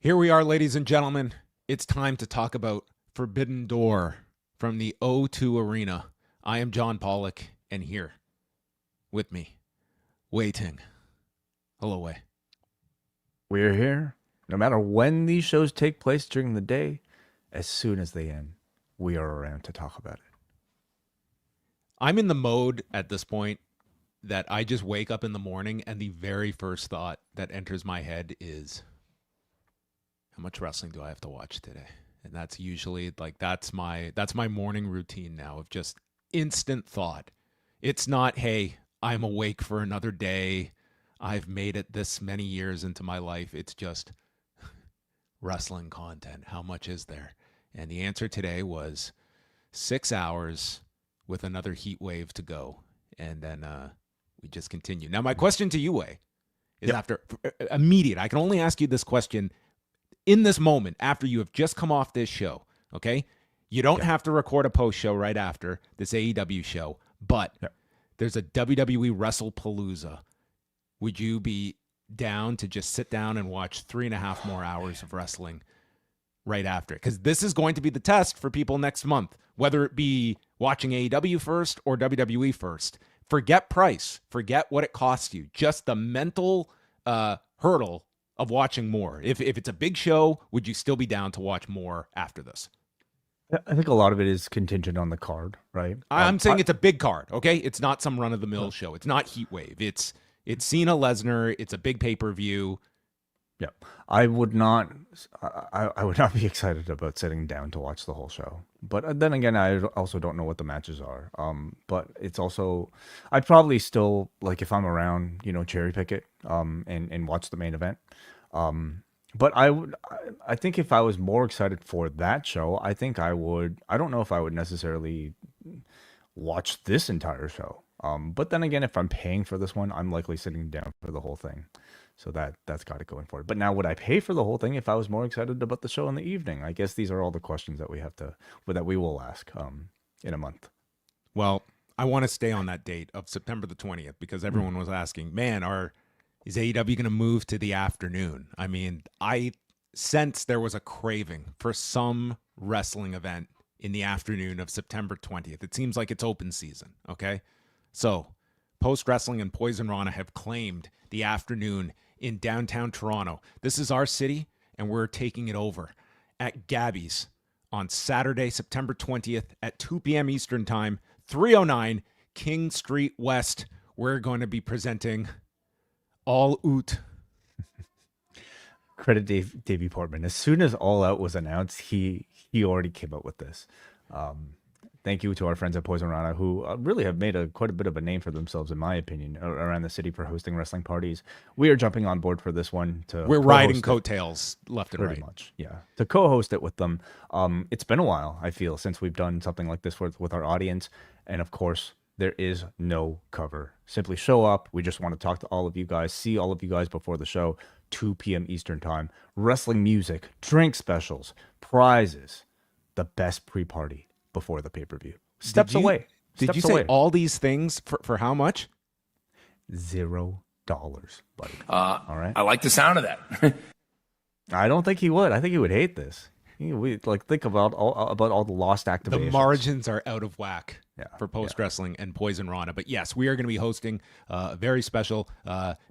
Here we are, ladies and gentlemen. It's time to talk about Forbidden Door from the O2 Arena. I am John Pollock, and here with me, Wai Ting. Hello, Wai. We're here. No matter when these shows take place during the day, as soon as they end, we are around to talk about it. I'm in the mode at this point that I just wake up in the morning and the very first thought that enters my head is, how much wrestling do I have to watch today? And that's usually that's my morning routine now, of just instant thought. It's not, hey, I'm awake for another day, I've made it this many years into my life. It's just wrestling content. How much is there? And the answer today was 6 hours with another heat wave to go. And then we just continue. Now, my question to you, Wai, is after immediate. I can only ask you this question in this moment after you have just come off this show, okay? You don't have to record a post show right after this AEW show, but there's a WWE WrestlePalooza. Would you be down to just sit down and watch 3.5 more hours of wrestling right after? Because this is going to be the test for people next month, whether it be watching AEW first or WWE first. Forget price. Forget what it costs you. Just the mental hurdle of watching more. If it's a big show, would you still be down to watch more after this? I think a lot of it is contingent on the card, right? I'm saying it's a big card, okay? It's not some run-of-the-mill show. It's not Heatwave. It's Cena Lesnar. It's a big pay-per-view. Yeah, I would not be excited about sitting down to watch the whole show. But then again, I also don't know what the matches are. But it's also, I'd probably still, like, if I'm around, cherry pick it, and watch the main event. But I think if I was more excited for that show, I think I don't know if I would necessarily watch this entire show. But then again, if I'm paying for this one, I'm likely sitting down for the whole thing. So that's got it going for it. But now, would I pay for the whole thing if I was more excited about the show in the evening? I guess these are all the questions that we will ask in a month. Well, I want to stay on that date of September the 20th because everyone was asking, man, is AEW going to move to the afternoon? I mean, I sense there was a craving for some wrestling event in the afternoon of September 20th. It seems like it's open season, okay? So, Post Wrestling and Poison Rana have claimed the afternoon in downtown Toronto. This is our city, and we're taking it over at Gabby's on Saturday, September 20th at 2 p.m. Eastern Time, 309 King Street West. We're going to be presenting All Out. Credit Davey Portman. As soon as All Out was announced, he already came up with this. Thank you to our friends at Poison Rana, who really have made quite a bit of a name for themselves, in my opinion, around the city for hosting wrestling parties. We are jumping on board for this one. We're riding coattails left and right. Pretty much, yeah. To co-host it with them. It's been a while, I feel, since we've done something like this with our audience. And of course, there is no cover. Simply show up. We just want to talk to all of you guys, see all of you guys before the show, 2 p.m. Eastern Time. Wrestling music, drink specials, prizes, the best pre-party before the pay-per-view. Steps away. Did you say all these things for how much? $0, buddy. All right. I like the sound of that. I don't think he would. I think he would hate this. Think about all the lost activations. The margins are out of whack for Post Wrestling and Poison Rana. But yes, we are going to be hosting a very special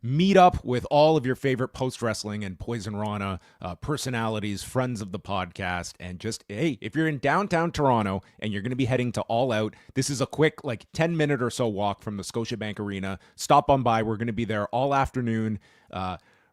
meetup with all of your favorite Post Wrestling and Poison Rana personalities, friends of the podcast. And just, hey, if you're in downtown Toronto and you're going to be heading to All Out, this is a quick 10-minute or so walk from the Scotiabank Arena. Stop on by. We're going to be there all afternoon.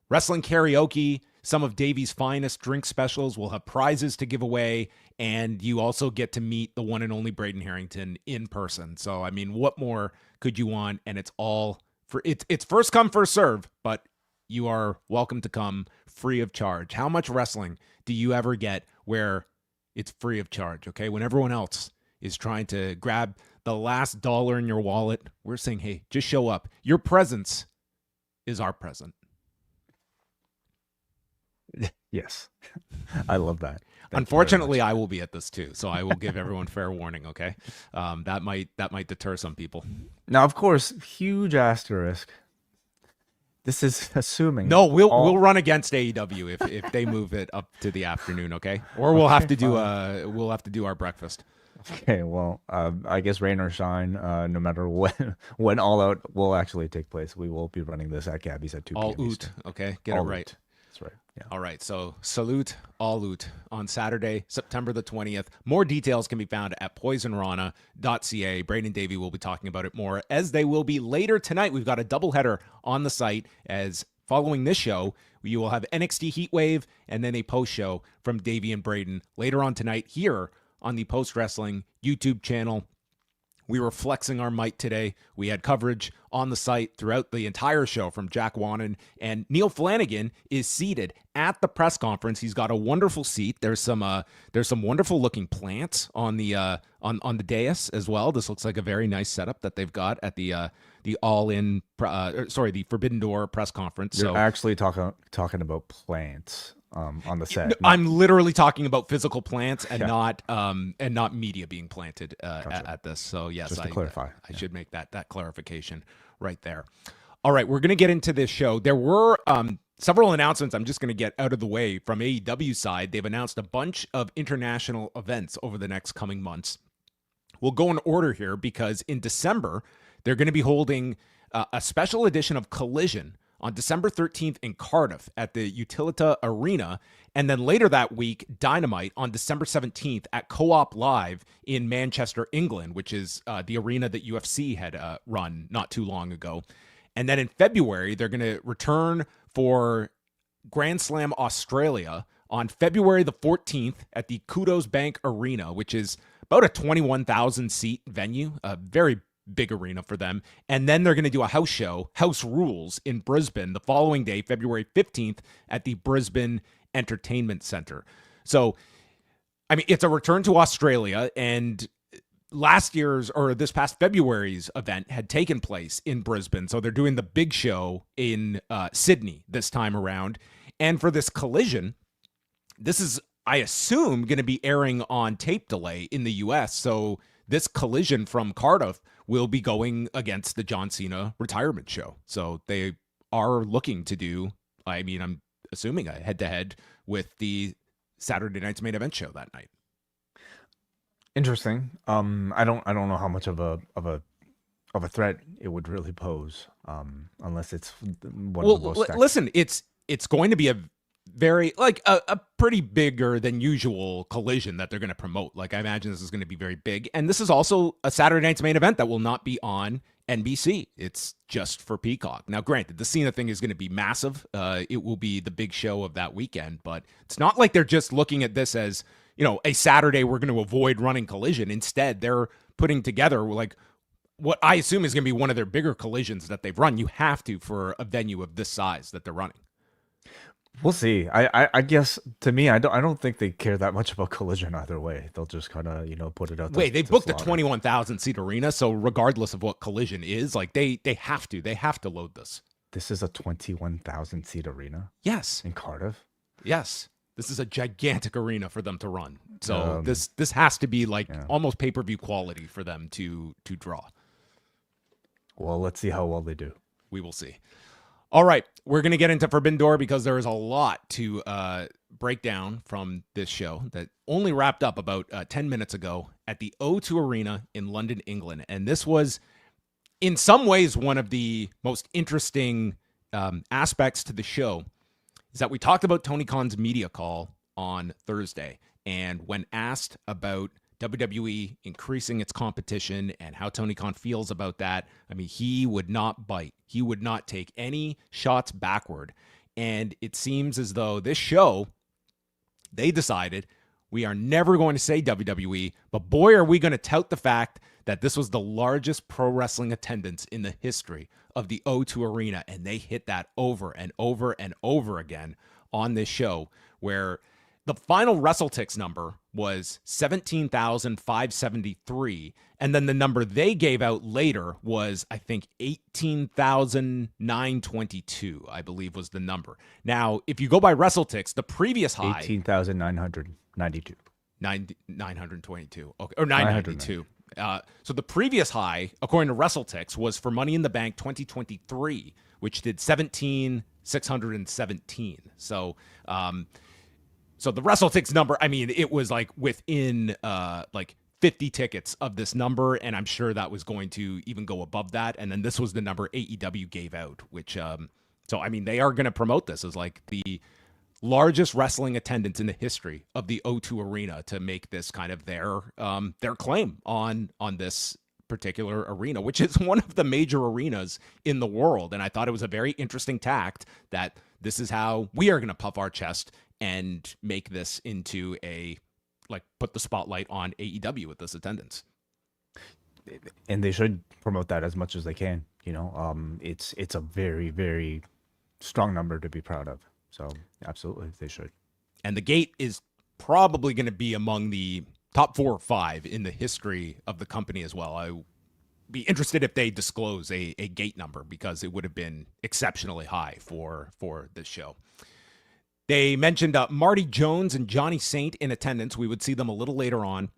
Wrestling karaoke, some of Davey's finest drink specials. We'll have prizes to give away, and you also get to meet the one and only Braden Harrington in person. So, I mean, what more could you want? And it's all for it's first come, first serve, but you are welcome to come free of charge. How much wrestling do you ever get where it's free of charge? Okay, when everyone else is trying to grab the last dollar in your wallet, we're saying, hey, just show up. Your presence is our present. Yes. I love that. Unfortunately, I will be at this too, so I will give everyone fair warning, okay? That might deter some people. Now, of course, huge asterisk. This is assuming. No, we'll run against AEW if they move it up to the afternoon, okay? Or we'll have to do our breakfast. Okay, well, I guess rain or shine, no matter when All Out will actually take place, we will be running this at Gabby's at 2 p.m. All out, Eastern. okay? Get All it right. out. That's right. Yeah. All right, so salute, all out on Saturday, September the 20th. More details can be found at poisonrana.ca. Braden and Davey will be talking about it more, as they will be later tonight. We've got a doubleheader on the site, as following this show, you will have NXT Heatwave and then a post show from Davey and Braden later on tonight here on the Post Wrestling YouTube channel. We were flexing our might today. We had coverage on the site throughout the entire show from Jack Wannon, and Neil Flanagan is seated at the press conference. He's got a wonderful seat. There's some wonderful looking plants on the on the dais as well. This looks like a very nice setup that they've got at the Forbidden Door press conference. You're actually talking about plants. On the set. I'm literally talking about physical plants and not media being planted at this. So yes, just to clarify, I should make that clarification right there. All right, we're going to get into this show. There were several announcements I'm just going to get out of the way from AEW side. They've announced a bunch of international events over the next coming months. We'll go in order here because in December, they're going to be holding a special edition of Collision on December 13th in Cardiff at the Utilita Arena. And then later that week, Dynamite on December 17th at Co-op Live in Manchester, England, which is the arena that UFC had run not too long ago. And then in February, they're going to return for Grand Slam Australia on February the 14th at the Kudos Bank Arena, which is about a 21,000 seat venue, a very big arena for them. And then they're going to do a house show, House Rules, in Brisbane the following day, February 15th, at the Brisbane Entertainment Centre. So, I mean, it's a return to Australia, and this past February's event had taken place in Brisbane. So they're doing the big show in Sydney this time around. And for this Collision, this is, I assume, going to be airing on tape delay in the US. So this Collision from Cardiff will be going against the John Cena retirement show. So they are looking to do, I mean, I'm assuming a head-to-head with the Saturday night's main event show that night. Interesting. I don't know how much of a threat it would really pose, unless it's one of the most. Listen, it's going to be a very a pretty bigger than usual Collision that they're going to promote. Like, I imagine this is going to be very big, and this is also a Saturday night's main event that will not be on NBC. It's just for Peacock. Now, granted, the Cena thing is going to be massive. It will be the big show of that weekend, but it's not like they're just looking at this as, you know, a Saturday we're going to avoid running Collision. Instead, they're putting together like what I assume is going to be one of their bigger Collisions that they've run. You have to for a venue of this size that they're running. We'll see. I guess, to me, I don't think they care that much about Collision either way. They'll just kind of, put it out. Wait, they booked a 21,000 seat arena, so regardless of what Collision is, like they have to load this. This is a 21,000 seat arena. Yes, in Cardiff. Yes, this is a gigantic arena for them to run. So this has to be like almost pay-per-view quality for them to draw. Well, let's see how well they do. We will see. All right, we're going to get into Forbidden Door because there is a lot to break down from this show that only wrapped up about 10 minutes ago at the O2 Arena in London, England. And this was, in some ways, one of the most interesting aspects to the show is that we talked about Tony Khan's media call on Thursday. And when asked about WWE increasing its competition and how Tony Khan feels about that, I mean, he would not bite. He would not take any shots backward. And it seems as though this show, they decided we are never going to say WWE, but boy, are we going to tout the fact that this was the largest pro wrestling attendance in the history of the O2 Arena. And they hit that over and over and over again on this show, where the final WrestleTix number was 17,573, and then the number they gave out later was, I think, 18,922, I believe was the number. Now, if you go by WrestleTix, the previous high... 18,992. 922, okay, or 992. So the previous high, according to WrestleTix, was for Money in the Bank 2023, which did 17,617. So so the WrestleTix number, I mean, it was like within like 50 tickets of this number, and I'm sure that was going to even go above that. And then this was the number AEW gave out, which so I mean, they are going to promote this as like the largest wrestling attendance in the history of the O2 Arena to make this kind of their claim on this particular arena, which is one of the major arenas in the world. And I thought it was a very interesting tact that this is how we are going to puff our chest and make this into a, like, put the spotlight on AEW with this attendance. And they should promote that as much as they can. You know, it's a very, very strong number to be proud of. So absolutely, they should. And the gate is probably going to be among the top 4 or 5 in the history of the company as well. I would be interested if they disclose a gate number, because it would have been exceptionally high for this show. They mentioned Marty Jones and Johnny Saint in attendance. We would see them a little later on.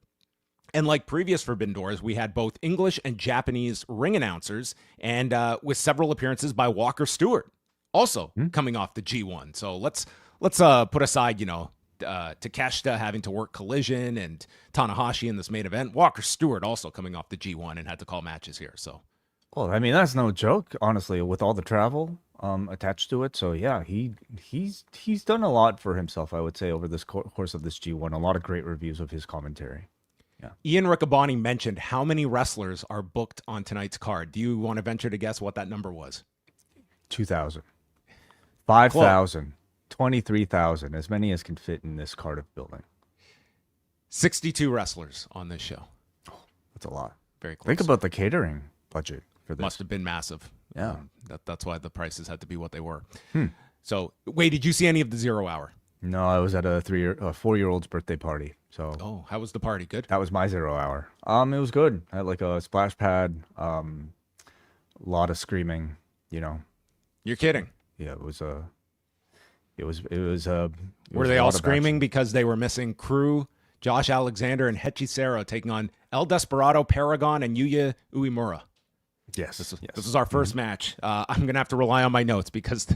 And like previous Forbidden Doors, we had both English and Japanese ring announcers, and with several appearances by Walker Stewart, also coming off the G1. So let's put aside, you know, Takeshita having to work Collision and Tanahashi in this main event. Walker Stewart also coming off the G1 and had to call matches here. So, well, I mean, that's no joke, honestly, with all the travel attached to it. So yeah, he's done a lot for himself, I would say, over this course of this G1. A lot of great reviews of his commentary. Yeah. Ian Riccaboni mentioned how many wrestlers are booked on tonight's card. Do you want to venture to guess what that number was? 2,000. 5,000. 23,000. As many as can fit in this Cardiff building. 62 wrestlers on this show. Oh, that's a lot. Very close. Think about the catering budget for this. Must have been massive. Yeah. That's why the prices had to be what they were. So, wait, did you see any of the 0 hour? No, I was at a 4-year-old's birthday party. So, oh, how was the party? Good. That was my 0 hour. It was good. I had like a splash pad, a lot of screaming. You know. You're kidding. Yeah, it was. Were they all screaming because they were missing Crew, Josh Alexander, and Hechisero taking on El Desperado, Paragon, and Yuya Uemura? Yes. This is our first match. I'm going to have to rely on my notes because,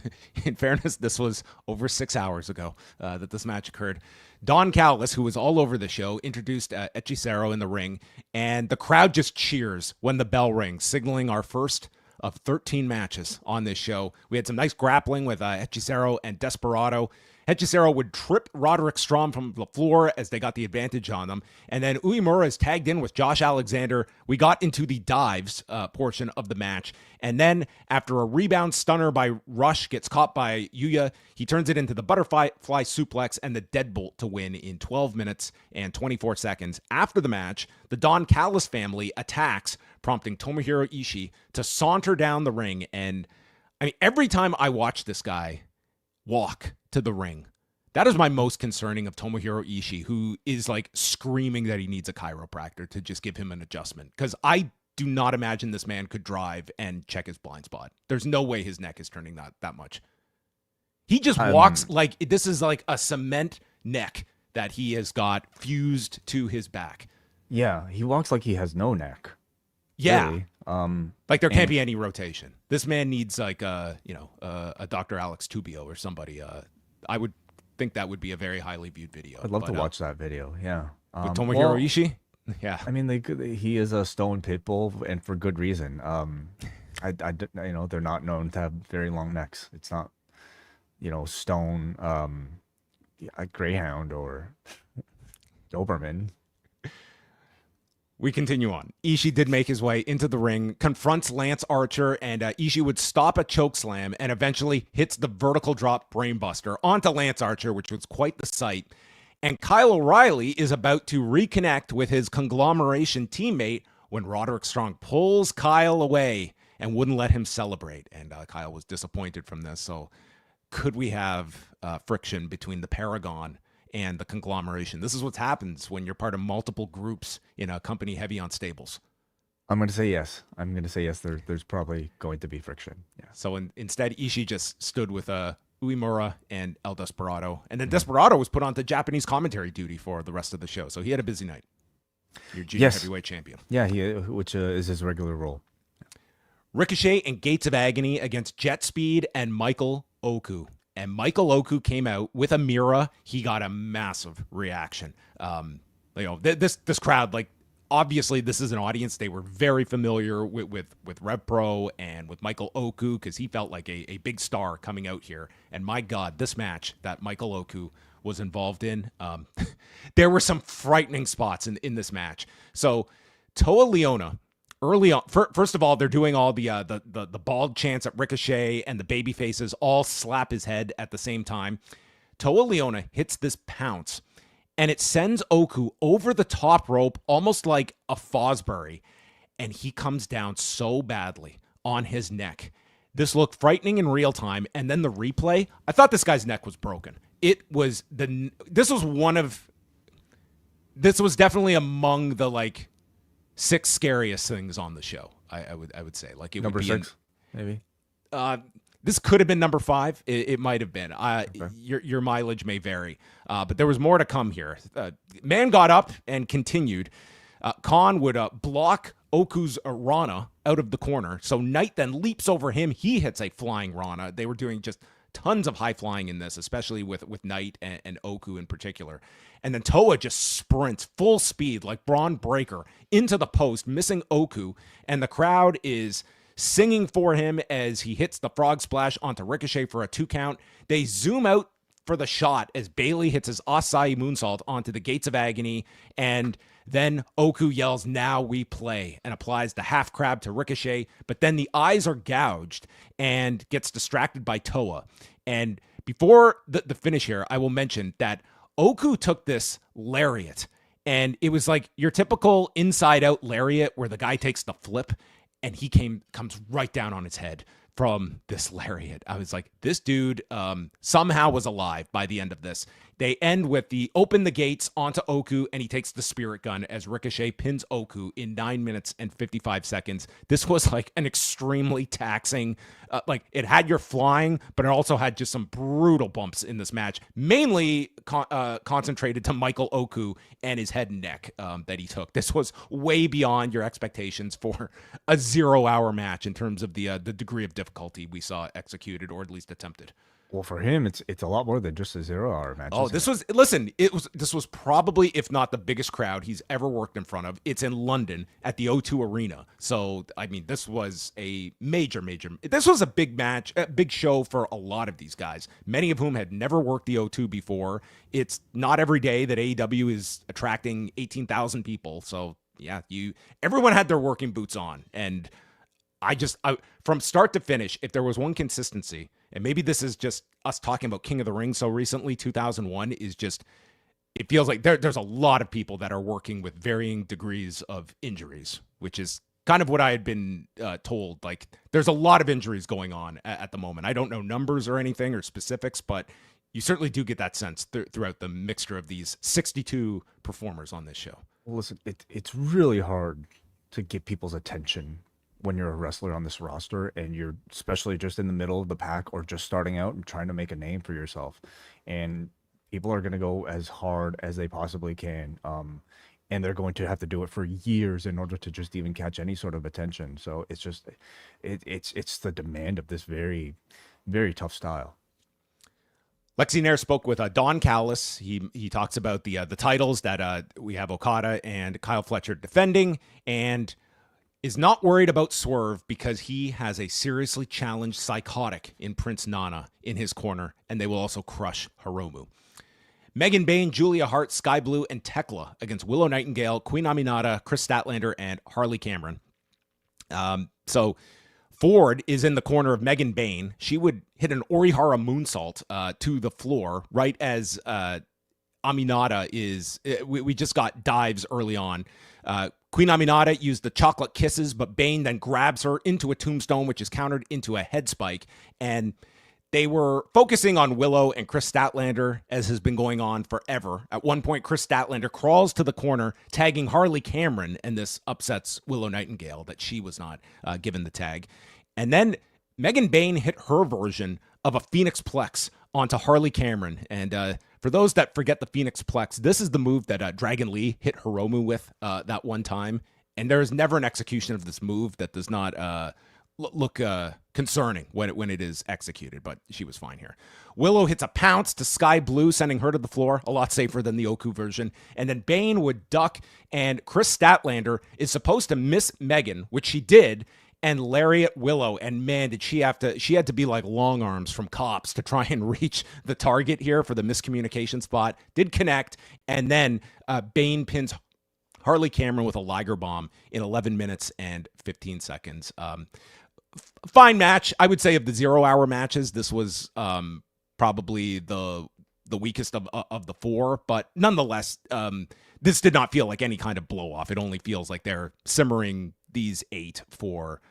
in fairness, this was over 6 hours ago that this match occurred. Don Callis, who was all over the show, introduced Hechisero in the ring, and the crowd just cheers when the bell rings, signaling our first of 13 matches on this show. We had some nice grappling with Hechisero and Desperado. Hechisero would trip Roderick Strong from the floor as they got the advantage on them. And then Uemura is tagged in with Josh Alexander. We got into the dives portion of the match. And then after a rebound stunner by Rush gets caught by Yuya, he turns it into the butterfly suplex and the deadbolt to win in 12 minutes and 24 seconds. After the match, the Don Callis family attacks, prompting Tomohiro Ishii to saunter down the ring. And I mean, every time I watch this guy walk to the ring, that is my most concerning of Tomohiro Ishii, who is like screaming that he needs a chiropractor to just give him an adjustment. Because I do not imagine this man could drive and check his blind spot. There's no way his neck is turning that much. He just walks like this is like a cement neck that he has got fused to his back. Yeah, he walks like he has no neck. Yeah. Really. Like there can't be any rotation. This man needs like a Dr. Alex Tubio or somebody. I would think that would be a very highly viewed video. I'd love to watch that video. Yeah. With Tomohiro Ishii? Yeah. I mean, he is a stone pit bull, and for good reason. They're not known to have very long necks. It's not, stone, a greyhound or Doberman. We continue on. Ishii did make his way into the ring, confronts Lance Archer, and Ishii would stop a chokeslam and eventually hits the vertical drop brainbuster onto Lance Archer, which was quite the sight. And Kyle O'Reilly is about to reconnect with his conglomeration teammate when Roderick Strong pulls Kyle away and wouldn't let him celebrate. And Kyle was disappointed from this. So could we have friction between the Paragon and the conglomeration? This is what happens when you're part of multiple groups in a company heavy on stables. I'm going to say yes. There's probably going to be friction. Yeah. So instead, Ishii just stood with Uemura and El Desperado. And then Desperado was put onto Japanese commentary duty for the rest of the show. So he had a busy night. Your junior heavyweight champion. Yeah, which is his regular role. Ricochet and Gates of Agony against Jet Speed and Michael Oku. And Michael Oku came out with a mirror. He got a massive reaction. This crowd, like, obviously this is an audience. They were very familiar with Rev Pro and with Michael Oku because he felt like a big star coming out here. And my God, this match that Michael Oku was involved in, there were some frightening spots in this match. So Toa Leona, early on, first of all, they're doing all the bald chants at Ricochet, and the baby faces all slap his head at the same time. Toa Leona hits this pounce, and it sends Oku over the top rope, almost like a Fosbury, and he comes down so badly on his neck. This looked frightening in real time, and then the replay, I thought this guy's neck was broken. This was definitely among the, like, 6 scariest things on the show. I would say, like, it number would be 6, maybe. This could have been number 5. It might have been. Okay. Your mileage may vary, but there was more to come here. Man got up and continued. Khan would block Oku's Rana out of the corner. So Knight then leaps over him. He hits a flying Rana. They were doing just tons of high flying in this, especially with Knight and Oku in particular. And then Toa just sprints full speed like Braun Breaker into the post, missing Oku. And the crowd is singing for him as he hits the frog splash onto Ricochet for a 2 count. They zoom out for the shot as Bailey hits his Asai moonsault onto the Gates of Agony. And then Oku yells, "Now we play," and applies the half crab to Ricochet. But then the eyes are gouged and gets distracted by Toa. And before the finish here, I will mention that Oku took this lariat, and it was like your typical inside-out lariat where the guy takes the flip, and he comes right down on his head from this lariat. I was like, this dude somehow was alive by the end of this. They end with the open the gates onto Oku, and he takes the spirit gun as Ricochet pins Oku in 9 minutes and 55 seconds. This was like an extremely taxing, like it had your flying, but it also had just some brutal bumps in this match, mainly concentrated to Michael Oku and his head and neck that he took. This was way beyond your expectations for a 0-hour match in terms of the degree of difficulty we saw executed, or at least attempted. Well, for him, it's a lot more than just a 0-hour match. Oh, this was probably, if not the biggest crowd he's ever worked in front of. It's in London at the O2 Arena. So, I mean, this was a this was a big match, a big show for a lot of these guys, many of whom had never worked the O2 before. It's not every day that AEW is attracting 18,000 people. So, yeah, everyone had their working boots on. And I from start to finish, if there was one consistency, and maybe this is just us talking about King of the Ring so recently, 2001, is just, it feels like there's a lot of people that are working with varying degrees of injuries, which is kind of what I had been told. Like, there's a lot of injuries going on at the moment. I don't know numbers or anything or specifics, but you certainly do get that sense throughout the mixture of these 62 performers on this show. Well, listen, it's really hard to get people's attention when you're a wrestler on this roster, and you're especially just in the middle of the pack or just starting out and trying to make a name for yourself. And people are going to go as hard as they possibly can. And they're going to have to do it for years in order to just even catch any sort of attention. So it's just, it's the demand of this very, very tough style. Lexi Nair spoke with Don Callis. He talks about the titles that we have Okada and Kyle Fletcher defending, and is not worried about Swerve because he has a seriously challenged psychotic in Prince Nana in his corner, and they will also crush Hiromu. Megan Bayne, Julia Hart, Sky Blue, and Tekla against Willow Nightingale, Queen Aminata, Chris Statlander, and Harley Cameron. So Ford is in the corner of Megan Bayne. She would hit an Orihara moonsault to the floor right as Aminata is... We just got dives early on. Queen Aminata used the chocolate kisses, but Bayne then grabs her into a tombstone, which is countered into a head spike. And they were focusing on Willow and Chris Statlander, as has been going on forever. At one point, Chris Statlander crawls to the corner, tagging Harley Cameron, and this upsets Willow Nightingale that she was not given the tag. And then Megan Bayne hit her version of a Phoenix Plex onto Harley Cameron. And for those that forget the Phoenix Plex, this is the move that Dragon Lee hit Hiromu with that one time. And there is never an execution of this move that does not look concerning when it is executed, but she was fine here. Willow hits a pounce to Sky Blue, sending her to the floor, a lot safer than the Oku version. And then Bane would duck, and Chris Statlander is supposed to miss Megan, which she did, and lariat Willow. And man, did she had to be like long arms from Cops to try and reach the target here for the miscommunication spot. Did connect, and then Bane pins Harley Cameron with a Liger bomb in 11 minutes and 15 seconds. Fine match. I would say of the 0 hour matches, this was probably the weakest of the four, but nonetheless, this did not feel like any kind of blow off. It only feels like they're simmering these 8 for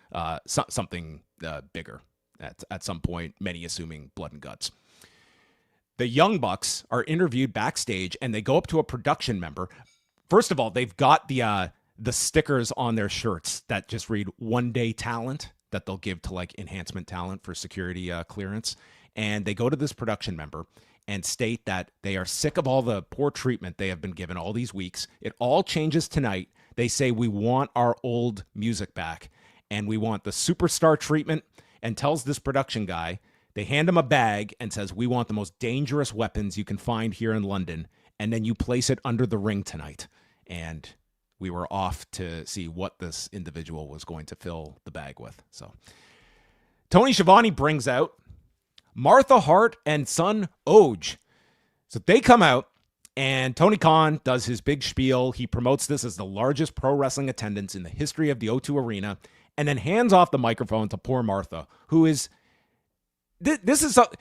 something bigger at some point, many assuming blood and guts. The Young Bucks are interviewed backstage, and they go up to a production member. First of all, they've got the stickers on their shirts that just read "One Day Talent" that they'll give to like enhancement talent for security clearance. And they go to this production member and state that they are sick of all the poor treatment they have been given all these weeks. It all changes tonight. They say, we want our old music back, and we want the superstar treatment, and tells this production guy, they hand him a bag and says, we want the most dangerous weapons you can find here in London, and then you place it under the ring tonight. And we were off to see what this individual was going to fill the bag with. So Tony Schiavone brings out Martha Hart and son Oj. So they come out, and Tony Khan does his big spiel. He promotes this as the largest pro wrestling attendance in the history of the O2 Arena, and then hands off the microphone to poor Martha, who is,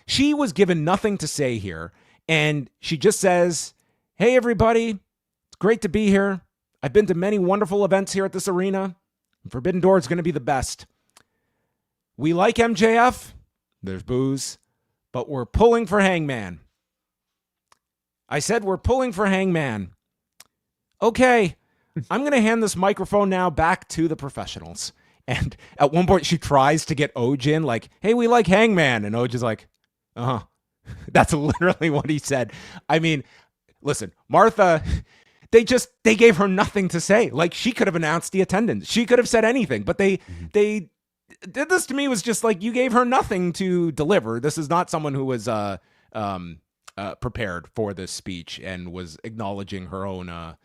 she was given nothing to say here. And she just says, hey, everybody, it's great to be here. I've been to many wonderful events here at this arena. Forbidden Door is going to be the best. We like MJF. There's booze. But we're pulling for Hangman. I said we're pulling for Hangman. Okay, I'm going to hand this microphone now back to the professionals. And at one point, she tries to get Oj in, like, hey, we like Hangman. And Oj is like, uh-huh. That's literally what he said. I mean, listen, Martha, they gave her nothing to say. Like, she could have announced the attendance. She could have said anything. But they this to me was just like, you gave her nothing to deliver. This is not someone who was prepared for this speech and was acknowledging her own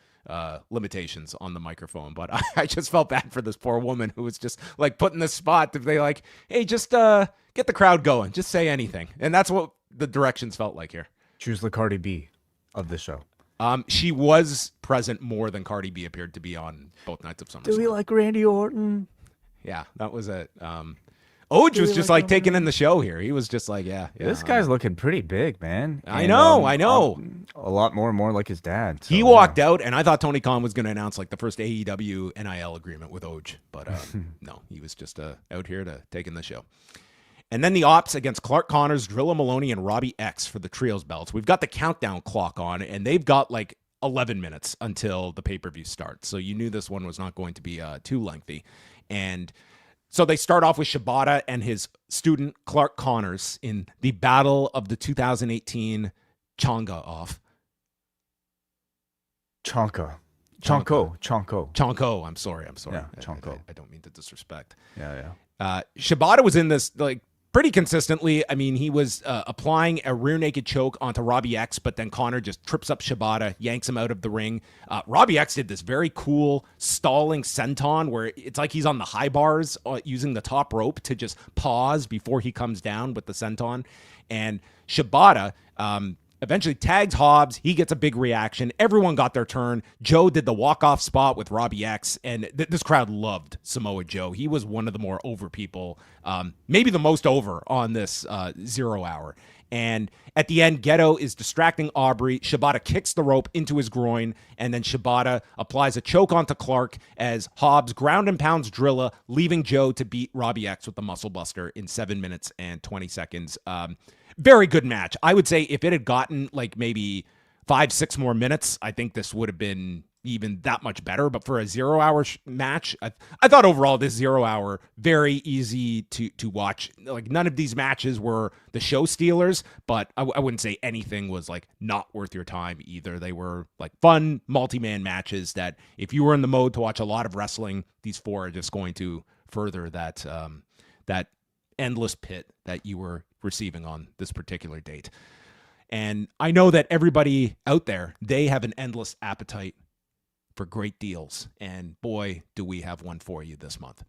limitations on the microphone. But I just felt bad for this poor woman who was just like put in this spot to be like, hey, just get the crowd going. Just say anything. And that's what the directions felt like here. She was the Cardi B of the show. She was present more than Cardi B appeared to be on both nights of SummerSlam. Do we like Randy Orton? Yeah, that was it. Oj was just like taking in the show here. He was just like, yeah. This guy's looking pretty big, man. I know. A lot more and more like his dad. So, he walked out, and I thought Tony Khan was going to announce like the first AEW NIL agreement with Oj, but no, he was just out here to take in the show. And then the Ops against Clark Connors, Drilla Maloney, and Robbie X for the trios belts. We've got the countdown clock on, and they've got like 11 minutes until the pay-per-view starts. So you knew this one was not going to be too lengthy. And so they start off with Shibata and his student Clark Connors in the battle of the 2018 Chonko. I'm sorry. Yeah, Chonko. I don't mean to disrespect. Yeah. Shibata was in this like pretty consistently. I mean, he was applying a rear naked choke onto Robbie X, but then Connor just trips up Shibata, yanks him out of the ring. Robbie X did this very cool stalling senton where it's like he's on the high bars using the top rope to just pause before he comes down with the senton. And Shibata eventually tags Hobbs. He gets a big reaction. Everyone got their turn. Joe did the walk-off spot with Robbie X, and this crowd loved Samoa Joe. He was one of the more over people, maybe the most over on this 0 hour. And at the end, Geto is distracting Aubrey. Shibata kicks the rope into his groin, and then Shibata applies a choke onto Clark as Hobbs ground and pounds Drilla, leaving Joe to beat Robbie X with the Muscle Buster in 7 minutes and 20 seconds. Very good match. I would say if it had gotten like maybe 5-6 more minutes, I think this would have been even that much better. But for a 0 hour match, I thought overall this 0 hour, very easy to watch. Like none of these matches were the show stealers, but I wouldn't say anything was like not worth your time either. They were like fun multi-man matches that if you were in the mode to watch a lot of wrestling, these four are just going to further that that endless pit that you were receiving on this particular date. And I know that everybody out there, they have an endless appetite for great deals. And boy, do we have one for you this month.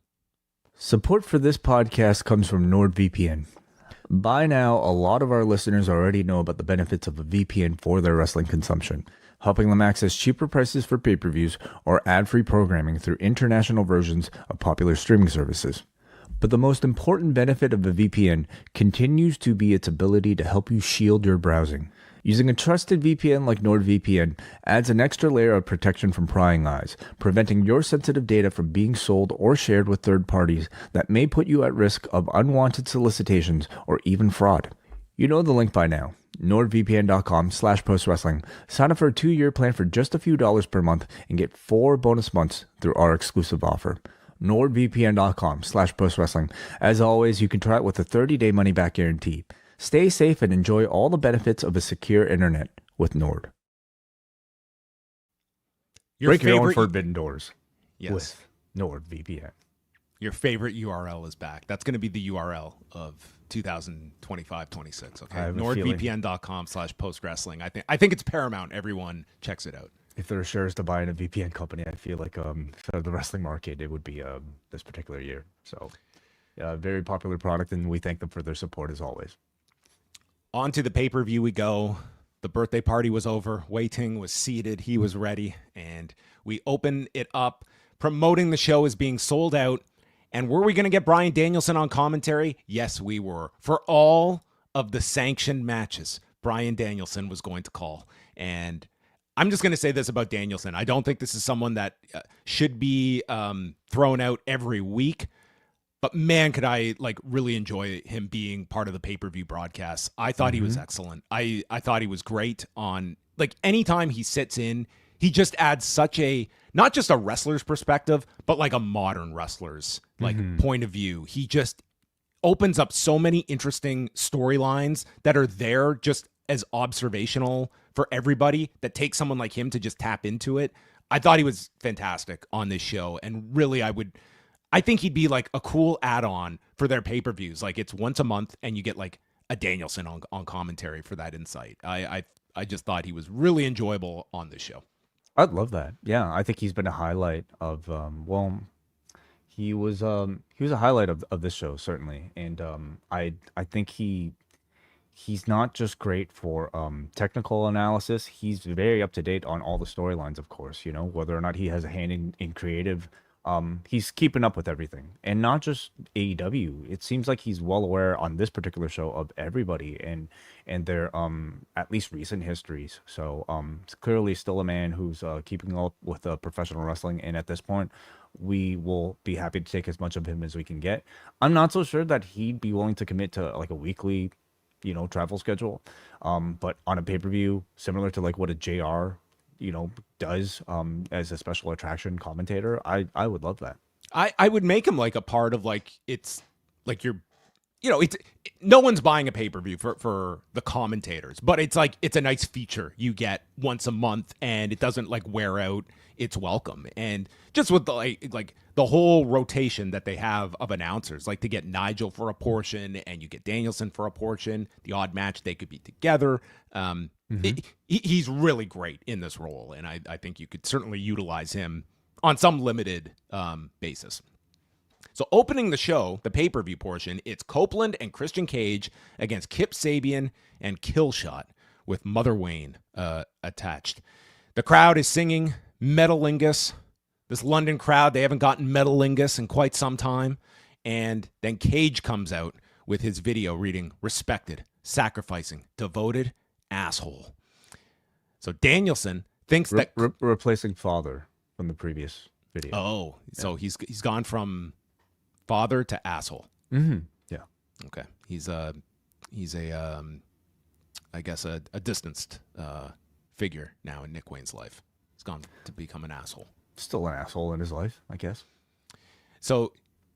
Support for this podcast comes from NordVPN. By now, a lot of our listeners already know about the benefits of a VPN for their wrestling consumption, helping them access cheaper prices for pay-per-views or ad-free programming through international versions of popular streaming services. But the most important benefit of a VPN continues to be its ability to help you shield your browsing. Using a trusted VPN like NordVPN adds an extra layer of protection from prying eyes, preventing your sensitive data from being sold or shared with third parties that may put you at risk of unwanted solicitations or even fraud. You know the link by now. NordVPN.com/postwrestling. Sign up for a 2-year plan for just a few dollars per month and get 4 bonus months through our exclusive offer. NordVPN.com/postwrestling. As always, you can try it with a 30-day money-back guarantee. Stay safe and enjoy all the benefits of a secure internet with Nord. Break your own forbidden doors. Yes. With NordVPN. Your favorite URL is back. That's going to be the URL of 2025-26. Okay. NordVPN.com/postwrestling. I think it's paramount. Everyone checks it out. If there are shares to buy in a VPN company, I feel like for the wrestling market, it would be this particular year. So, very popular product, and we thank them for their support as always. On to the pay-per-view we go. The birthday party was over. Wai Ting was seated. He was ready. And we open it up, promoting the show as being sold out. And were we going to get Bryan Danielson on commentary? Yes, we were. For all of the sanctioned matches, Bryan Danielson was going to call. And I'm just going to say this about Danielson. I don't think this is someone that should be thrown out every week. But man, could I really enjoy him being part of the pay-per-view broadcast. I thought he was excellent. I thought he was great on, anytime he sits in, he just adds such a, not just a wrestler's perspective, but a modern wrestler's point of view. He just opens up so many interesting storylines that are there just as observational for everybody that takes someone like him to just tap into it. I thought he was fantastic on this show. And really, I think he'd be a cool add-on for their pay-per-views. It's once a month and you get a Danielson on commentary for that insight. I just thought he was really enjoyable on this show. I'd love that. Yeah, I think he's been a highlight of he was a highlight of this show, certainly. And I think he's not just great for technical analysis. He's very up to date on all the storylines, of course, whether or not he has a hand in creative. He's keeping up with everything, and not just AEW. It seems like he's well aware on this particular show of everybody and their at least recent histories. So it's clearly still a man who's keeping up with professional wrestling, and at this point, we will be happy to take as much of him as we can get. I'm not so sure that he'd be willing to commit to a weekly, travel schedule, but on a pay-per-view similar to what a JR does as a special attraction commentator, I would love that. I would make him a part of it's your, it's no one's buying a pay-per-view for the commentators, but it's a nice feature you get once a month, and it doesn't wear out its welcome. And just with the whole rotation that they have of announcers, to get Nigel for a portion and you get Danielson for a portion, the odd match they could be together. He's really great in this role, and I think you could certainly utilize him on some limited basis. So opening the show, the pay-per-view portion, it's Copeland and Christian Cage against Kip Sabian and Killshot with Mother Wayne attached. The crowd is singing Metalingus. This London crowd, they haven't gotten Metalingus in quite some time. And then Cage comes out with his video reading, respected, sacrificing, devoted, asshole. So Danielson thinks that... replacing father from the previous video. Oh, so he's gone from father to asshole. Mm-hmm. Yeah. Okay. He's a I guess a distanced figure now in Nick Wayne's life. He's gone to become an asshole. Still an asshole in his life, I guess. So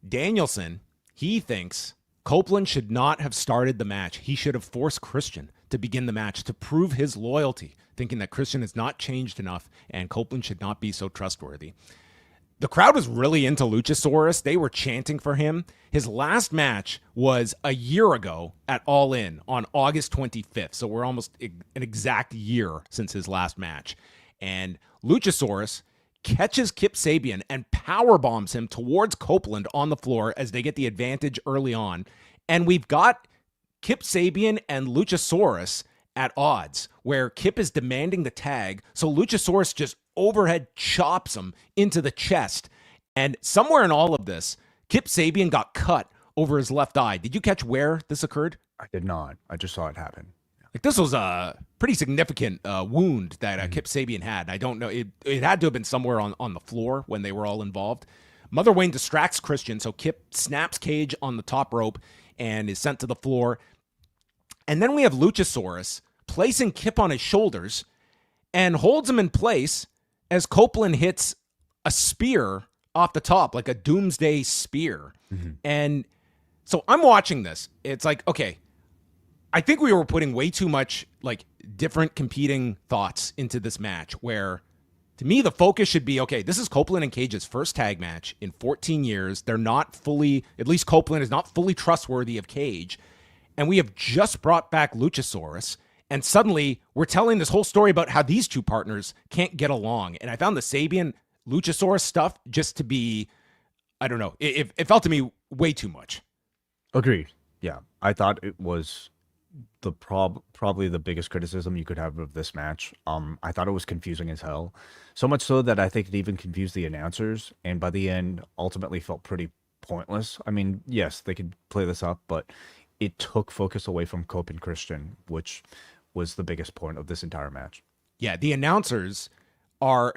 Danielson, he thinks Copeland should not have started the match. He should have forced Christian to begin the match to prove his loyalty, thinking that Christian has not changed enough and Copeland should not be so trustworthy. the crowd was really into Luchasaurus. They were chanting for him. His last match was a year ago at All In on August 25th. So we're almost an exact year since his last match. And Luchasaurus catches Kip Sabian and power bombs him towards Copeland on the floor as they get the advantage early on. And we've got Kip Sabian and Luchasaurus at odds, where Kip is demanding the tag. So Luchasaurus just overhead chops him into the chest. And somewhere in all of this, Kip Sabian got cut over his left eye. Did you catch where this occurred? I did not. I just saw it happen. Like, this was a pretty significant wound that Kip Sabian had. I don't know. It had to have been somewhere on the floor when they were all involved. Mother Wayne distracts Christian, so Kip snaps Cage on the top rope and is sent to the floor. And then we have Luchasaurus placing Kip on his shoulders and holds him in place as Copeland hits a spear off the top, like a doomsday spear. And so I'm watching this. It's like, okay, I think we were putting way too much like different competing thoughts into this match, where to me, the focus should be, okay, this is Copeland and Cage's first tag match in 14 years. They're not fully, at least Copeland is not fully trustworthy of Cage. And we have just brought back Luchasaurus. And suddenly we're telling this whole story about how these two partners can't get along. And I found the Sabian Luchasaurus stuff just to be, I don't know, it felt to me way too much. Agreed. Yeah. I thought it was the probably the biggest criticism you could have of this match. I thought it was confusing as hell. So much so that I think it even confused the announcers. And by the end, ultimately felt pretty pointless. I mean, yes, they could play this up, but it took focus away from Cope and Christian, which was the biggest point of this entire match. Yeah, the announcers are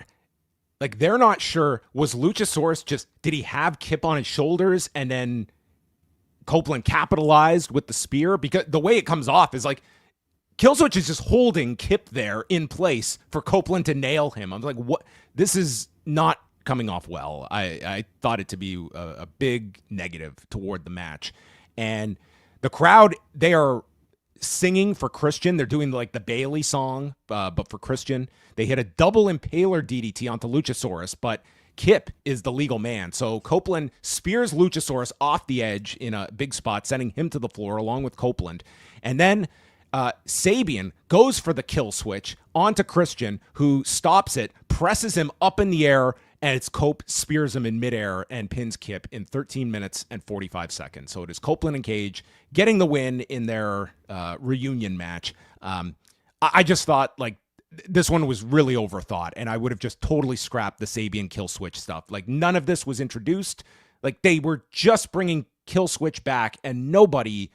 like, they're not sure. Was Luchasaurus just, did he have Kip on his shoulders and then Copeland capitalized with the spear? Because the way it comes off is like Killswitch is just holding Kip there in place for Copeland to nail him. I'm like, what? This is not coming off well. I thought it to be a big negative toward the match. And the crowd, they are singing for Christian. They're doing like the Bailey song, but for Christian. They hit a double impaler DDT onto Luchasaurus, but Kip is the legal man. So Copeland spears Luchasaurus off the edge in a big spot, sending him to the floor along with Copeland. And then Sabian goes for the kill switch onto Christian, who stops it, presses him up in the air, and it's Cope spears him in midair and pins Kip in 13 minutes and 45 seconds. So it is Copeland and Cage getting the win in their reunion match. I just thought, like, this one was really overthought, and I would have just totally scrapped the Sabian kill switch stuff. Like, none of this was introduced. Like, they were just bringing kill switch back, and nobody,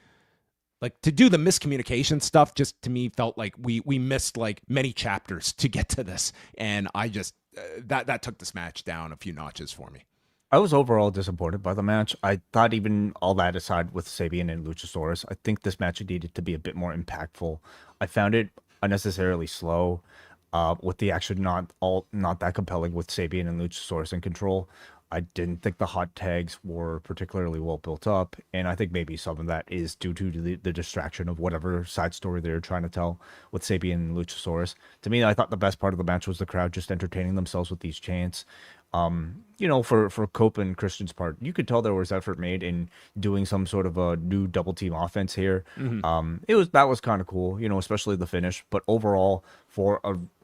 like, to do the miscommunication stuff just to me felt like we missed like many chapters to get to this. And I just, that took this match down a few notches for me. I was overall disappointed by the match. I thought, even all that aside with Sabian and Luchasaurus, I think this match needed to be a bit more impactful. I found it unnecessarily slow, with the action not that compelling with Sabian and Luchasaurus in control. I didn't think the hot tags were particularly well built up, and I think maybe some of that is due to the distraction of whatever side story they're trying to tell with Sabian and Luchasaurus. To me, I thought the best part of the match was the crowd just entertaining themselves with these chants. For Cope and Christian's part, you could tell there was effort made in doing some sort of a new double team offense here. That was kind of cool, especially the finish. But overall, for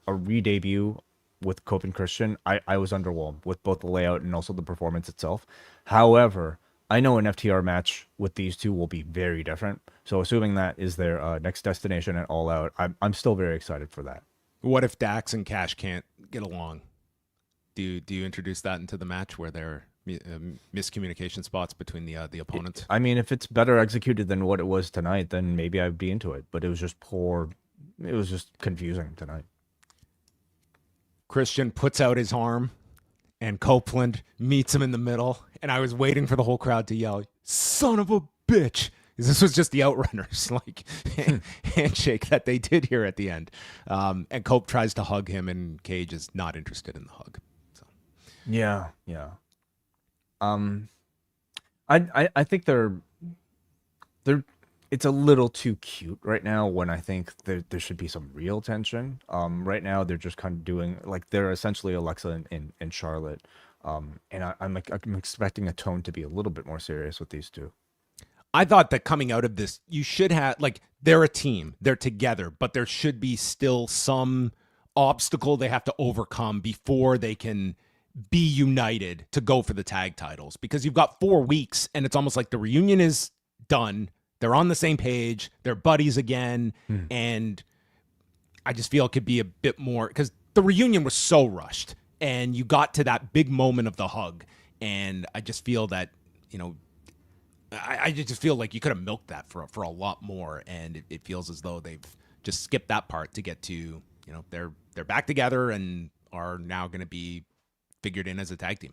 a re-debut with Cope and Christian, I was underwhelmed with both the layout and also the performance itself. However, I know an FTR match with these two will be very different. So assuming that is their next destination at All Out, I'm still very excited for that. What if Dax and Cash can't get along? Do you introduce that into the match where there are miscommunication spots between the opponents? I mean, if it's better executed than what it was tonight, then maybe I'd be into it. But it was just poor. It was just confusing tonight. Christian puts out his arm, and Copeland meets him in the middle. And I was waiting for the whole crowd to yell, "Son of a bitch!" This was just the Outrunners, like, handshake that they did here at the end. And Cope tries to hug him, and Cage is not interested in the hug. Yeah. I think they're it's a little too cute right now, when I think there should be some real tension. Right now they're just kind of doing, like, they're essentially Alexa and Charlotte. I'm expecting a tone to be a little bit more serious with these two. I thought that coming out of this, you should have, like, they're a team, they're together, but there should be still some obstacle they have to overcome before they can be united to go for the tag titles, because you've got 4 weeks and it's almost like the reunion is done. They're on the same page. They're buddies again. And I just feel it could be a bit more, because the reunion was so rushed and you got to that big moment of the hug. And I just feel that, I just feel like you could have milked that for a lot more. And it feels as though they've just skipped that part to get to, they're back together and are now going to be figured in as a tag team.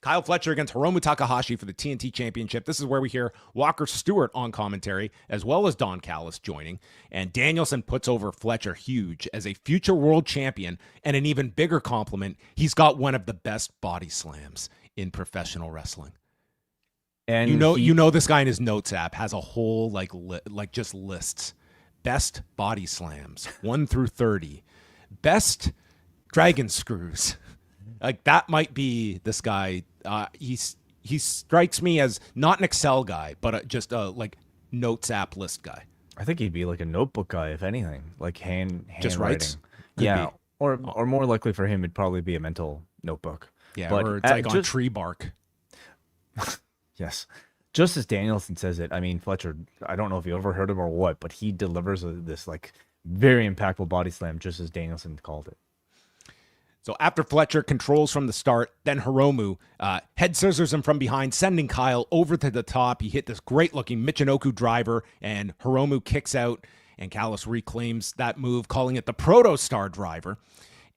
Kyle Fletcher against Hiromu Takahashi for the TNT Championship. This is where we hear Walker Stewart on commentary, as well as Don Callis joining. And Danielson puts over Fletcher huge as a future world champion, and an even bigger compliment, he's got one of the best body slams in professional wrestling. And you know this guy in his notes app has a whole just lists. Best body slams, 1 through 30. Best dragon screws. Like, that might be this guy. He strikes me as not an Excel guy, but just a notes app list guy. I think he'd be like a notebook guy, if anything, like hand just writes. Yeah, or more likely for him, it'd probably be a mental notebook. Yeah, but or it's like on tree bark. Yes. Just as Danielson says it, I mean, Fletcher, I don't know if you ever heard him or what, but he delivers this very impactful body slam, just as Danielson called it. So after Fletcher controls from the start, then Hiromu head scissors him from behind, sending Kyle over to the top. He hit this great-looking Michinoku driver, and Hiromu kicks out, and Callis reclaims that move, calling it the Proto-Star driver.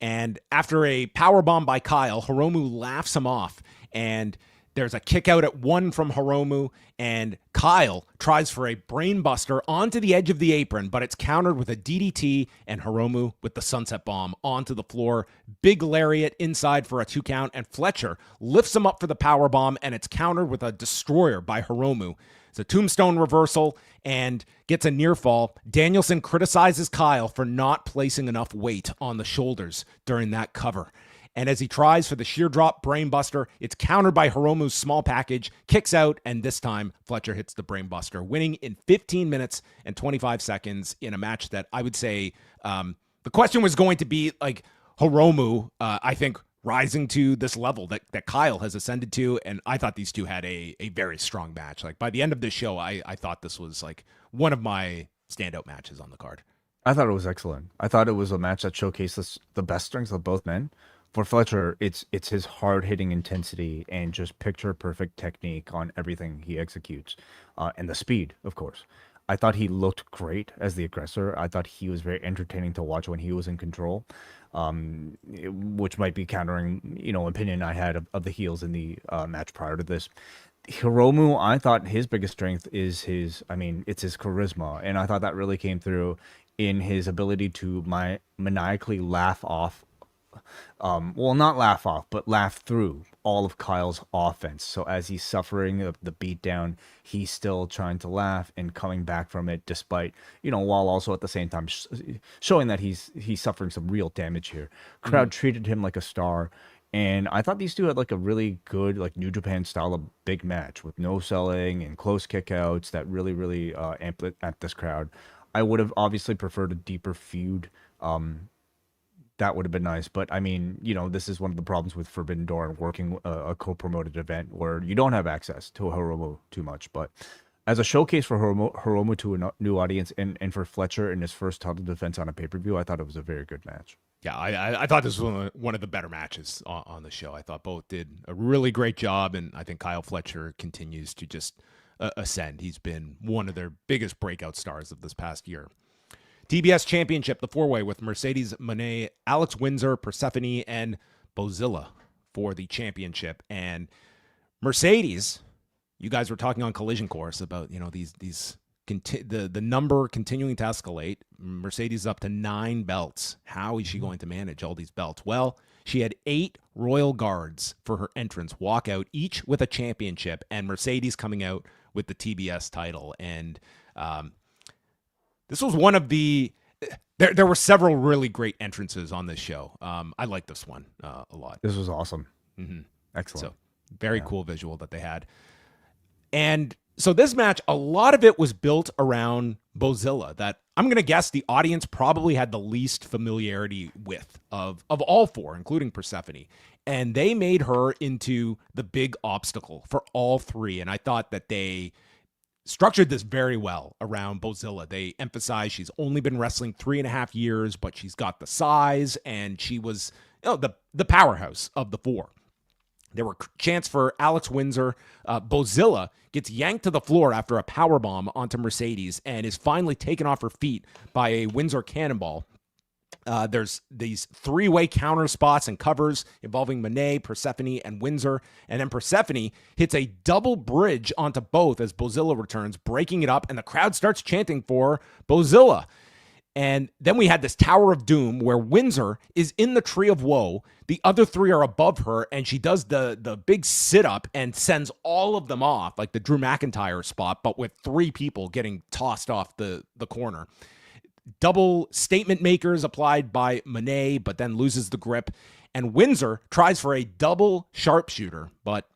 And after a powerbomb by Kyle, Hiromu laughs him off, and there's a kick out at 1 from Hiromu, and Kyle tries for a brainbuster onto the edge of the apron, but it's countered with a DDT, and Hiromu with the sunset bomb onto the floor. Big lariat inside for a 2 count, and Fletcher lifts him up for the power bomb, and it's countered with a destroyer by Hiromu. It's a tombstone reversal and gets a near fall. Danielson criticizes Kyle for not placing enough weight on the shoulders during that cover. And as he tries for the sheer drop brainbuster, it's countered by Hiromu's small package, kicks out, and this time Fletcher hits the brainbuster, winning in 15 minutes and 25 seconds in a match that I would say the question was going to be like Hiromu, I think, rising to this level that Kyle has ascended to. And I thought these two had a very strong match. Like, by the end of this show, I thought this was like one of my standout matches on the card. I thought it was excellent. I thought it was a match that showcased the best strengths of both men. For Fletcher, it's his hard-hitting intensity and just picture-perfect technique on everything he executes, and the speed, of course. I thought he looked great as the aggressor. I thought he was very entertaining to watch when he was in control, which might be countering, opinion I had of the heels in the match prior to this. Hiromu, I thought his biggest strength is it's his charisma, and I thought that really came through in his ability to maniacally laugh off. Not laugh off, but laugh through all of Kyle's offense. So as he's suffering the beatdown, he's still trying to laugh and coming back from it, despite, while also at the same time showing that he's suffering some real damage here. Crowd treated him like a star. And I thought these two had a really good New Japan style of big match with no selling and close kickouts that really, really amped this crowd. I would have obviously preferred a deeper feud. That would have been nice. But I mean, this is one of the problems with Forbidden Door and working a co-promoted event where you don't have access to a Hiromu too much. But as a showcase for Hiromu to a new audience and for Fletcher in his first title defense on a pay-per-view, I thought it was a very good match. Yeah, I thought this was one of the better matches on the show. I thought both did a really great job, and I think Kyle Fletcher continues to just ascend. He's been one of their biggest breakout stars of this past year. TBS Championship, the four-way with Mercedes Moné, Alex Windsor, Persephone, and Bozilla for the championship. And Mercedes, you guys were talking on Collision Course about, the number continuing to escalate. Mercedes up to 9 belts. How is she going to manage all these belts? Well, she had 8 Royal Guards for her entrance walk out, each with a championship, and Mercedes coming out with the TBS title. And this was one of the there were several really great entrances on this show. I like this one a lot. This was awesome. Excellent. So very cool visual that they had. And so this match, a lot of it was built around Bozilla, that I'm going to guess the audience probably had the least familiarity with of all four, including Persephone. And they made her into the big obstacle for all three. And I thought that they structured this very well around Bozilla. They emphasized she's only been wrestling 3.5 years, but she's got the size, and she was the powerhouse of the four. There were chants for Alex Windsor. Bozilla gets yanked to the floor after a powerbomb onto Mercedes and is finally taken off her feet by a Windsor cannonball. There's these three-way counter spots and covers involving Moné, Persephone, and Windsor. And then Persephone hits a double bridge onto both as Bozilla returns, breaking it up, and the crowd starts chanting for Bozilla. And then we had this Tower of Doom where Windsor is in the Tree of Woe. The other three are above her, and she does the big sit-up and sends all of them off, like the Drew McIntyre spot, but with three people getting tossed off the corner. Double statement makers applied by Moné, but then loses the grip. And Windsor tries for a double sharpshooter, but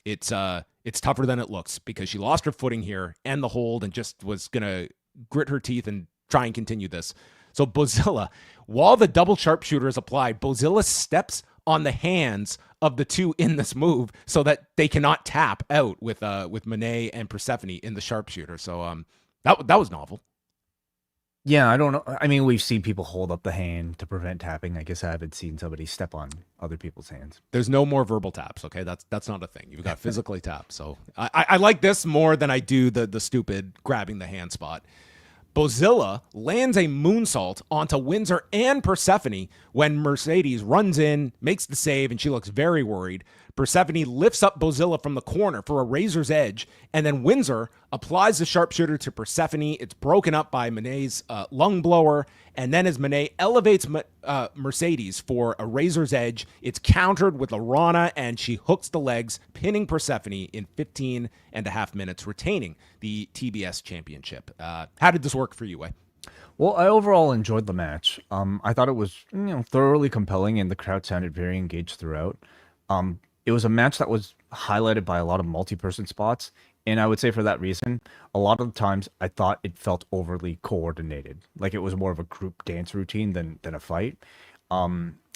it's tougher than it looks because she lost her footing here and the hold and just was going to grit her teeth and try and continue this. So Bozilla, while the double sharpshooter is applied, Bozilla steps on the hands of the two in this move so that they cannot tap out with Moné and Persephone in the sharpshooter. So that was novel. Yeah, I don't know. I mean, we've seen people hold up the hand to prevent tapping. I guess I haven't seen somebody step on other people's hands. There's no more verbal taps, okay? That's not a thing. You've got physically tapped. So I like this more than I do the stupid grabbing the hand spot. Bozilla lands a moonsault onto Windsor and Persephone when Mercedes runs in, makes the save, and she looks very worried. Persephone lifts up Bozilla from the corner for a razor's edge, and then Windsor applies the sharpshooter to Persephone. It's broken up by Moné's lung blower, and then as Moné elevates Mercedes for a razor's edge, it's countered with a Rana, and she hooks the legs, pinning Persephone in 15.5 minutes, retaining the TBS championship. How did this work for you, Wai? Well, I overall enjoyed the match. I thought it was thoroughly compelling, and the crowd sounded very engaged throughout. It was a match that was highlighted by a lot of multi-person spots, and I would say for that reason, a lot of the times I thought it felt overly coordinated, like it was more of a group dance routine than a fight.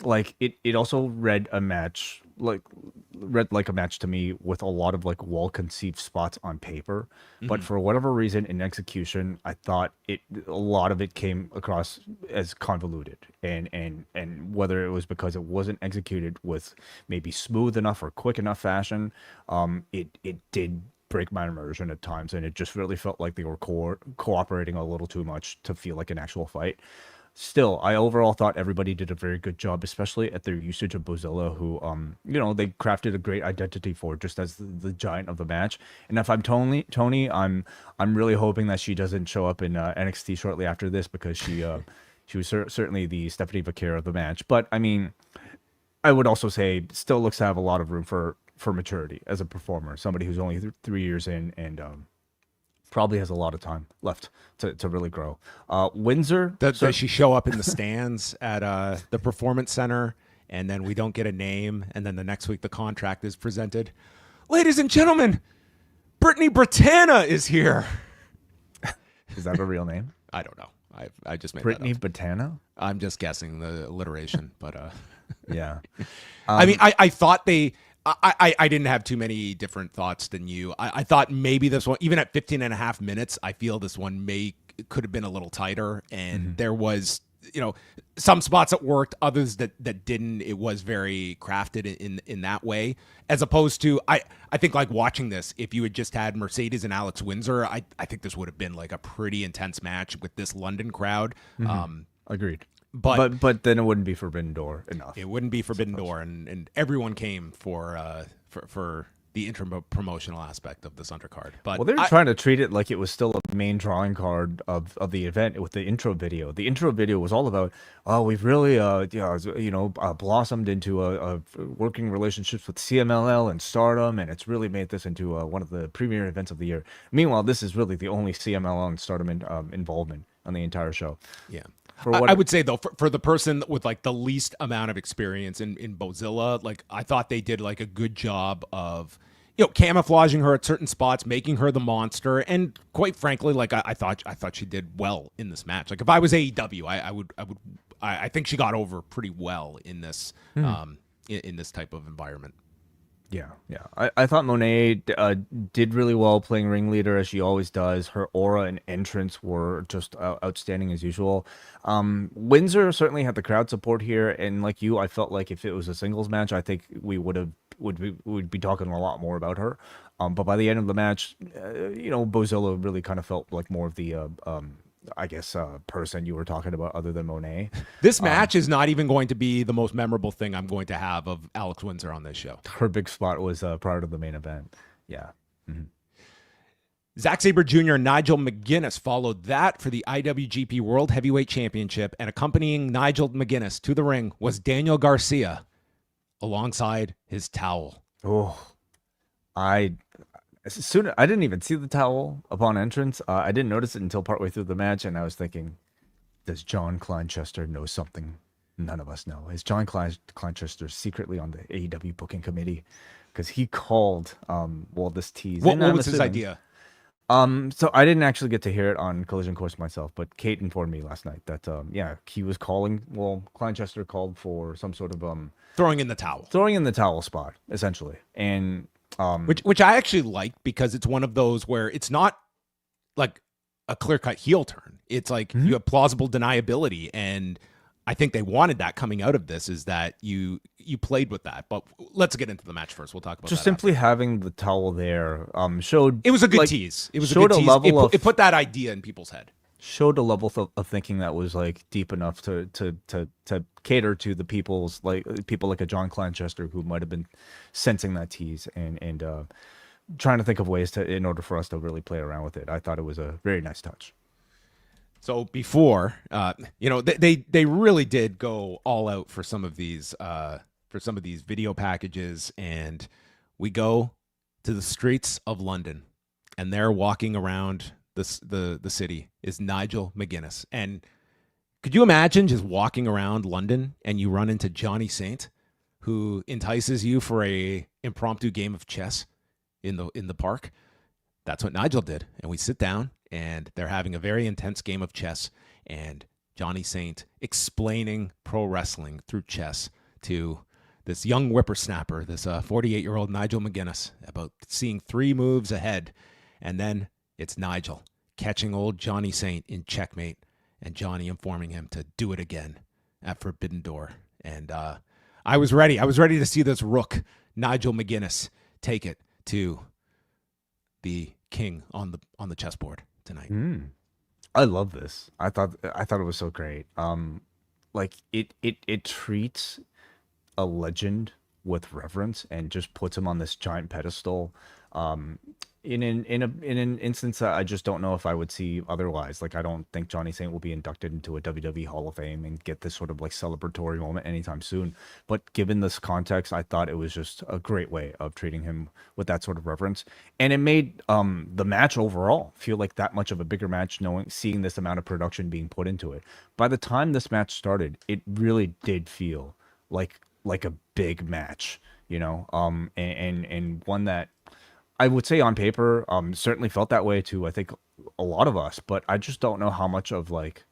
Like it also read like a match to me with a lot of like well-conceived spots on paper, but for whatever reason in execution, I thought a lot of it came across as convoluted, and whether it was because it wasn't executed with maybe smooth enough or quick enough fashion, it did break my immersion at times, and it just really felt like they were cooperating a little too much to feel like an actual fight. Still, I overall thought everybody did a very good job, especially at their usage of Bozilla, who, they crafted a great identity for just as the giant of the match. And if I'm Toni, I'm really hoping that she doesn't show up in NXT shortly after this, because she was certainly the Stephanie Vaquer of the match. But I mean, I would also say still looks to have a lot of room for maturity as a performer, somebody who's only 3 years in and probably has a lot of time left to really grow. Windsor, does she show up in the stands at the Performance Center, and then we don't get a name, and then the next week the contract is presented? Ladies and gentlemen, Brittany Britannia is here. Is that a real name? I don't know. I just made Brittany that up. Britannia? I'm just guessing the alliteration, but yeah. I mean, I thought they. I didn't have too many different thoughts than you. I thought maybe this one, even at 15.5 minutes, I feel this one could have been a little tighter. And there was, some spots that worked, others that didn't. It was very crafted in that way, as opposed to, I think like watching this, if you had just had Mercedes and Alex Windsor, I think this would have been like a pretty intense match with this London crowd. Agreed. But then it wouldn't be Forbidden Door enough. It wouldn't be Forbidden Door, and everyone came for the promotional aspect of this undercard. But they were trying to treat it like it was still a main drawing card of the event with the intro video. The intro video was all about, we've really blossomed into working relationships with CMLL and Stardom, and it's really made this into one of the premier events of the year. Meanwhile, this is really the only CMLL and Stardom involvement on the entire show. Yeah. For what I would say though, for the person with like the least amount of experience in Bozilla, like I thought they did like a good job of, camouflaging her at certain spots, making her the monster, and quite frankly, like I thought she did well in this match. Like if I was AEW, I think she got over pretty well in this in this type of environment. Yeah. I thought Moné did really well playing ringleader as she always does. Her aura and entrance were just outstanding as usual. Windsor certainly had the crowd support here, and like you, I felt like if it was a singles match, I think we would be talking a lot more about her. But by the end of the match, Bozilla really kind of felt like more of the person you were talking about other than Moné. This match is not even going to be the most memorable thing I'm going to have of Alex Windsor on this show. Her big spot was prior to the main event. Yeah. Mm-hmm. Zack Sabre Jr. and Nigel McGuinness followed that for the IWGP World Heavyweight Championship, and accompanying Nigel McGuinness to the ring was Daniel Garcia alongside his towel. Oh, I didn't even see the towel upon entrance. I didn't notice it until partway through the match, and I was thinking, does John Kleinchester know something none of us know? Is John Kleinchester secretly on the AEW booking committee? Because he called this tease. What was his idea? So I didn't actually get to hear it on Collision Course myself, but Kate informed me last night that he was calling. Well, Kleinchester called for some sort of throwing in the towel spot, essentially, and. Which I actually like, because it's one of those where it's not like a clear-cut heel turn. It's like you have plausible deniability, and I think they wanted that coming out of this, is that you played with that. But let's get into the match first. We'll talk about just that simply after. Having the towel there showed it was a good tease. It was a good tease. It put that idea in people's head. Showed a level of thinking that was like deep enough to cater to the people like a John Kleinchester who might have been sensing that tease and trying to think of ways in order for us to really play around with it. I thought it was a very nice touch. So before, they really did go all out for some of these video packages, and we go to the streets of London, and they're walking around the city is Nigel McGuinness. And could you imagine just walking around London and you run into Johnny Saint, who entices you for a impromptu game of chess in the park? That's what Nigel did. And we sit down and they're having a very intense game of chess, and Johnny Saint explaining pro wrestling through chess to this young whippersnapper, this 48-year-old Nigel McGuinness, about seeing 3 moves ahead. And then it's Nigel catching old Johnny Saint in checkmate, and Johnny informing him to do it again at Forbidden Door. And I was ready. I was ready to see this rook, Nigel McGuinness, take it to the king on the chessboard tonight. I love this. I thought it was so great. Like it treats a legend with reverence and just puts him on this giant pedestal. In an instance that I just don't know if I would see otherwise. Like, I don't think Johnny Saint will be inducted into a WWE Hall of Fame and get this sort of like celebratory moment anytime soon. But given this context, I thought it was just a great way of treating him with that sort of reverence. And it made the match overall feel like that much of a bigger match, seeing this amount of production being put into it. By the time this match started, it really did feel like a big match, and one that I would say on paper, certainly felt that way to, I think, a lot of us, but I just don't know how much of like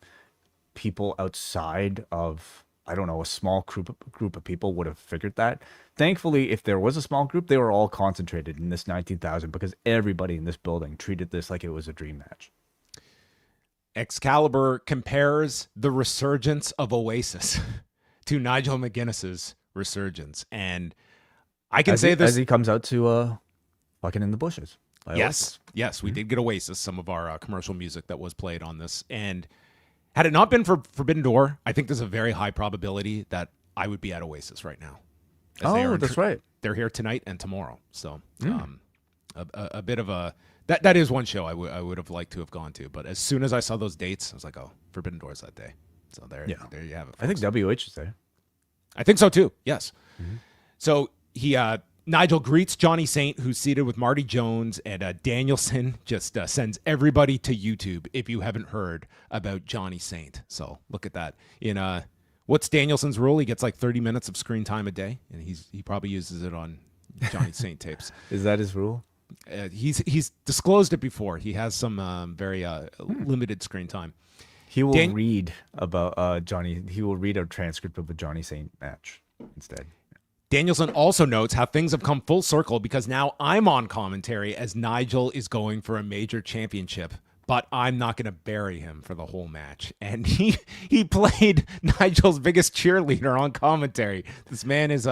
people outside of, I don't know, a small group of people would have figured that. Thankfully, if there was a small group, they were all concentrated in this 19,000 because everybody in this building treated this like it was a dream match. Excalibur compares the resurgence of Oasis to Nigel McGuinness's resurgence. And I can say this as he comes out to Fucking in the Bushes. Yes, we did get Oasis, some of our commercial music that was played on this. And had it not been for Forbidden Door, I think there's a very high probability that I would be at Oasis right now. That's right. They're here tonight and tomorrow. So a bit of a... That is one show I would have liked to have gone to. But as soon as I saw those dates, I was like, oh, Forbidden Door's that day. So there you have it, folks. I think WH is there. I think so too, yes. So he Nigel greets Johnny Saint, who's seated with Marty Jones, and Danielson just sends everybody to YouTube if you haven't heard about Johnny Saint. So look at that. What's Danielson's rule? He gets like 30 minutes of screen time a day, and he probably uses it on Johnny Saint tapes. Is that his rule? He's disclosed it before. He has some very limited screen time. He will read about Johnny. He will read a transcript of a Johnny Saint match instead. Danielson also notes how things have come full circle because now I'm on commentary as Nigel is going for a major championship, but I'm not going to bury him for the whole match. And he played Nigel's biggest cheerleader on commentary. This man is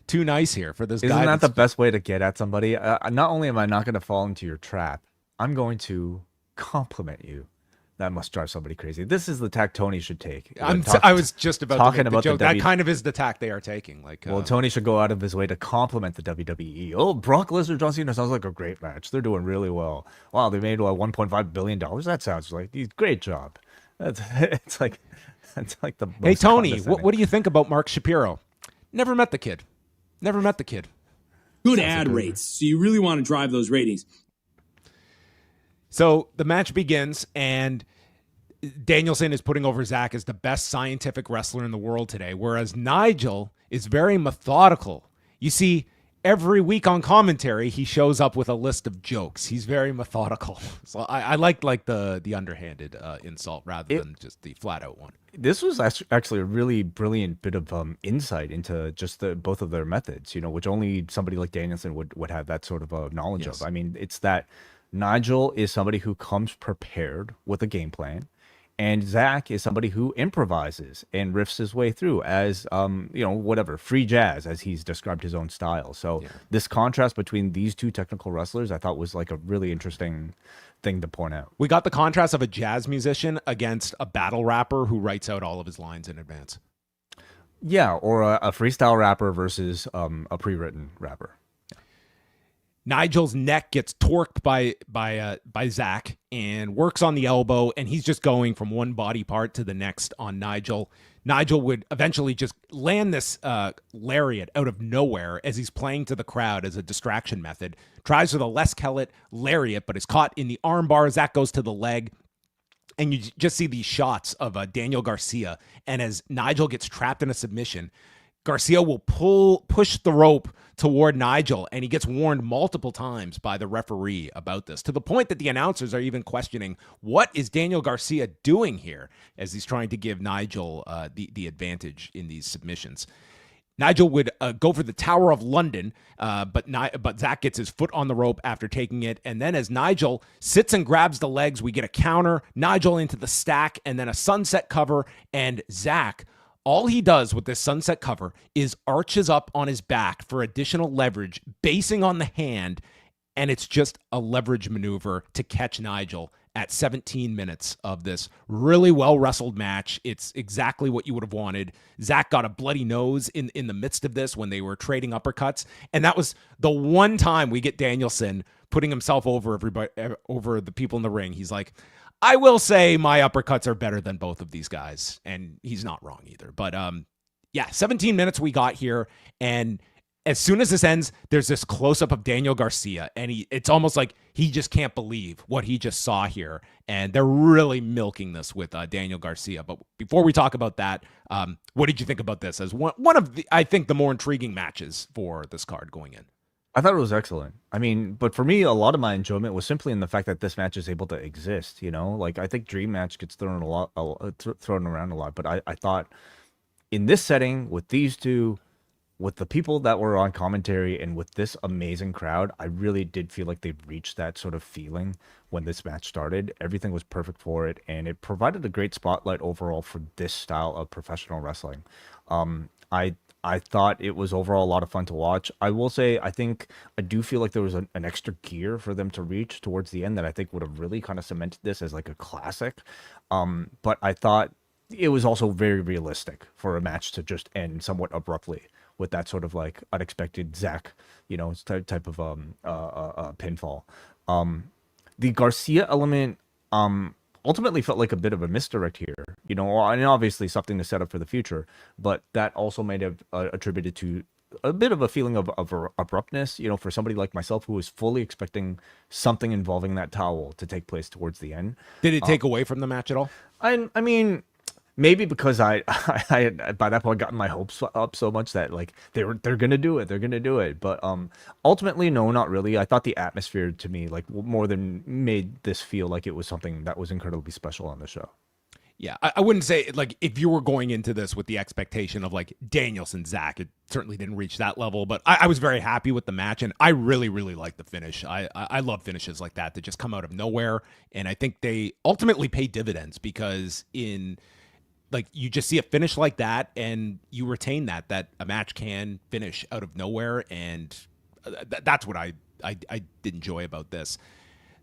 too nice here for this guy. Isn't that the best way to get at somebody? Not only am I not going to fall into your trap, I'm going to compliment you. That must drive somebody crazy. This is the tack Tony should take. I was just about talking to make about the joke. That kind of is the tack they are taking. Well, Tony should go out of his way to compliment the WWE. Oh, Brock Lesnar, John Cena sounds like a great match. They're doing really well. Wow, they made $1.5 billion. That sounds like a great job. It's like the most Hey, Tony, what do you think about Mark Shapiro? Never met the kid. Good ad rates. So you really want to drive those ratings. So the match begins, and Danielson is putting over Zack as the best scientific wrestler in the world today, whereas Nigel is very methodical. You see, every week on commentary, he shows up with a list of jokes. He's very methodical. So I like the underhanded insult rather than just the flat-out one. This was actually a really brilliant bit of insight into just both of their methods, which only somebody like Danielson would have that sort of knowledge of. I mean, it's that Nigel is somebody who comes prepared with a game plan, and Zack is somebody who improvises and riffs his way through as, whatever, free jazz, as he's described his own style. So this contrast between these two technical wrestlers, I thought was like a really interesting thing to point out. We got the contrast of a jazz musician against a battle rapper who writes out all of his lines in advance. Yeah, or a freestyle rapper versus a pre-written rapper. Nigel's neck gets torqued by Zack and works on the elbow, and he's just going from one body part to the next on Nigel. Nigel would eventually just land this lariat out of nowhere as he's playing to the crowd as a distraction method. Tries with a Les Kellet lariat, but is caught in the armbar. Zack goes to the leg, and you just see these shots of Daniel Garcia. And as Nigel gets trapped in a submission, Garcia will push the rope toward Nigel, and he gets warned multiple times by the referee about this, to the point that the announcers are even questioning, what is Daniel Garcia doing here, as he's trying to give Nigel the advantage in these submissions. Nigel would go for the Tower of London, but Zack gets his foot on the rope after taking it, and then as Nigel sits and grabs the legs, we get a counter, Nigel into the stack, and then a sunset cover, and Zack, all he does with this sunset cover is arches up on his back for additional leverage, basing on the hand, and it's just a leverage maneuver to catch Nigel at 17 minutes of this really well-wrestled match. It's exactly what you would have wanted. Zack got a bloody nose in the midst of this when they were trading uppercuts, and that was the one time we get Danielson putting himself over the people in the ring. He's like, I will say my uppercuts are better than both of these guys, and he's not wrong either. But 17 minutes we got here, and as soon as this ends, there's this close-up of Daniel Garcia, and it's almost like he just can't believe what he just saw here, and they're really milking this with Daniel Garcia. But before we talk about that, what did you think about this as one of the, I think, the more intriguing matches for this card going in? I thought it was excellent. I mean, but for me, a lot of my enjoyment was simply in the fact that this match is able to exist. Like I think Dream Match gets thrown around a lot, but I thought in this setting with these two, with the people that were on commentary, and with this amazing crowd, I really did feel like they reached that sort of feeling when this match started. Everything was perfect for it, and it provided a great spotlight overall for this style of professional wrestling. I thought it was overall a lot of fun to watch. I will say, I do feel like there was an extra gear for them to reach towards the end that I think would have really kind of cemented this as like a classic. But I thought it was also very realistic for a match to just end somewhat abruptly with that sort of like unexpected Zack, type of pinfall. The Garcia element, ultimately felt like a bit of a misdirect here, and obviously something to set up for the future, but that also may have attributed to a bit of a feeling of abruptness, for somebody like myself who was fully expecting something involving that towel to take place towards the end. Did it take away from the match at all? I mean, maybe because I had by that point gotten my hopes up so much that like they're gonna do it, but ultimately no, not really. I thought the atmosphere to me like more than made this feel like it was something that was incredibly special on the show. Yeah, I wouldn't say like if you were going into this with the expectation of like Danielson, Zack, it certainly didn't reach that level, but I was very happy with the match, and I really, really liked the finish. I love finishes like that just come out of nowhere, and I think they ultimately pay dividends because like you just see a finish like that and you retain that a match can finish out of nowhere, and that's what I did enjoy about this.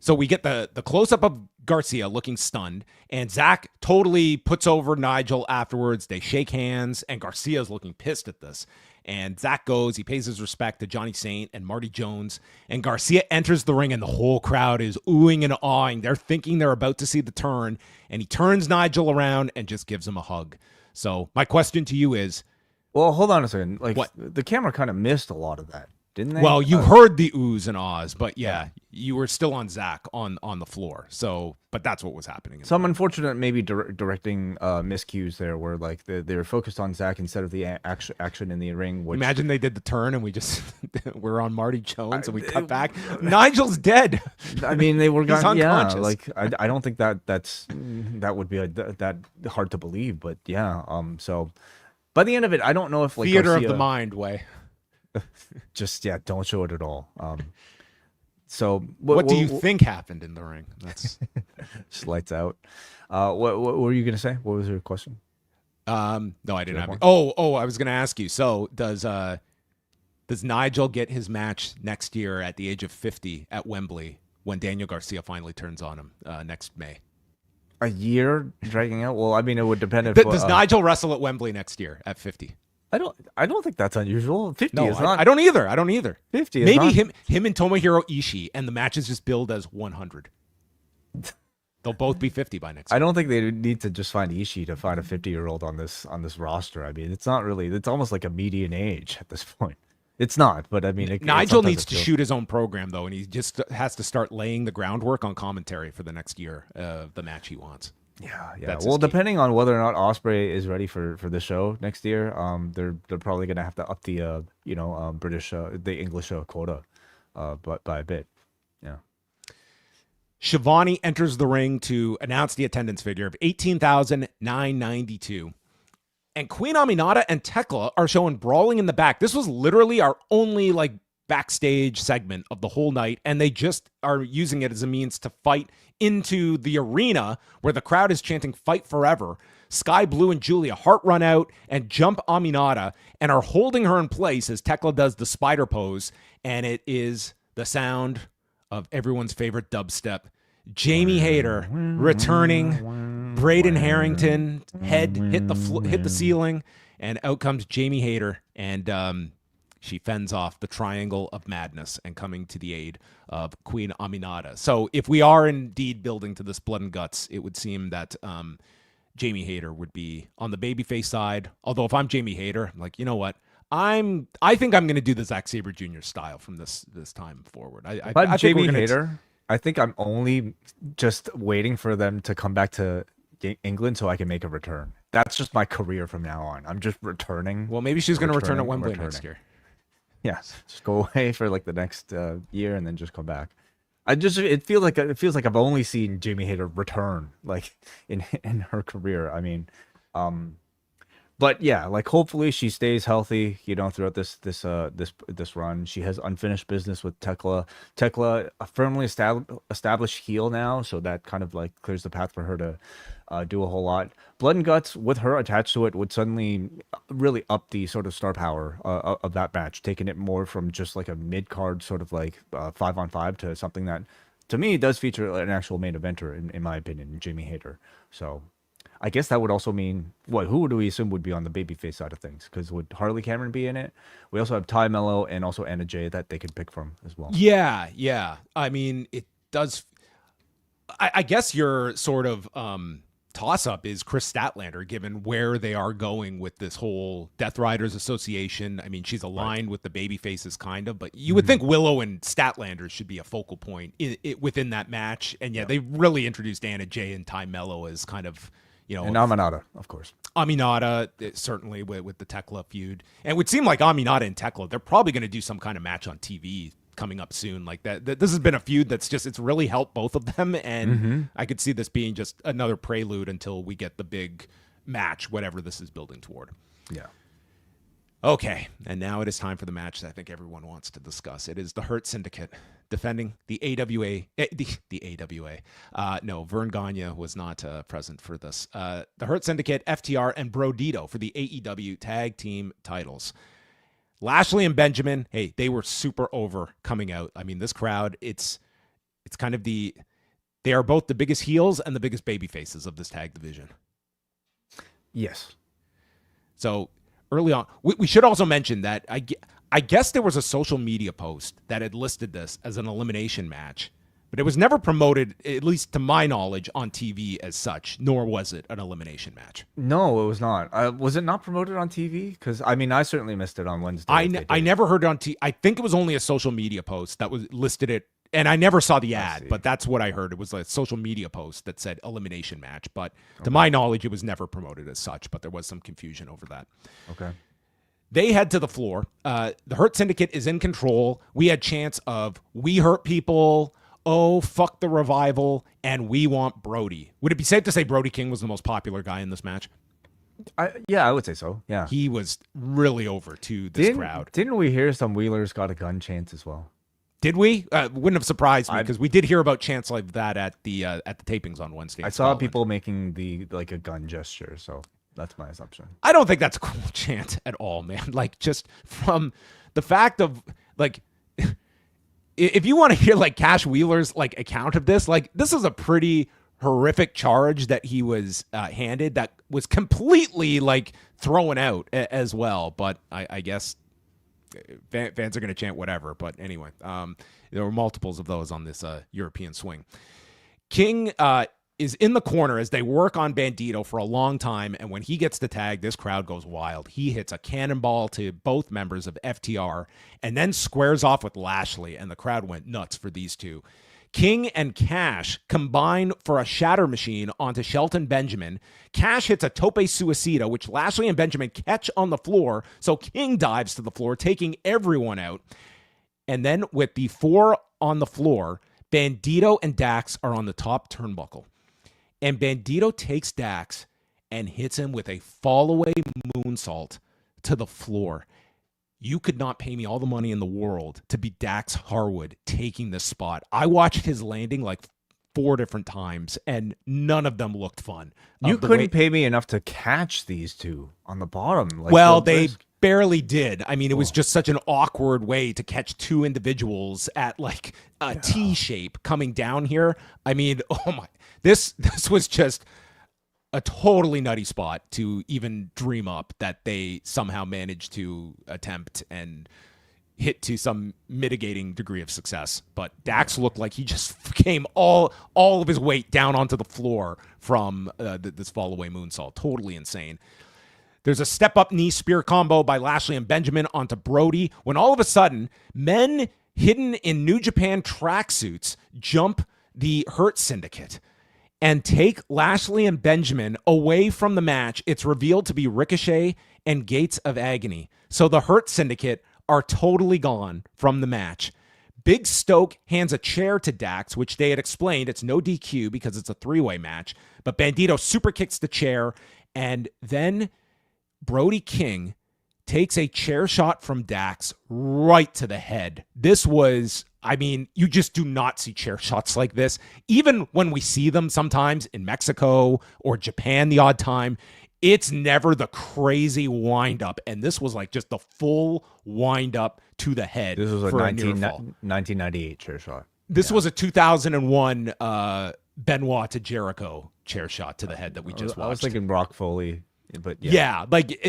So we get the close-up of Garcia looking stunned, and Zack totally puts over Nigel afterwards. They shake hands, and Garcia's looking pissed at this. And Zack goes, he pays his respect to Johnny Saint and Marty Jones, and Garcia enters the ring, and the whole crowd is oohing and awing. They're thinking they're about to see the turn, and he turns Nigel around and just gives him a hug. So my question to you is... Well, hold on a second. Like, what? The camera kind of missed a lot of that. Didn't they? Well, you heard the oohs and ahs, but yeah, you were still on Zack on the floor. So, but that's what was happening. Some unfortunate maybe directing miscues there, where like they're focused on Zack instead of the action in the ring. Which imagine they did the turn and we just we're on Marty Jones and we cut back. Nigel's dead. I mean, they were He's unconscious. Yeah, like I don't think that would be that hard to believe, but yeah. So by the end of it, I don't know if like theater Garcia, of the mind way. Just don't show it at all. So what do you think happened in the ring? That's just lights out. What were you gonna say? What was your question? No, I didn't have. I was gonna ask you. So does Nigel get his match next year at the age of 50 at Wembley when Daniel Garcia finally turns on him next May? A year dragging out? Well, I mean, it would depend if does Nigel wrestle at Wembley next year at 50? I don't think that's unusual. 50 is not. I don't either. 50 is maybe not. him and Tomohiro Ishii, and the matches just billed as 100. They'll both be 50 by next year. I don't think they need to just find Ishii to find a 50-year-old on this roster. I mean, it's not really. It's almost like a median age at this point. It's not, but I mean, Nigel needs to shoot his own program though, and he just has to start laying the groundwork on commentary for the next year of the match he wants. Yeah. That's well, depending on whether or not Ospreay is ready for the show next year, they're probably gonna have to up the British the English quota, but by a bit. Yeah. Shivani enters the ring to announce the attendance figure of 18,992. And Queen Aminata and Tekla are showing brawling in the back. This was literally our only like backstage segment of the whole night, and they just are using it as a means to fight into the arena where the crowd is chanting "Fight Forever." Sky Blue and Julia Hart run out and jump Aminata and are holding her in place as Tekla does the spider pose, and it is the sound of everyone's favorite dubstep. Jamie Hayter returning. Braden Harrington head hit the ceiling, and out comes Jamie Hayter, and she fends off the Triangle of Madness and coming to the aid of Queen Aminata. So if we are indeed building to this blood and guts, it would seem that Jamie Hayter would be on the babyface side. Although if I'm Jamie Hayter, I'm like, you know what? I think I'm going to do the Zack Sabre Jr. style from this time forward. If I'm Jamie Hayter, I think I'm only just waiting for them to come back to England so I can make a return. That's just my career from now on. I'm just returning. Well, maybe she's going to return at Wembley next year. Yeah, just go away for like the next year and then just come back. It feels like I've only seen Jamie Hayter return like in her career. I mean, but yeah, like hopefully she stays healthy, throughout this run. She has unfinished business with Tekla. Tekla, a firmly established heel now, so that kind of like clears the path for her to do a whole lot. Blood and Guts with her attached to it would suddenly really up the sort of star power of that match, taking it more from just like a mid card sort of like 5-on-5 to something that to me does feature an actual main eventer in my opinion, Jamie Hayter. So I guess that would also mean who do we assume would be on the babyface side of things? Because would Harley Cameron be in it? We also have Ty Mello and also Anna Jay that they could pick from as well. Yeah. I mean, it does. I guess you're sort of toss-up is Chris Statlander, given where they are going with this whole Death Riders Association. I mean, she's aligned with the baby faces, kind of, but you would think Willow and Statlander should be a focal point within that match. And they really introduced Anna Jay and Ty Mello as kind of, and Aminata, of course. Aminata, certainly with the Tekla feud. And it would seem like Aminata and Tekla, they're probably going to do some kind of match on TV coming up soon. Like that this has been a feud that's just, it's really helped both of them, and I could see this being just another prelude until we get the big match, whatever this is building toward. Okay, and now it is time for the match that I think everyone wants to discuss. It is the Hurt Syndicate defending the AWA. The AWA. No, Vern Gagne was not present for this. The Hurt Syndicate, FTR, and Brodido for the AEW Tag Team titles. Lashley and Benjamin, hey, they were super over coming out. I mean, this crowd, it's kind of they are both the biggest heels and the biggest baby faces of this tag division. Yes. So early on, we should also mention that I guess there was a social media post that had listed this as an elimination match, but it was never promoted, at least to my knowledge, on TV as such, nor was it an elimination match. No, it was not. Was it not promoted on TV? Because, I mean, I certainly missed it on Wednesday. I never heard it on TV. I think it was only a social media post that was listed it, and I never saw the ad, but that's what I heard. It was a social media post that said elimination match, but to my knowledge, it was never promoted as such, but there was some confusion over that. Okay. They head to the floor. The Hurt Syndicate is in control. We had chants of, "We hurt people," "Oh, fuck the Revival," and "We want Brody." Would it be safe to say Brody King was the most popular guy in this match? I would say so. Yeah. He was really over to this crowd. Didn't we hear some Wheelers got a gun chants as well? Did we? Wouldn't have surprised me, because we did hear about chants like that at the tapings on Wednesday. I saw people making a gun gesture, so that's my assumption. I don't think that's a cool chant at all, man. Like, just from the fact of, like, if you want to hear like Cash Wheeler's like account of this, like, this is a pretty horrific charge that he was handed that was completely like thrown out as well. But I guess fans are going to chant whatever. But anyway, there were multiples of those on this European swing. King is in the corner as they work on Bandito for a long time, and when he gets the tag, this crowd goes wild. He hits a cannonball to both members of FTR and then squares off with Lashley, and the crowd went nuts for these two. King and Cash combine for a shatter machine onto Shelton Benjamin. Cash hits a tope suicida, which Lashley and Benjamin catch on the floor, so King dives to the floor, taking everyone out. And then with the four on the floor, Bandito and Dax are on the top turnbuckle. And Bandito takes Dax and hits him with a fall-away moonsault to the floor. You could not pay me all the money in the world to be Dax Harwood taking this spot. I watched his landing like 4 different times, and none of them looked fun. You couldn't pay me enough to catch these two on the bottom. Like, well, they barely did. I mean, it was just such an awkward way to catch two individuals at like a T shape coming down here. I mean, oh my, this was just a totally nutty spot to even dream up that they somehow managed to attempt and hit to some mitigating degree of success. But Dax looked like he just came all of his weight down onto the floor from this fall-away moonsault. Totally insane. There's a step-up knee spear combo by Lashley and Benjamin onto Brody, when all of a sudden, men hidden in New Japan tracksuits jump the Hurt Syndicate and take Lashley and Benjamin away from the match. It's revealed to be Ricochet and Gates of Agony. So the Hurt Syndicate are totally gone from the match. Big Stoke hands a chair to Dax, which they had explained it's no DQ because it's a 3-way match. But Bandito super kicks the chair, and then Brody King takes a chair shot from Dax right to the head. This was, I mean, you just do not see chair shots like this. Even when we see them sometimes in Mexico or Japan the odd time, it's never the crazy wind up. And this was like just the full wind up to the head. This was a 1998 chair shot. This was a 2001 Benoit to Jericho chair shot to the head that we just watched. I was thinking Brock Foley. But yeah, like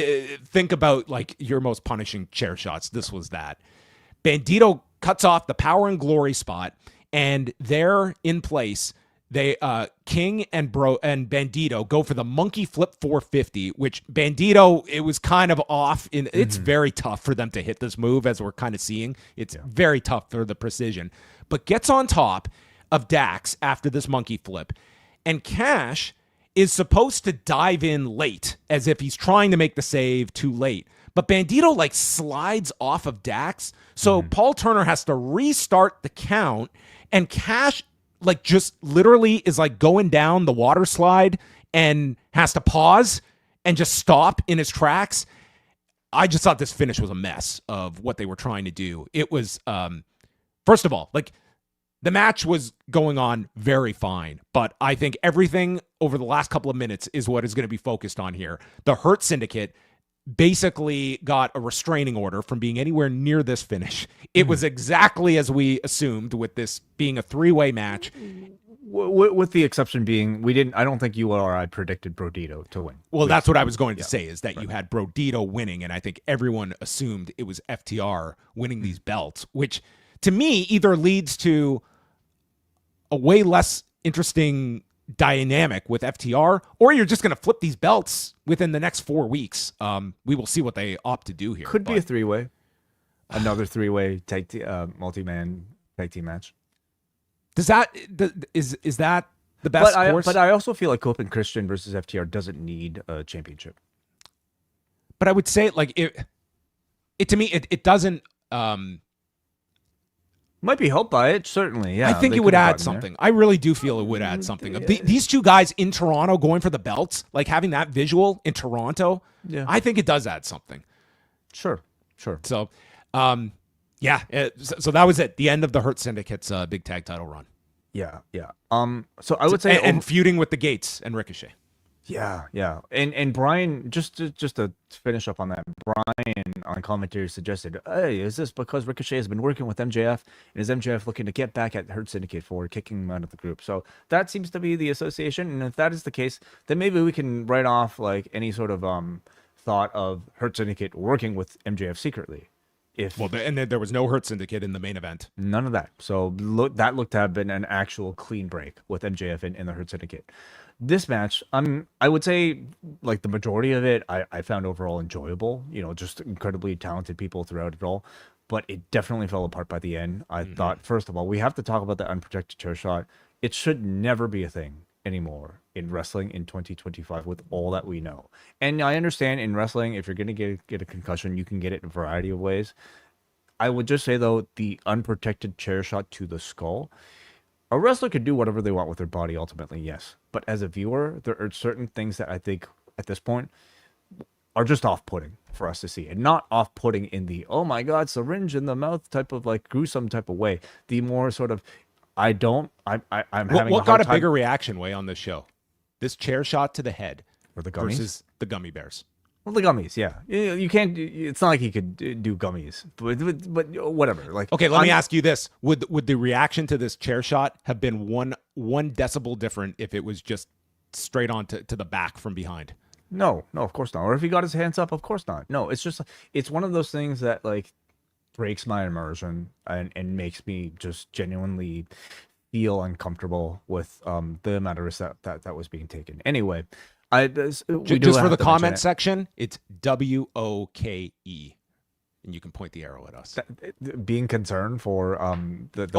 think about like your most punishing chair shots. This was that. Bandito cuts off the Power and Glory spot, and there in place, They King and Bandito go for the monkey flip 450, which Bandito, it was kind of off. It's very tough for them to hit this move, as we're kind of seeing. It's very tough for the precision, but gets on top of Dax after this monkey flip, and Cash is supposed to dive in late as if he's trying to make the save too late. But Bandito like slides off of Dax. So Paul Turner has to restart the count, and Cash like just literally is like going down the water slide and has to pause and just stop in his tracks. I just thought this finish was a mess of what they were trying to do. It was, first of all, like the match was going on very fine, but I think everything over the last couple of minutes is what is going to be focused on here. The Hurt Syndicate basically got a restraining order from being anywhere near this finish. It was exactly as we assumed, with this being a three-way match. With the exception being, I don't think you or I predicted Brodido to win. Well, that's what I was going to say, is that you had Brodido winning, and I think everyone assumed it was FTR winning these belts, which to me either leads to a way less interesting dynamic with FTR, or you're just going to flip these belts within the next 4 weeks. We will see what they opt to do here. Could be a three-way, another three-way multi-man tag team match. Is that the best course? But I also feel like Copeland Christian versus FTR doesn't need a championship. But I would say like it to me it doesn't. Might be helped by it, certainly. Yeah, I think it would add something. I really do feel it would add something. These two guys in Toronto going for the belts, like having that visual in Toronto, I think it does add something. Sure. So, so that was it. The end of the Hurt Syndicate's big tag title run. Yeah. So I would say and feuding with the Gates and Ricochet. Yeah. And Brian, just to finish up on that, Brian on commentary suggested, hey, is this because Ricochet has been working with MJF, and is MJF looking to get back at Hurt Syndicate for kicking him out of the group? So that seems to be the association, and if that is the case, then maybe we can write off like any sort of thought of Hurt Syndicate working with MJF secretly. And then there was no Hurt Syndicate in the main event. None of that. So that looked to have been an actual clean break with MJF in the Hurt Syndicate. This match, I would say, like the majority of it, I found overall enjoyable. Just incredibly talented people throughout it all. But it definitely fell apart by the end. I thought, first of all, we have to talk about the unprotected chair shot. It should never be a thing anymore in wrestling in 2025 with all that we know. And I understand in wrestling, if you're going to get a concussion, you can get it in a variety of ways. I would just say, though, the unprotected chair shot to the skull, a wrestler could do whatever they want with their body, ultimately, yes. But as a viewer, there are certain things that I think, at this point, are just off-putting for us to see. And not off-putting in the, oh my god, syringe in the mouth type of, like, gruesome type of way. The more sort of, I'm having what got a bigger reaction way on this show? This chair shot to the head or the gummies? Versus the gummy bears. Well, the gummies, yeah. You can't. It's not like he could do gummies, but whatever. Like, okay, let me ask you this: Would the reaction to this chair shot have been one decibel different if it was just straight on to the back from behind? No, of course not. Or if he got his hands up, of course not. No, it's just it's one of those things that like breaks my immersion and makes me just genuinely feel uncomfortable with the amount of risk that was being taken. Anyway. Just for the comment section, it's WOKE, and you can point the arrow at us. Being concerned for the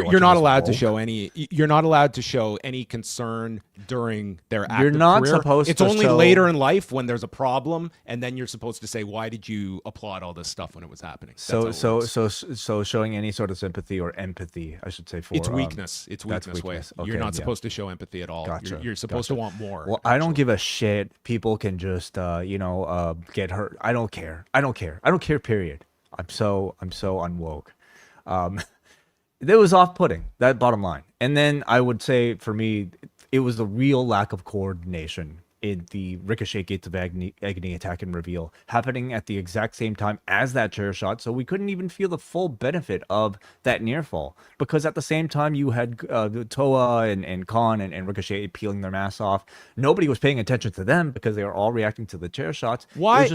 you're not allowed to show any. You're not allowed to show any concern during their active You're not career. supposed. It's to only show... later in life when there's a problem, and then you're supposed to say, "Why did you applaud all this stuff when it was happening?" So showing any sort of sympathy or empathy, I should say, for it's weakness. It's weakness. Way. Okay, you're not supposed to show empathy at all. Gotcha. You're supposed to want more. Well, I don't give a shit. People can just get hurt. I don't care. I don't care. Period. I'm so unwoke. It was off-putting, that bottom line. And then I would say for me, it was the real lack of coordination in the Ricochet Gates of Agony attack and reveal happening at the exact same time as that chair shot. So we couldn't even feel the full benefit of that near fall, because at the same time you had Toa and Khan and Ricochet peeling their masks off. Nobody was paying attention to them because they were all reacting to the chair shots. Why?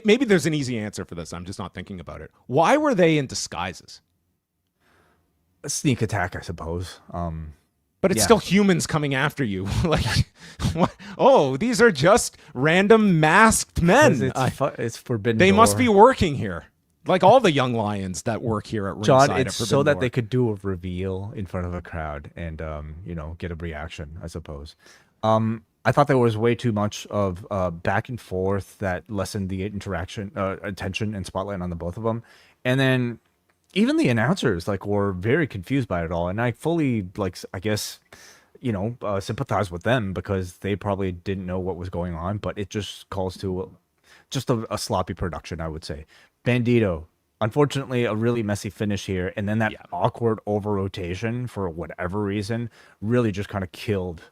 Maybe there's an easy answer for this. I'm just not thinking about it. Why were they in disguises? A sneak attack, I suppose. But it's still humans coming after you. Like, what? Oh, these are just random masked men. It's Forbidden They Door. must be working here. Like all the young lions that work here at ringside. John, it's so that they could do a reveal in front of a crowd and, get a reaction, I suppose. I thought there was way too much of back and forth that lessened the attention and spotlight on the both of them. And then even the announcers were very confused by it all. And I fully sympathize with them because they probably didn't know what was going on, but it just calls to just a sloppy production, I would say. Bandito, unfortunately, a really messy finish here, and then that awkward over rotation for whatever reason really just kind of killed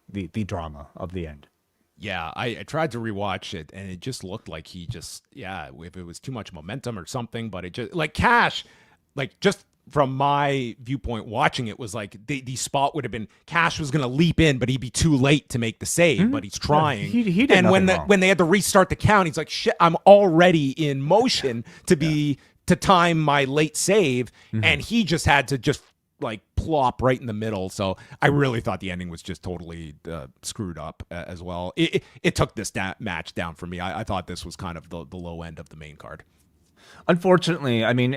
the drama of the end. Yeah, I tried to rewatch it, and it just looked like he just if it was too much momentum or something, but it just Cash, just from my viewpoint watching it was like the spot would have been Cash was going to leap in, but he'd be too late to make the save, but he's trying. Yeah, he did and wrong. when they had to restart the count, he's like, shit, I'm already in motion to time my late save, and he just had to plop right in the middle. So I really thought the ending was just totally screwed up as well. It took this match down for me. I thought this was kind of the low end of the main card. Unfortunately, I mean,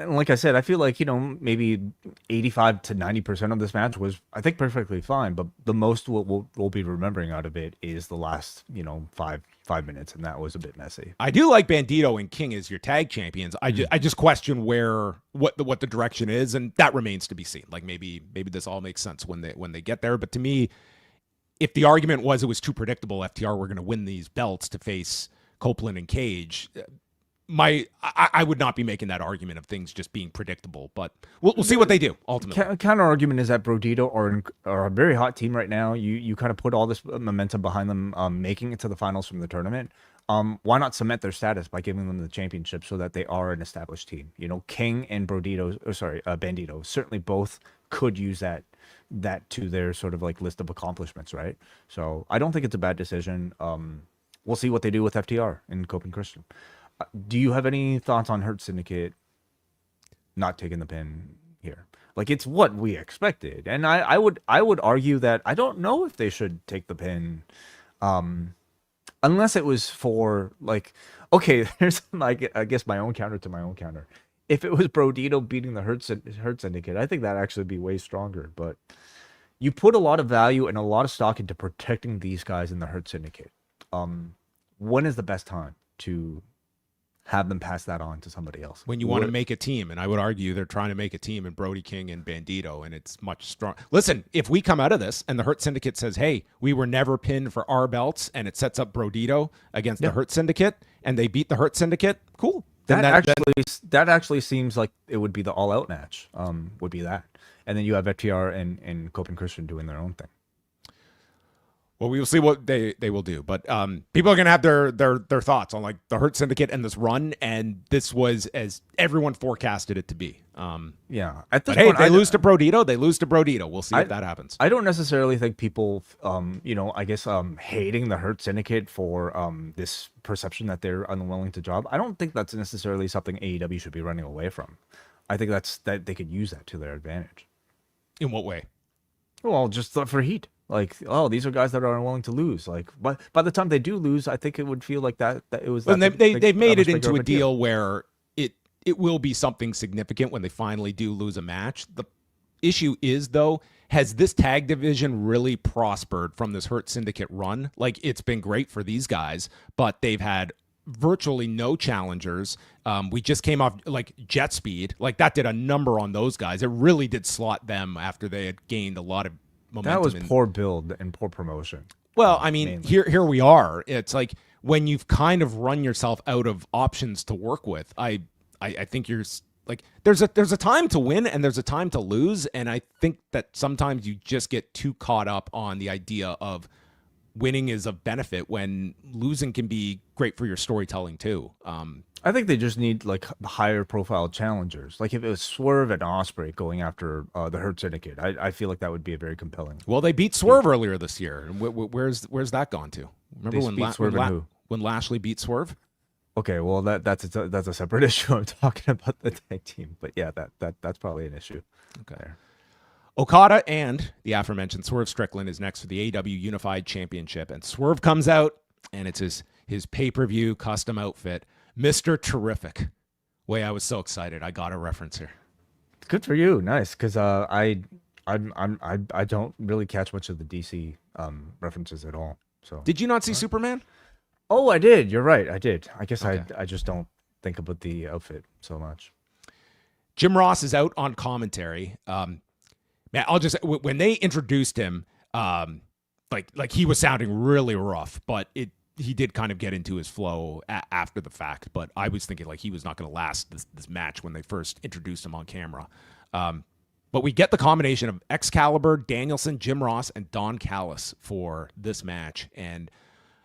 like I said, I feel like, maybe 85 to 90% of this match was, I think, perfectly fine. But the most we'll be remembering out of it is the last, 5 minutes. And that was a bit messy. I do like Bandito and King as your tag champions. I just question what the direction is. And that remains to be seen. Maybe this all makes sense when they get there. But to me, if the argument was it was too predictable, FTR were going to win these belts to face Copeland and Cage, I would not be making that argument of things just being predictable, but we'll see what they do ultimately. Counter argument is that Brodido are a very hot team right now. You kind of put all this momentum behind them, making it to the finals from the tournament. Why not cement their status by giving them the championship so that they are an established team? King and Bandito certainly both could use that to their sort of list of accomplishments, right? So I don't think it's a bad decision. We'll see what they do with FTR and Copeland Christian. Do you have any thoughts on Hurt Syndicate not taking the pin here? It's what we expected, and I would argue that I don't know if they should take the pin, unless it was for okay. There's I guess my own counter to my own counter. If it was Brodido beating the Hurt Syndicate, I think that'd actually be way stronger. But you put a lot of value and a lot of stock into protecting these guys in the Hurt Syndicate. When is the best time to have them pass that on to somebody else? When you want to make a team, and I would argue they're trying to make a team in Brody King and Bandito, and it's much strong. Listen, if we come out of this and the Hurt Syndicate says, hey, we were never pinned for our belts, and it sets up Brodido against the Hurt Syndicate, and they beat the Hurt Syndicate, cool. That actually seems like it would be the all-out match, would be that. And then you have FTR and Copeland Christian doing their own thing. Well, we will see what they will do, but people are going to have their thoughts on the Hurt Syndicate and this run, and this was as everyone forecasted it to be. At this point, they lose to Brodido. They lose to Brodido. We'll see if that happens. I don't necessarily think people, hating the Hurt Syndicate for this perception that they're unwilling to job. I don't think that's necessarily something AEW should be running away from. I think that they could use that to their advantage. In what way? Well, just for heat. These are guys that are unwilling to lose. But by the time they do lose, I think it would feel like that it was. And they've made it into a deal where it will be something significant when they finally do lose a match. The issue is, though, has this tag division really prospered from this Hurt Syndicate run? It's been great for these guys, but they've had virtually no challengers. We just came off Jet Speed. That did a number on those guys. It really did slot them after they had gained a lot of momentum. That was poor build and poor promotion. Well, I mean, here we are. It's when you've kind of run yourself out of options to work with. I think you're there's a time to win and there's a time to lose, and I think that sometimes you just get too caught up on the idea of winning is a benefit when losing can be great for your storytelling too. I think they just need higher profile challengers. If it was Swerve and Ospreay going after the Hurt Syndicate, I feel like that would be a very compelling. Well, they beat Swerve earlier this year. Where's that gone to? Remember when Lashley beat Swerve? Okay, well that's a separate issue. I'm talking about the tag team, but yeah, that's probably an issue. Okay. Okada and the aforementioned Swerve Strickland is next for the AEW Unified Championship. And Swerve comes out, and it's his pay-per-view custom outfit, Mr. Terrific. Way I was so excited. I got a reference here. Good for you. Nice. Because I don't really catch much of the DC references at all. So did you not see Superman? Oh, I did. You're right. I did. I guess Okay. I just don't think about the outfit so much. Jim Ross is out on commentary. Man, when they introduced him, like he was sounding really rough, but he did kind of get into his flow after the fact. But I was thinking like he was not going to last this match when they first introduced him on camera. But we get the combination of Excalibur, Danielson, Jim Ross, and Don Callis for this match. And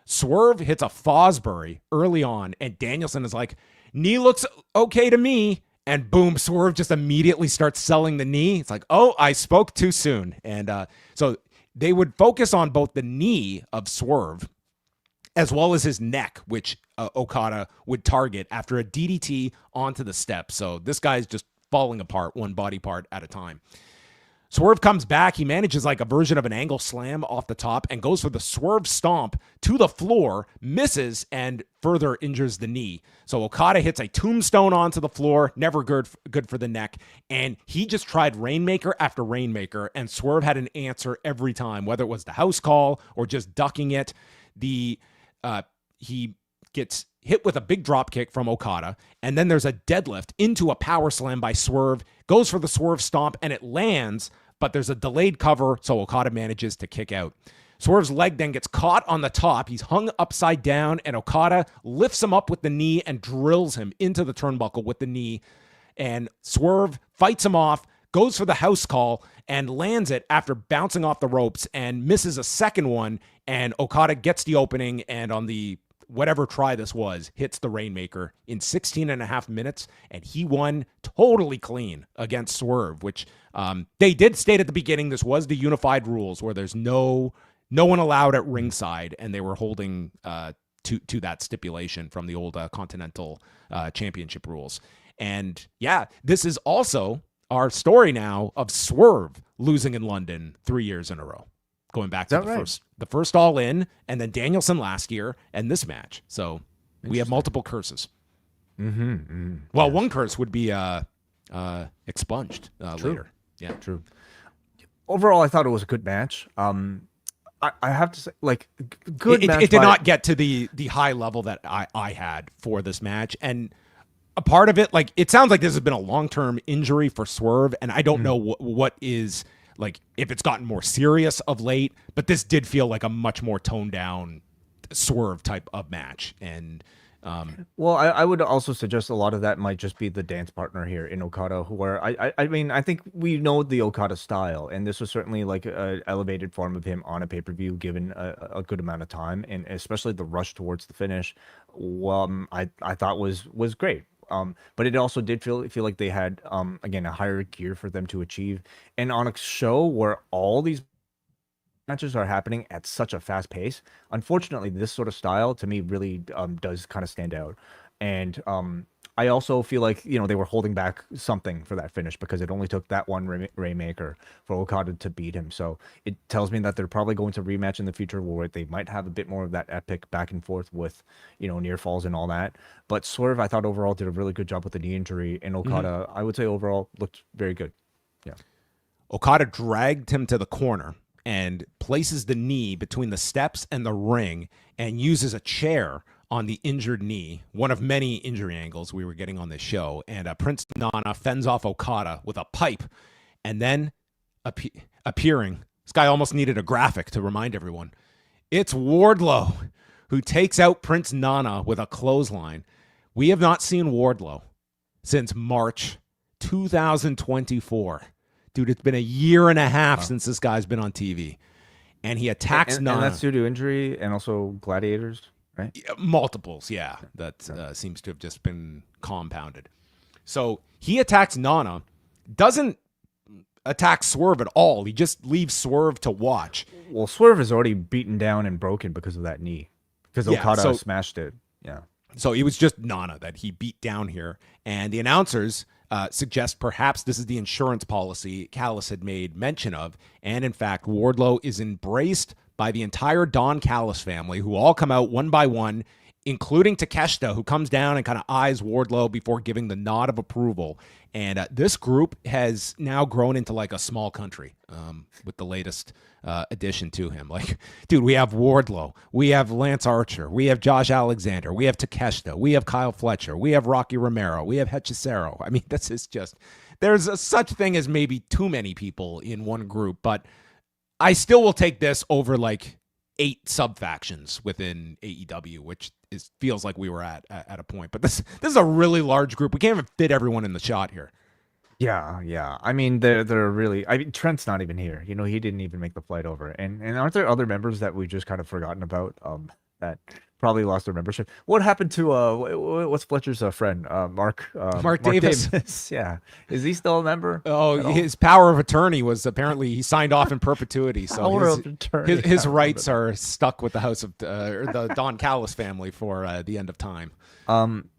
Swerve hits a Fosbury early on, and Danielson is like, knee looks okay to me. And boom, Swerve just immediately starts selling the knee. It's like, oh, I spoke too soon. And so they would focus on both the knee of Swerve as well as his neck, which Okada would target after a DDT onto the steps. So this guy's just falling apart one body part at a time. Swerve comes back. He manages like a version of an angle slam off the top and goes for the Swerve stomp to the floor, misses, and further injures the knee. So Okada hits a tombstone onto the floor, never good for the neck. And he just tried Rainmaker after Rainmaker, and Swerve had an answer every time, whether it was the house call or just ducking it. He gets hit with a big drop kick from Okada, and then there's a deadlift into a power slam by Swerve, goes for the Swerve stomp, and it lands, but there's a delayed cover, so Okada manages to kick out. Swerve's leg then gets caught on the top. He's hung upside down, and Okada lifts him up with the knee and drills him into the turnbuckle with the knee. And Swerve fights him off, goes for the house call, and lands it after bouncing off the ropes and misses a second one. And Okada gets the opening, and on the whatever try this was, hits the Rainmaker in 16 and a half minutes, and he won totally clean against Swerve, which they did state at the beginning this was the unified rules where there's no one allowed at ringside, and they were holding to that stipulation from the old Continental Championship rules. And yeah, this is also our story now of Swerve losing in London 3 years in a row. Going back to the first All In, and then Danielson last year, and this match. So we have multiple curses. Well, one curse would be expunged later. Yeah, true. Overall, I thought it was a good match. I have to say, like, good match. It did not get to the high level that I had for this match, and a part of it, like, it sounds like this has been a long-term injury for Swerve, and I don't know what is. Like, if it's gotten more serious of late, but this did feel like a much more toned down Swerve type of match. And well, I would also suggest a lot of that might just be the dance partner here in Okada, where I mean, I think we know the Okada style, and this was certainly like an elevated form of him on a pay-per-view given a good amount of time, and especially the rush towards the finish. I thought was great. But it also did feel like they had again a higher gear for them to achieve, and on a show where all these matches are happening at such a fast pace, unfortunately this sort of style to me really does kind of stand out. And I also feel like, you know, they were holding back something for that finish because it only took that one Rainmaker for Okada to beat him. So it tells me that they're probably going to rematch in the future where they might have a bit more of that epic back and forth with, you know, near falls and all that. But Swerve, I thought overall did a really good job with the knee injury, and Okada, I would say overall looked very good. Yeah. Okada dragged him to the corner and places the knee between the steps and the ring and uses a chair on the injured knee, one of many injury angles we were getting on this show. And Prince Nana fends off Okada with a pipe, and then appearing, this guy almost needed a graphic to remind everyone, it's Wardlow, who takes out Prince Nana with a clothesline. We have not seen Wardlow since March 2024. Dude, it's been a year and a half since this guy's been on TV. And he attacks Nana. And that's due to injury and also gladiators, right? Multiples, yeah. That seems to have just been compounded. So he attacks Nana, doesn't attack Swerve at all. He just leaves Swerve to watch. Well, Swerve is already beaten down and broken because of that knee. Because Okada smashed it. Yeah. So it was just Nana that he beat down here. And the announcers suggest perhaps this is the insurance policy Callis had made mention of. And in fact, Wardlow is embraced by the entire Don Callis family, who all come out one by one, including Takeshita, who comes down and kind of eyes Wardlow before giving the nod of approval. And this group has now grown into like a small country with the latest addition to him. Like, dude, we have Wardlow, we have Lance Archer, we have Josh Alexander, we have Takeshita, we have Kyle Fletcher, we have Rocky Romero, we have Hechicero. I mean, this is just, there's a such thing as maybe too many people in one group, but I still will take this over like 8 sub-factions within AEW, which feels like we were at a point. But this is a really large group. We can't even fit everyone in the shot here. Yeah. I mean, they're really. I mean, Trent's not even here. He didn't even make the flight over. And aren't there other members that we just kind of forgotten about? That probably lost their membership. What happened to what's Fletcher's friend? Mark Davis. Yeah, is he still a member? Oh, his power of attorney was apparently he signed off in perpetuity, so his rights are stuck with the house of the Don Callis family for the end of time.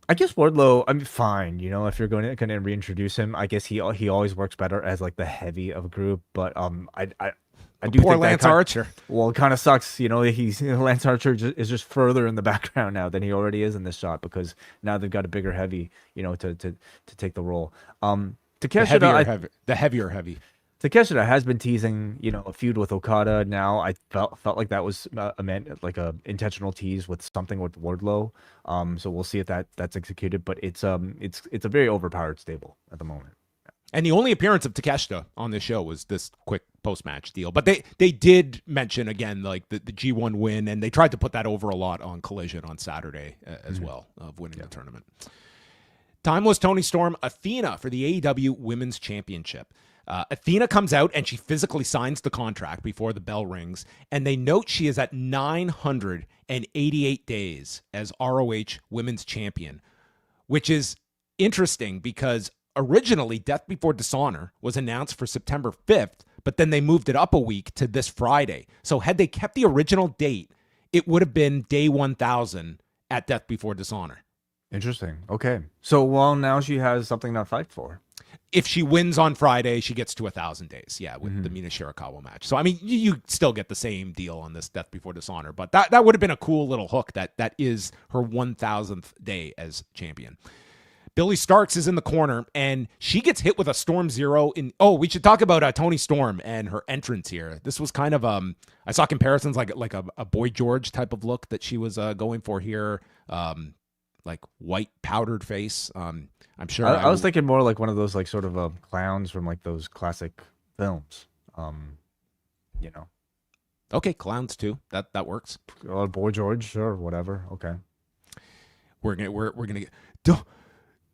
I guess Wardlow, I mean, fine. If you're going to reintroduce him, I guess he always works better as like the heavy of a group. But I do poor think Lance Archer. Well, it kind of sucks. Lance Archer is just further in the background now than he already is in this shot, because now they've got a bigger heavy, to take the role. Takeshita, the heavier heavy. Takeshita has been teasing, a feud with Okada. Now I felt like that was like a intentional tease with something with Wardlow. So we'll see if that's executed. But it's a very overpowered stable at the moment. And the only appearance of Takeshita on this show was this quick post-match deal. But they did mention, again, like the G1 win, and they tried to put that over a lot on Collision on Saturday as well, of winning the tournament. Time was Toni Storm Athena for the AEW Women's Championship. Athena comes out and she physically signs the contract before the bell rings, and they note she is at 988 days as ROH Women's Champion, which is interesting because originally Death Before Dishonor was announced for September 5th, but then they moved it up a week to this Friday. So had they kept the original date, it would have been day 1000 at Death Before Dishonor. Interesting. Okay. So, now she has something to fight for. If she wins on Friday, she gets to 1,000 days. Yeah, with the Mina Shirakawa match. So, I mean, you still get the same deal on this Death Before Dishonor, but that would have been a cool little hook. That is her 1,000th day as champion. Billy Starks is in the corner, and she gets hit with a Storm Zero. We should talk about Toni Storm and her entrance here. This was kind of I saw comparisons like a Boy George type of look that she was going for here, like white powdered face. I'm sure I was thinking more like one of those like sort of clowns from like those classic films. Okay, clowns too. That works. Boy George or whatever. Okay. We're gonna get.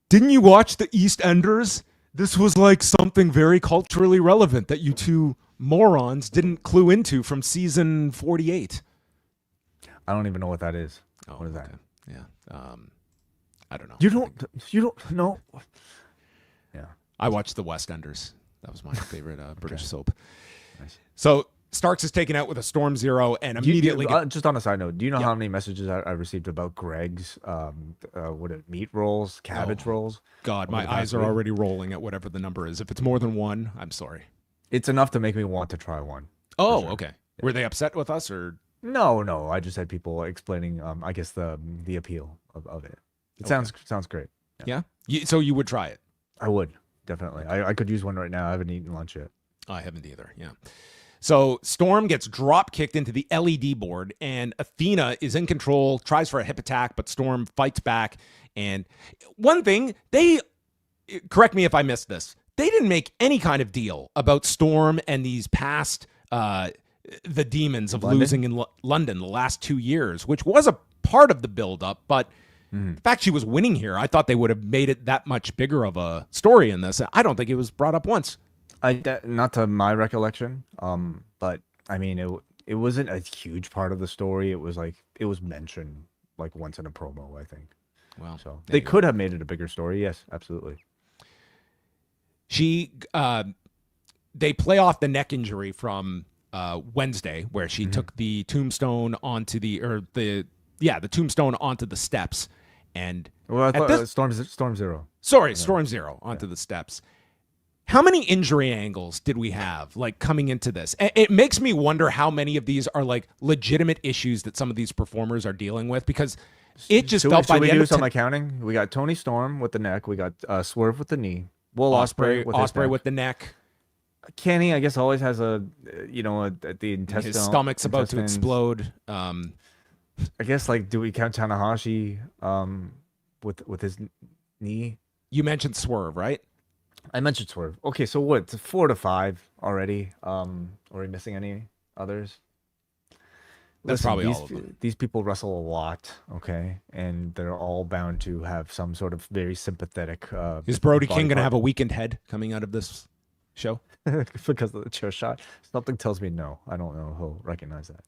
Didn't you watch the EastEnders? This was like something very culturally relevant that you two morons didn't clue into from season 48. I don't even know what that is. Oh, what is that? Okay. Yeah. I don't know. You don't know. Yeah. I watched the WestEnders. That was my favorite British soap. Nice. So Starks is taken out with a Storm Zero and immediately... just on a side note, do you know how many messages I received about Greg's meat rolls, cabbage rolls? God, my eyes are already rolling at whatever the number is. If it's more than one, I'm sorry. It's enough to make me want to try one. Oh, sure. Okay. Yeah. Were they upset with us or... No. I just had people explaining, I guess, the appeal of it. It sounds great. Yeah? So you would try it? I would, definitely. I could use one right now. I haven't eaten lunch yet. I haven't either, yeah. So Storm gets drop-kicked into the LED board, and Athena is in control, tries for a hip attack, but Storm fights back. And one thing, correct me if I missed this, they didn't make any kind of deal about Storm and these past... the demons of losing in London the last 2 years, which was a part of the build-up, but the fact she was winning here, I thought they would have made it that much bigger of a story in this. I don't think it was brought up once. Not to my recollection, but I mean, it wasn't a huge part of the story. It was mentioned like once in a promo, I think. Well, so they could have made it a bigger story. Yes, absolutely. They play off the neck injury from Wednesday, where she took the tombstone onto the tombstone onto the steps, And Well, I at thought this, Storm Zero. sorry, Storm Zero onto the steps. How many injury angles did we have like coming into this? It makes me wonder how many of these are like legitimate issues that some of these performers are dealing with, because it just felt by the end of some accounting. We got Toni Storm with the neck. We got Swerve with the knee. Will Ospreay with the neck. Kenny, I guess, always has the intestine. His stomach's about to explode. I guess, like, do we count Tanahashi with his knee? You mentioned Swerve, right? I mentioned Swerve. Okay, so what? 4 to 5 already. Are we missing any others? That's probably all of them. These people wrestle a lot, okay? And they're all bound to have some sort of very sympathetic... Is Brody King going to have a weakened head coming out of this show? Because of the chair shot? Something tells me no. I don't know who'll recognize that.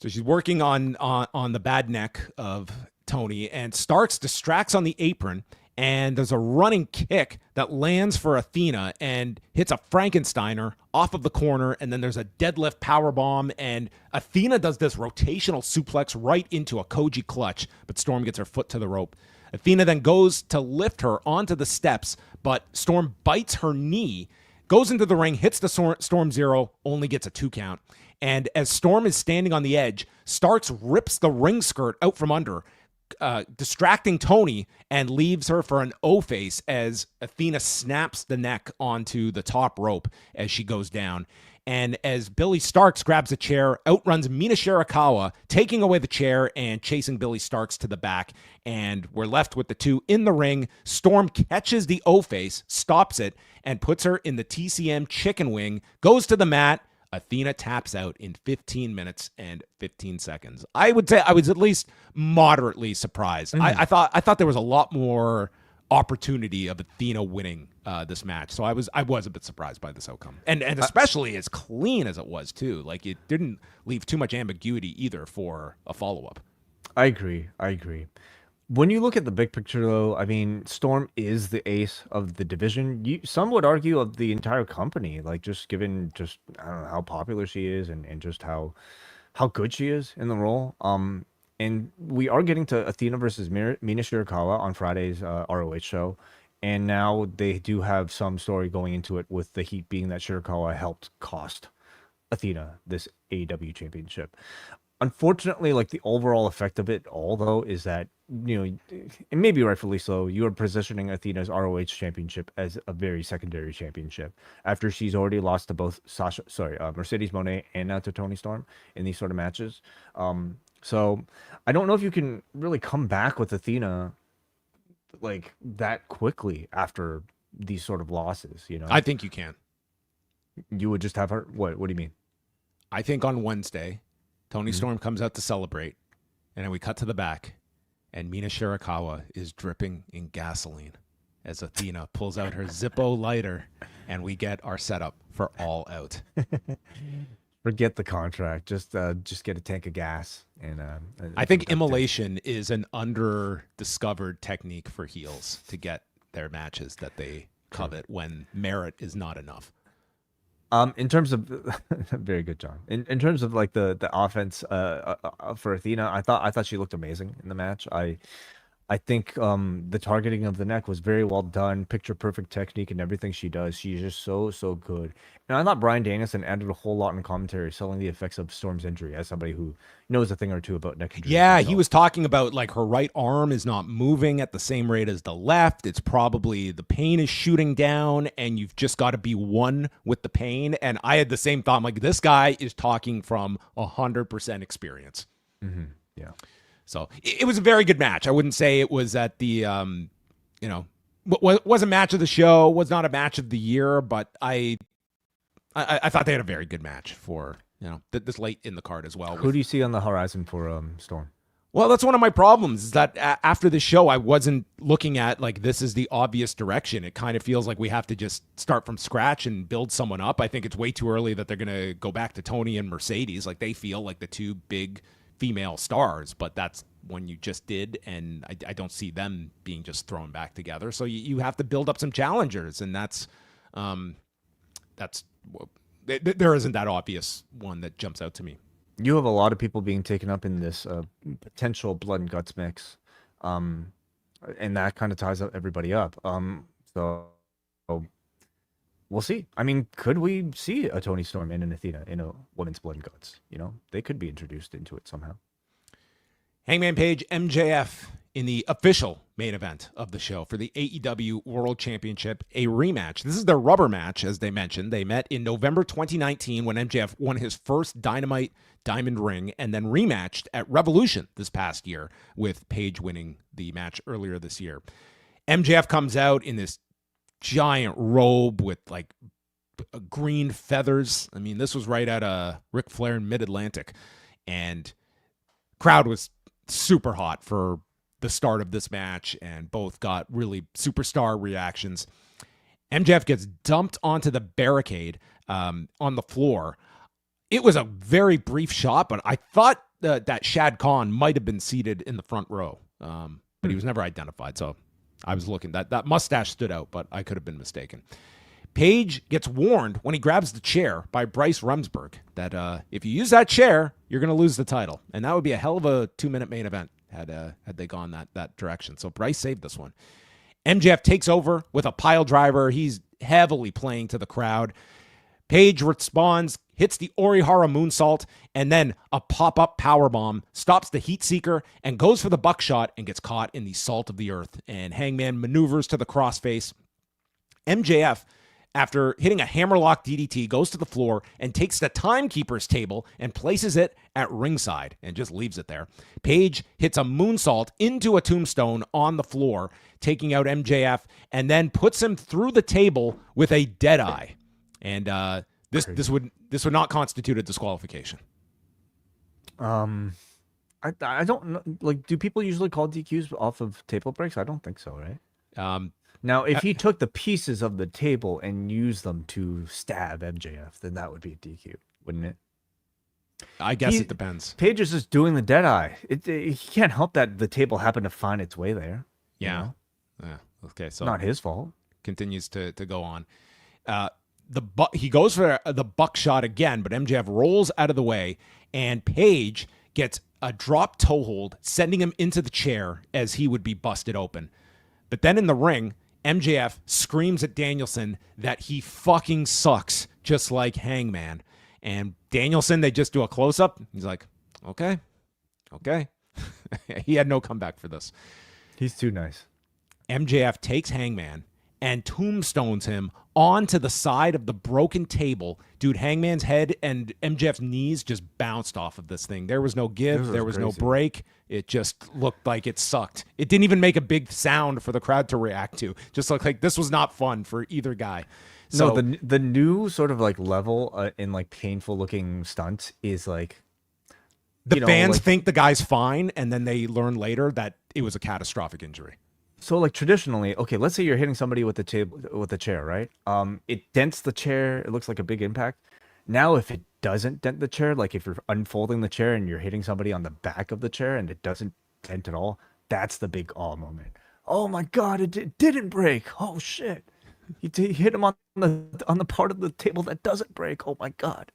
So she's working on the bad neck of Toni, and Starks distracts on the apron, and there's a running kick that lands for Athena and hits a Frankensteiner off of the corner, and then there's a deadlift powerbomb, and Athena does this rotational suplex right into a Koji clutch, but Storm gets her foot to the rope. Athena then goes to lift her onto the steps, but Storm bites her knee, goes into the ring, hits the Storm Zero, only gets a 2 count. And as Storm is standing on the edge, Starks rips the ring skirt out from under, distracting Toni, and leaves her for an O-face as Athena snaps the neck onto the top rope as she goes down. And as Billy Starks grabs a chair, outruns Mina Shirakawa, taking away the chair and chasing Billy Starks to the back. And we're left with the two in the ring. Storm catches the O-face, stops it, and puts her in the TCM chicken wing, goes to the mat. Athena taps out in 15 minutes and 15 seconds. I would say I was at least moderately surprised. I thought there was a lot more opportunity of Athena winning this match. So I was a bit surprised by this outcome. And especially as clean as it was too. Like, it didn't leave too much ambiguity either for a follow-up. I agree. When you look at the big picture, though, I mean, Storm is the ace of the division. Some would argue of the entire company, like, just given I don't know how popular she is and just how good she is in the role. And we are getting to Athena versus Mina Shirakawa on Friday's ROH show. And now they do have some story going into it, with the heat being that Shirakawa helped cost Athena this AEW championship. Unfortunately, like, the overall effect of it all, though, is that, and maybe rightfully so, you are positioning Athena's ROH championship as a very secondary championship after she's already lost to both Mercedes Moné and now to Toni Storm in these sort of matches. So I don't know if you can really come back with Athena like that quickly after these sort of losses. I think you can. You would just have her. What do you mean? I think on Wednesday, Toni Storm comes out to celebrate, and then we cut to the back, and Mina Shirakawa is dripping in gasoline as Athena pulls out her Zippo lighter, and we get our setup for All Out. Forget the contract. Just get a tank of gas. And I think immolation is an under-discovered technique for heels to get their matches that they covet when merit is not enough. In terms of very good, John. In terms of like the offense for Athena, I thought she looked amazing in the match. I think the targeting of the neck was very well done. Picture perfect technique and everything she does. She's just so good. And I thought Bryan Danielson added a whole lot in commentary, selling the effects of Storm's injury as somebody who knows a thing or two about neck injury. Yeah, he was talking about like her right arm is not moving at the same rate as the left. It's probably the pain is shooting down, and you've just got to be one with the pain. And I had the same thought. I'm like, this guy is talking from 100% experience. Mm-hmm. Yeah. So it was a very good match. I wouldn't say it was at the, was a match of the show, was not a match of the year, but I thought they had a very good match for, this late in the card as well. Who do you see on the horizon for Storm? Well, that's one of my problems, is that after the show, I wasn't looking at like, this is the obvious direction. It kind of feels like we have to just start from scratch and build someone up. I think it's way too early that they're going to go back to Toni and Mercedes. Like, they feel like the two big female stars, but that's when you just did, and I don't see them being just thrown back together. So you have to build up some challengers, and there isn't that obvious one that jumps out to me. You have a lot of people being taken up in this potential blood and guts mix. And that kind of ties everybody up. So we'll see. I mean, could we see a Toni Storm and an Athena in a women's blood and guts? You know, they could be introduced into it somehow. Hangman Page, MJF in the official main event of the show for the AEW World Championship, a rematch. This is their rubber match, as they mentioned. They met in November 2019 when MJF won his first Dynamite Diamond Ring, and then rematched at Revolution this past year, with Page winning the match earlier this year. MJF comes out in this giant robe with like green feathers. I mean, this was right out of Ric Flair in Mid-Atlantic, and crowd was super hot for the start of this match, and both got really superstar reactions. MJF gets dumped onto the barricade on the floor. It was a very brief shot, but I thought that Shad Khan might have been seated in the front row, but he was never identified. So I was looking. That mustache stood out, but I could have been mistaken. Page gets warned when he grabs the chair by Bryce Remsburg that if you use that chair, you're going to lose the title. And that would be a hell of a 2-minute main event had they gone that direction. So Bryce saved this one. MJF takes over with a pile driver. He's heavily playing to the crowd. Page responds, hits the Orihara moonsault, and then a pop-up powerbomb, stops the heat seeker, and goes for the buckshot and gets caught in the salt of the earth. And Hangman maneuvers to the crossface. MJF, after hitting a hammerlock DDT, goes to the floor and takes the timekeeper's table and places it at ringside and just leaves it there. Page hits a moonsault into a tombstone on the floor, taking out MJF, and then puts him through the table with a deadeye. And this would not constitute a disqualification. I don't know. Like, do people usually call DQs off of table breaks? I don't think so, right? Now, if he took the pieces of the table and used them to stab MJF, then that would be a DQ, wouldn't it? I guess it depends. Page is just doing the deadeye. He can't help that the table happened to find its way there. Yeah. You know? Yeah. Okay. So not his fault. Continues to go on. He goes for the buckshot again, but MJF rolls out of the way, and Page gets a drop toe hold, sending him into the chair as he would be busted open. But then in the ring, MJF screams at Danielson that he fucking sucks, just like Hangman. And Danielson, they just do a close-up. He's like, okay. He had no comeback for this. He's too nice. MJF takes Hangman and tombstones him onto the side of the broken table. Dude, Hangman's head and MJF's knees just bounced off of this thing. There was no give. There was no break. It just looked like it sucked. It didn't even make a big sound for the crowd to react to. Just looked like this was not fun for either guy. So, no, the new sort of like level in like painful looking stunts is like the fans think the guy's fine, and then they learn later that it was a catastrophic injury. So like traditionally, okay, let's say you're hitting somebody with the chair, right? It dents the chair. It looks like a big impact. Now, if it doesn't dent the chair, like if you're unfolding the chair and you're hitting somebody on the back of the chair and it doesn't dent at all, that's the big awe moment. Oh my God, it didn't break. Oh shit. He hit him on the part of the table that doesn't break. Oh my God.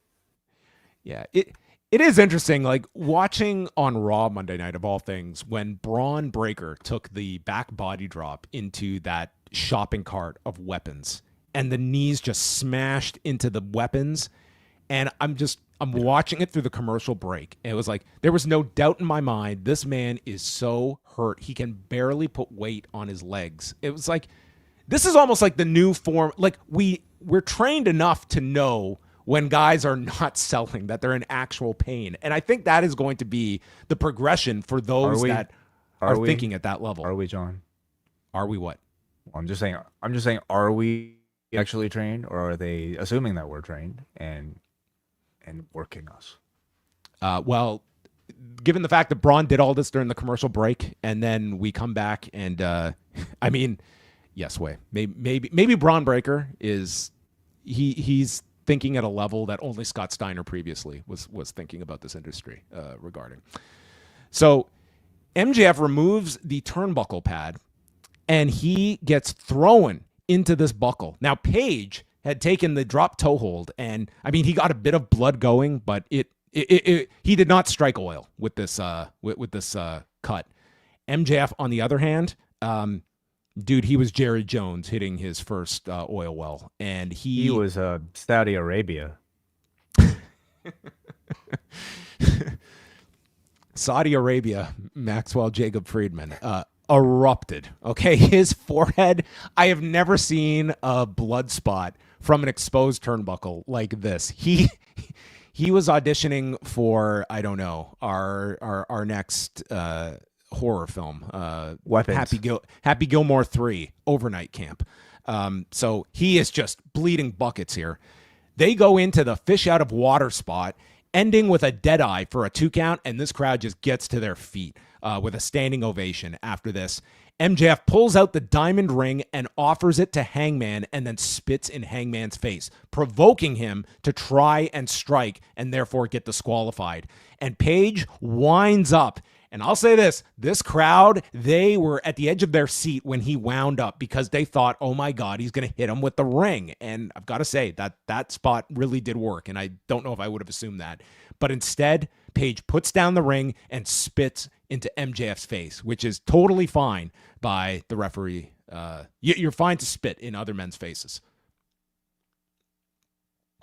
Yeah, it is interesting, like watching on Raw Monday night of all things, when Braun Breaker took the back body drop into that shopping cart of weapons and the knees just smashed into the weapons. And I'm watching it through the commercial break. And it was like, there was no doubt in my mind, this man is so hurt. He can barely put weight on his legs. It was like, this is almost like the new form. Like we're trained enough to know when guys are not selling, that they're in actual pain. And I think that is going to be the progression for those that are thinking at that level. Are we, John? Are we what? I'm just saying, are we actually trained, or are they assuming that we're trained and working us? Well, given the fact that Braun did all this during the commercial break, and then we come back and, I mean, yes, maybe Braun Breaker is, he's thinking at a level that only Scott Steiner previously was thinking about this industry regarding. So MJF removes the turnbuckle pad and he gets thrown into this buckle. Now Page had taken the drop toe hold, and I mean, he got a bit of blood going, but he did not strike oil with this cut. MJF, on the other hand, dude, he was Jerry Jones hitting his first oil well, and He was Saudi Arabia. Saudi Arabia, Maxwell Jacob Friedman, erupted. Okay, his forehead, I have never seen a blood spot from an exposed turnbuckle like this. He was auditioning for, I don't know, our next horror film, Weapons. Happy Gilmore 3 overnight camp. So he is just bleeding buckets here. They go into the fish out of water spot, ending with a dead eye for a 2 count, and this crowd just gets to their feet with a standing ovation after this. MJF pulls out the diamond ring and offers it to Hangman and then spits in Hangman's face, provoking him to try and strike and therefore get disqualified. And Page winds up. And I'll say this crowd, they were at the edge of their seat when he wound up because they thought, oh my God, he's going to hit him with the ring. And I've got to say that spot really did work. And I don't know if I would have assumed that. But instead, Page puts down the ring and spits into MJF's face, which is totally fine by the referee. You're fine to spit in other men's faces.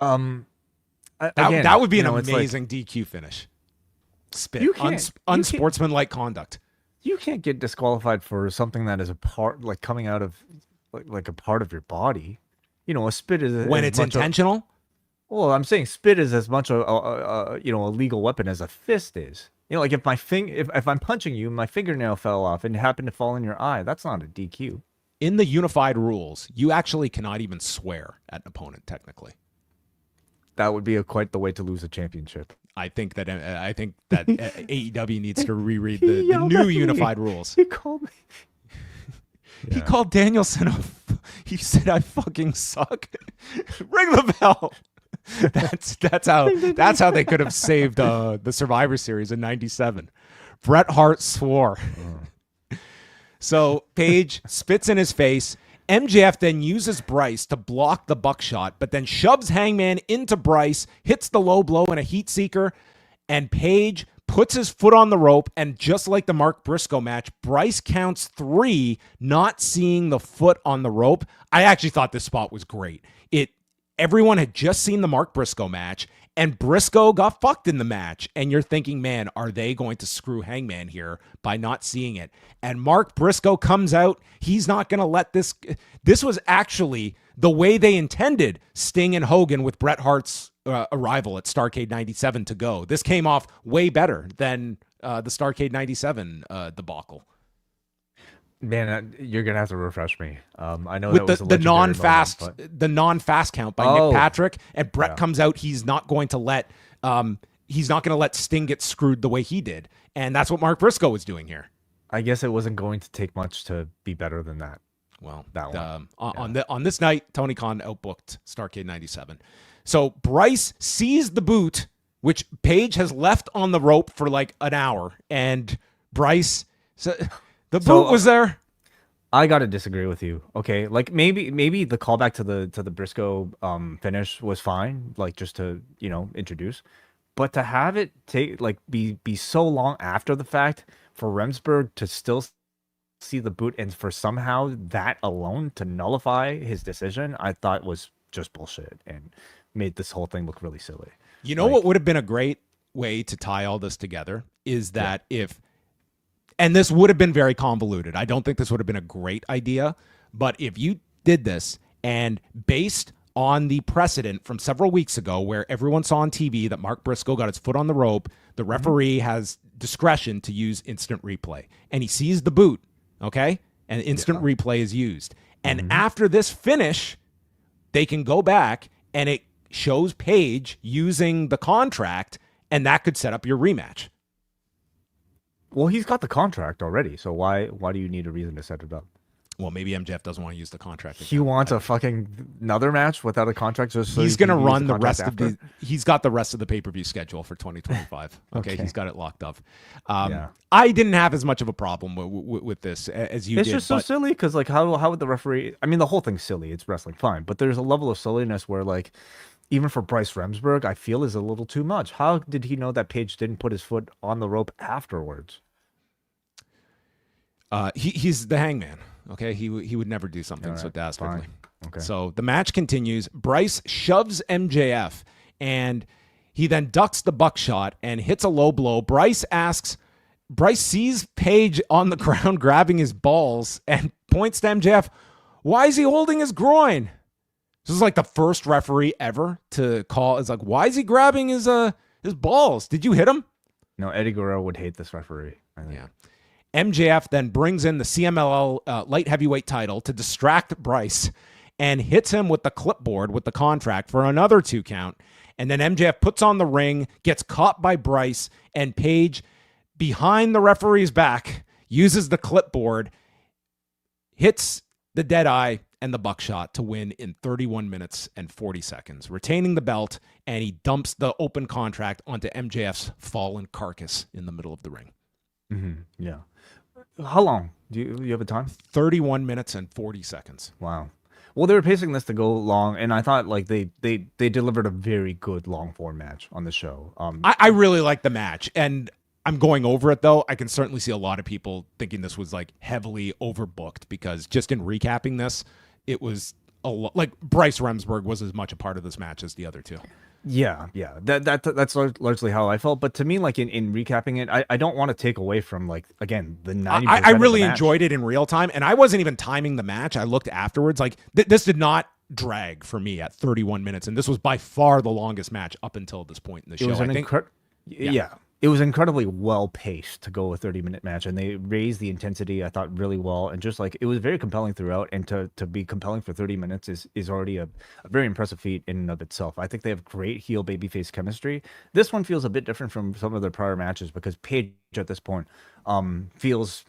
That would be an amazing DQ finish. Spit. Unsportsmanlike conduct. You can't get disqualified for something that is a part, like coming out of like a part of your body. A spit is when it's intentional. Well, I'm saying spit is as much a legal weapon as a fist is. Like if I'm punching you, my fingernail fell off and it happened to fall in your eye, that's not a DQ. In the unified rules, you actually cannot even swear at an opponent technically. That would be quite the way to lose a championship. I think that AEW needs to reread the new unified rules. He called me. He called Danielson he said, "I fucking suck." Ring the bell. That's how they could have saved the Survivor Series in '97. Bret Hart swore. So Page spits in his face. MJF then uses Bryce to block the buckshot, but then shoves Hangman into Bryce, hits the low blow and a heat seeker, and Page puts his foot on the rope, and just like the Mark Briscoe match, Bryce counts 3, not seeing the foot on the rope. I actually thought this spot was great. Everyone had just seen the Mark Briscoe match, and Briscoe got fucked in the match. And you're thinking, man, are they going to screw Hangman here by not seeing it? And Mark Briscoe comes out. He's not going to let this. This was actually the way they intended Sting and Hogan with Bret Hart's arrival at Starrcade 97 to go. This came off way better than the Starrcade 97 debacle. Man, you're gonna have to refresh me. I know with that was the non-fast moment, but... the non-fast count by Nick Patrick, and Bret comes out. He's not going to let Sting get screwed the way he did, and that's what Mark Briscoe was doing here. I guess it wasn't going to take much to be better than that. Well, that one. On this night, Tony Khan outbooked Starrcade 97. So Bryce sees the boot, which Page has left on the rope for like an hour, and Bryce. The boot was there. I gotta disagree with you. Okay, like maybe the callback to the Briscoe finish was fine, like just to introduce, but to have it be so long after the fact for Remsburg to still see the boot and for somehow that alone to nullify his decision, I thought was just bullshit and made this whole thing look really silly. What would have been a great way to tie all this together is that and this would have been very convoluted. I don't think this would have been a great idea. But if you did this and based on the precedent from several weeks ago where everyone saw on TV that Mark Briscoe got his foot on the rope, the referee has discretion to use instant replay. And he sees the boot, okay? And instant replay is used. And after this finish, they can go back and it shows Page using the contract, and that could set up your rematch. Well, he's got the contract already, so why do you need a reason to set it up? Well, maybe MJF doesn't want to use the contract. He wants a fucking another match without a contract. Just so he's going to run the rest of the. He's got the rest of the pay-per-view schedule for 2025. Okay, he's got it locked up. I didn't have as much of a problem with this as you did. It's just so silly because how would the referee? I mean, the whole thing's silly. It's wrestling, fine, but there's a level of silliness where even for Bryce Remsburg, I feel is a little too much. How did he know that Page didn't put his foot on the rope afterwards? He's the Hangman. Okay, he would never do something so dastardly. Fine. Okay. So the match continues. Bryce shoves MJF, and he then ducks the buckshot and hits a low blow. Bryce sees Page on the ground grabbing his balls and points to MJF. Why is he holding his groin? This is like the first referee ever to call. It's like, why is he grabbing his balls? Did you hit him? No, Eddie Guerrero would hate this referee, I think. Yeah. MJF then brings in the CMLL light heavyweight title to distract Bryce and hits him with the clipboard with the contract for another 2 count. And then MJF puts on the ring, gets caught by Bryce, and Page, behind the referee's back, uses the clipboard, hits the dead eye and the buckshot to win in 31 minutes and 40 seconds, retaining the belt, and he dumps the open contract onto MJF's fallen carcass in the middle of the ring. Mm-hmm. Yeah. How long? Do you have a time? 31 minutes and 40 seconds. Wow. Well, they were pacing this to go long, and I thought like they delivered a very good long form match on the show. I really like the match, and I'm going over it though. I can certainly see a lot of people thinking this was like heavily overbooked, because just in recapping this, it was like Bryce Remsburg was as much a part of this match as the other two. Yeah. That's largely how I felt. But to me, like in recapping it, I don't want to take away from like, again, the 90%. I really enjoyed it in real time, and I wasn't even timing the match. I looked afterwards. Like this did not drag for me at 31 minutes, and this was by far the longest match up until this point in the show. It was yeah. It was incredibly well paced to go a 30-minute match, and they raised the intensity, I thought, really well. And just like it was very compelling throughout, and to be compelling for 30 minutes is already a very impressive feat in and of itself. I think they have great heel babyface chemistry. This one feels a bit different from some of their prior matches, because Page at this point feels,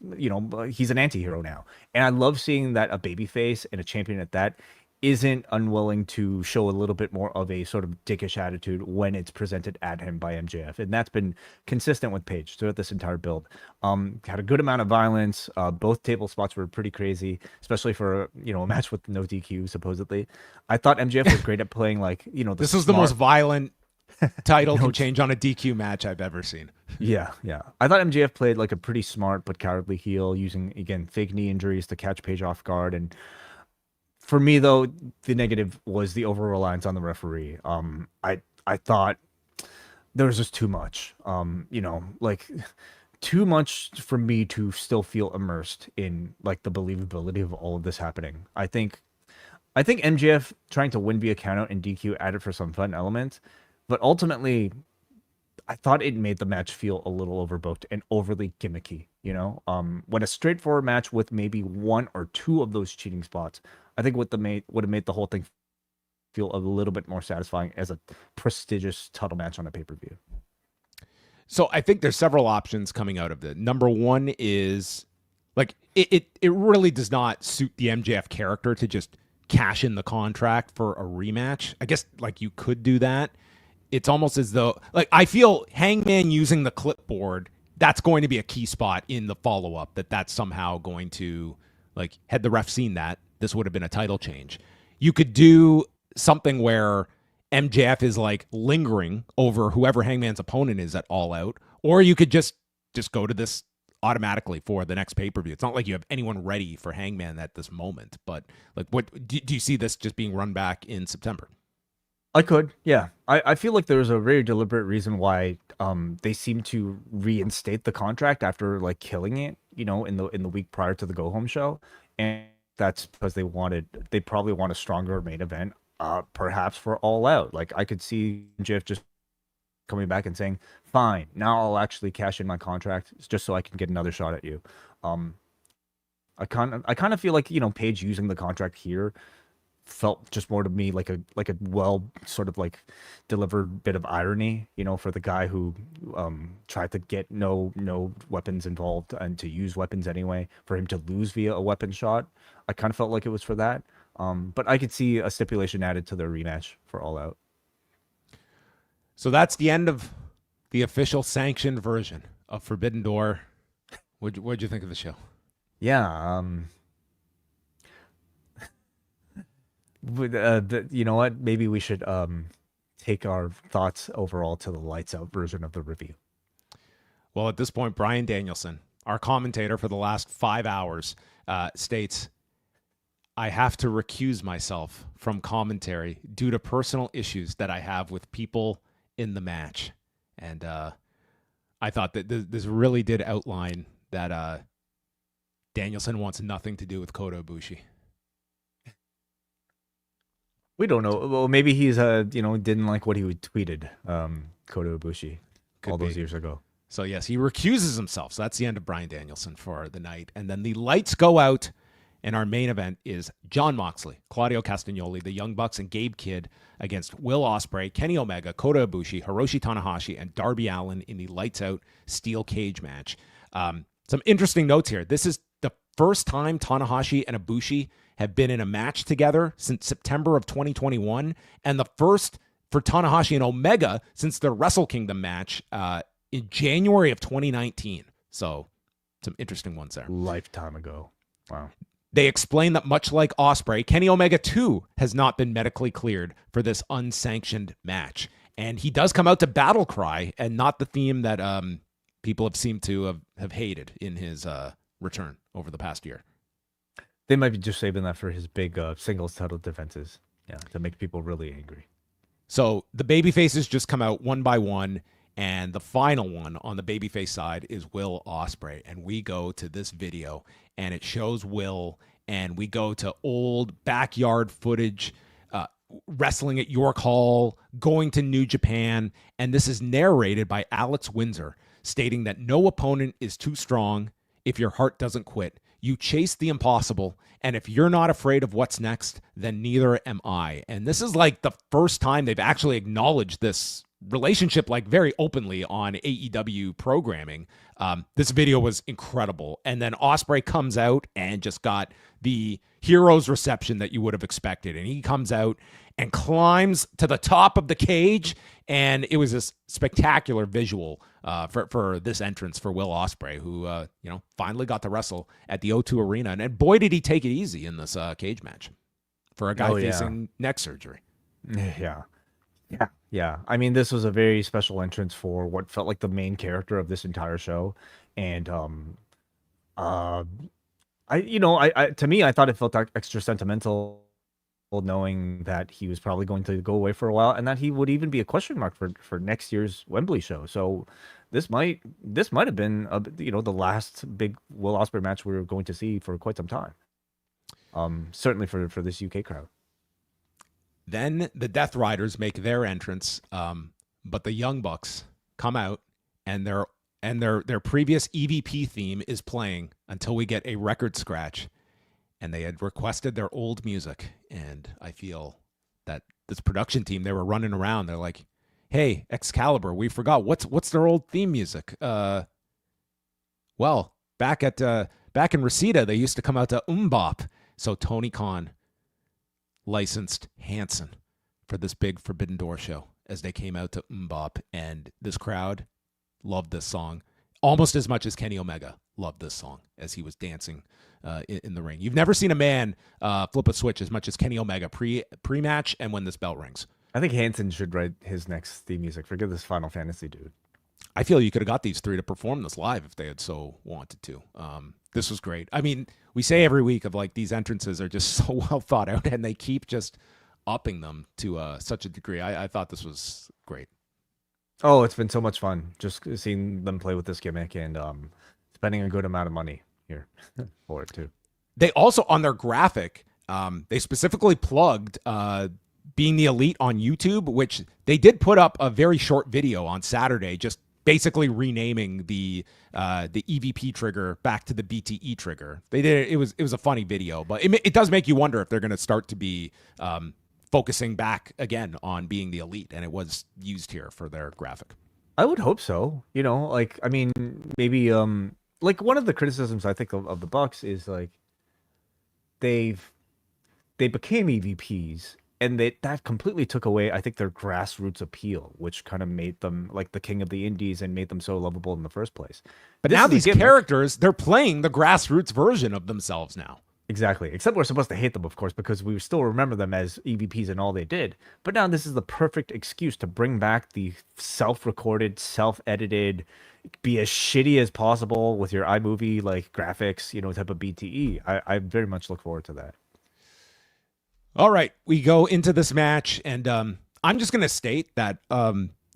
he's an anti-hero now. And I love seeing that a babyface and a champion at that isn't unwilling to show a little bit more of a sort of dickish attitude when it's presented at him by MJF. And that's been consistent with Page throughout this entire build. Had a good amount of violence. Both table spots were pretty crazy, especially for, a match with no DQ, supposedly. I thought MJF was great at playing this is the most violent title can change on a DQ match I've ever seen. Yeah. I thought MJF played like a pretty smart but cowardly heel, using, again, fake knee injuries to catch Page off guard. And for me, though, the negative was the over-reliance on the referee. I thought there was just too much, too much for me to still feel immersed in like the believability of all of this happening. I think MJF trying to win via countout and DQ added for some fun elements, but ultimately, I thought it made the match feel a little overbooked and overly gimmicky. When a straightforward match with maybe one or two of those cheating spots, I think would have made the whole thing feel a little bit more satisfying as a prestigious title match on a pay-per-view. So I think there's several options coming out of it. Number one is like it really does not suit the MJF character to just cash in the contract for a rematch. I guess like you could do that. It's almost as though like I feel Hangman using the clipboard, that's going to be a key spot in the follow-up, that's somehow going to, like, had the ref seen that, this would have been a title change. You could do something where MJF is like lingering over whoever Hangman's opponent is at All Out, or you could just go to this automatically for the next pay-per-view. It's not like you have anyone ready for Hangman at this moment, but like, what do you see this just being run back in September? I could, yeah. I feel like there was a very deliberate reason why they seem to reinstate the contract after like killing it, in the week prior to the go home show, and that's because they probably want a stronger main event, perhaps for All Out. Like I could see Jeff just coming back and saying, "Fine, now I'll actually cash in my contract just so I can get another shot at you." I kind of feel like Page using the contract here felt just more to me like a well sort of like delivered bit of irony, for the guy who tried to get no weapons involved and to use weapons anyway, for him to lose via a weapon shot. I kind of felt like it was for that. But I could see a stipulation added to their rematch for All Out. So that's the end of the official sanctioned version of Forbidden Door. What'd you think of the show? Yeah, you know what? Maybe we should take our thoughts overall to the lights out version of the review. Well, at this point, Bryan Danielson, our commentator for the last 5 hours, states, I have to recuse myself from commentary due to personal issues that I have with people in the match. And I thought that this really did outline that Danielson wants nothing to do with Kota Ibushi. We don't know. Well, maybe he's didn't like what he tweeted, Kota Ibushi, all those years ago. So yes, he recuses himself. So that's the end of Bryan Danielson for the night. And then the lights go out, and our main event is Jon Moxley, Claudio Castagnoli, the Young Bucks, and Gabe Kidd against Will Ospreay, Kenny Omega, Kota Ibushi, Hiroshi Tanahashi, and Darby Allin in the lights out steel cage match. Some interesting notes here. This is the first time Tanahashi and Ibushi have been in a match together since September of 2021, and the first for Tanahashi and Omega since the Wrestle Kingdom match in January of 2019. So some interesting ones there. Lifetime ago. Wow. They explain that much like Ospreay, Kenny Omega too has not been medically cleared for this unsanctioned match. And he does come out to Battle Cry, and not the theme that people have seemed to have hated in his return over the past year. They might be just saving that for his big singles title defenses. Yeah, to make people really angry. So the babyfaces just come out one by one, and the final one on the babyface side is Will Ospreay. And we go to this video, and it shows Will, and we go to old backyard footage, wrestling at York Hall, going to New Japan, and this is narrated by Alex Windsor, stating that no opponent is too strong if your heart doesn't quit. You chase the impossible, and if you're not afraid of what's next, then neither am I. And this is like the first time they've actually acknowledged this relationship like very openly on AEW programming. This video was incredible. And then Ospreay comes out and just got the hero's reception that you would have expected. And he comes out and climbs to the top of the cage, and it was a spectacular visual for this entrance for Will Ospreay, who finally got to wrestle at the O2 Arena, and boy did he take it easy in this cage match for a guy facing neck surgery. Yeah. I mean, this was a very special entrance for what felt like the main character of this entire show, and to me, I thought it felt extra sentimental, knowing that he was probably going to go away for a while, and that he would even be a question mark for next year's Wembley show. So this might have been the last big Will Ospreay match we were going to see for quite some time. Certainly for this UK crowd. Then the Death Riders make their entrance, but the Young Bucks come out, and their previous EVP theme is playing until we get a record scratch. And they had requested their old music, and I feel that this production team, they were running around. They're like, "Hey, Excalibur, we forgot what's their old theme music." Well, back in Reseda, they used to come out to Bop. So Tony Khan licensed Hanson for this big Forbidden Door show as they came out to Bop, and this crowd loved this song almost as much as Kenny Omega loved this song as he was dancing in the ring. You've never seen a man flip a switch as much as Kenny Omega pre-match and when this bell rings. I think Hanson should write his next theme music. Forget this Final Fantasy dude. I feel you could have got these three to perform this live if they had so wanted to. This was great. I mean, we say every week of like these entrances are just so well thought out, and they keep just upping them to such a degree. I thought this was great. Oh, it's been so much fun just seeing them play with this gimmick and spending a good amount of money here for it too. They also, on their graphic, they specifically plugged Being the Elite on YouTube, which they did put up a very short video on Saturday, just basically renaming the EVP trigger back to the BTE trigger. They did it was a funny video, but it does make you wonder if they're going to start to be focusing back again on Being the Elite, and it was used here for their graphic. I would hope so. Maybe one of the criticisms I think of the Bucks is like they became EVPs, and that completely took away, I think, their grassroots appeal, which kind of made them like the king of the indies and made them so lovable in the first place. But now these characters, they're playing the grassroots version of themselves now. Exactly. Except we're supposed to hate them, of course, because we still remember them as EVPs and all they did. But now this is the perfect excuse to bring back the self-recorded, self-edited, be as shitty as possible with your iMovie like graphics, type of BTE. I very much look forward to that. All right, we go into this match, and I'm just going to state that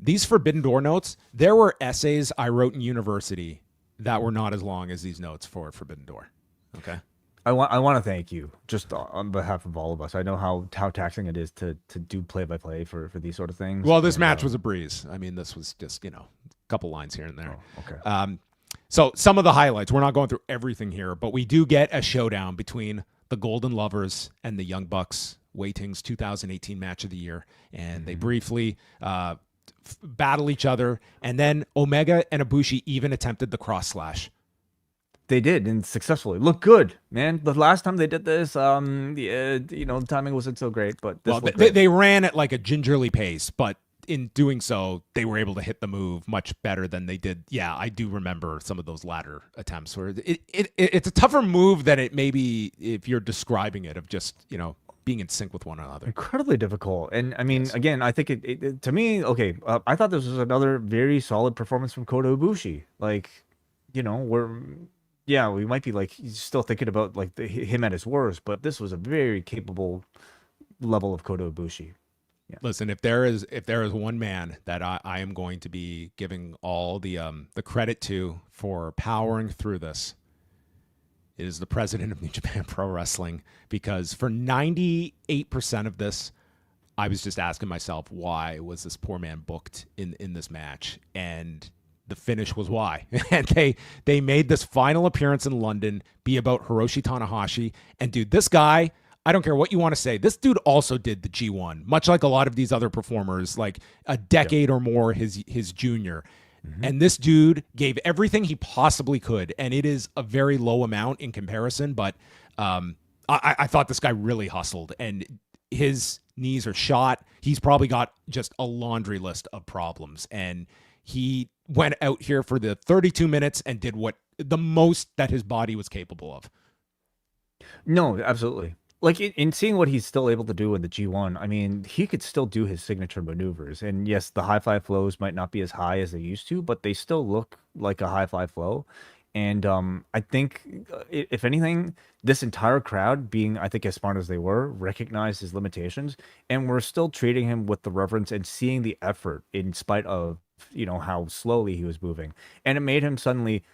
these Forbidden Door notes, there were essays I wrote in university that were not as long as these notes for Forbidden Door. Okay. I want to thank you just on behalf of all of us. I know how taxing it is to do play-by-play for these sort of things. Well, this match was a breeze. I mean, this was just, a couple lines here and there. Oh, okay. So some of the highlights, we're not going through everything here, but we do get a showdown between the Golden Lovers and the Young Bucks, Wai Ting's 2018 match of the year. And they briefly battle each other. And then Omega and Ibushi even attempted the cross slash. They did, and successfully. Look good, man. The last time they did this, the timing wasn't so great, but they ran at like a gingerly pace, but in doing so, they were able to hit the move much better than they did. Yeah, I do remember some of those latter attempts where it's a tougher move than it may be if you're describing it, of just, being in sync with one another. Incredibly difficult. And I mean, again, I think it to me, okay, I thought this was another very solid performance from Kota Ibushi. Like, we might be like still thinking about like him at his worst, but this was a very capable level of Kota Ibushi. Yeah. Listen, if there is one man that I am going to be giving all the credit to for powering through this, it is the president of New Japan Pro Wrestling, because for 98% of this, I was just asking myself, why was this poor man booked in this match? And the finish was why. And they made this final appearance in London be about Hiroshi Tanahashi. And dude, this guy, I don't care what you want to say, this dude also did the G1, much like a lot of these other performers, like a decade or more his junior. Mm-hmm. And this dude gave everything he possibly could. And it is a very low amount in comparison, but I thought this guy really hustled, and his knees are shot. He's probably got just a laundry list of problems. And he went out here for the 32 minutes and did the most that his body was capable of. No, absolutely. Like in seeing what he's still able to do in the G1, I mean, he could still do his signature maneuvers. And yes, the high fly flows might not be as high as they used to, but they still look like a high fly flow. And I think, if anything, this entire crowd, being, I think, as smart as they were, recognized his limitations, and we're still treating him with the reverence and seeing the effort in spite of, how slowly he was moving. And it made him suddenly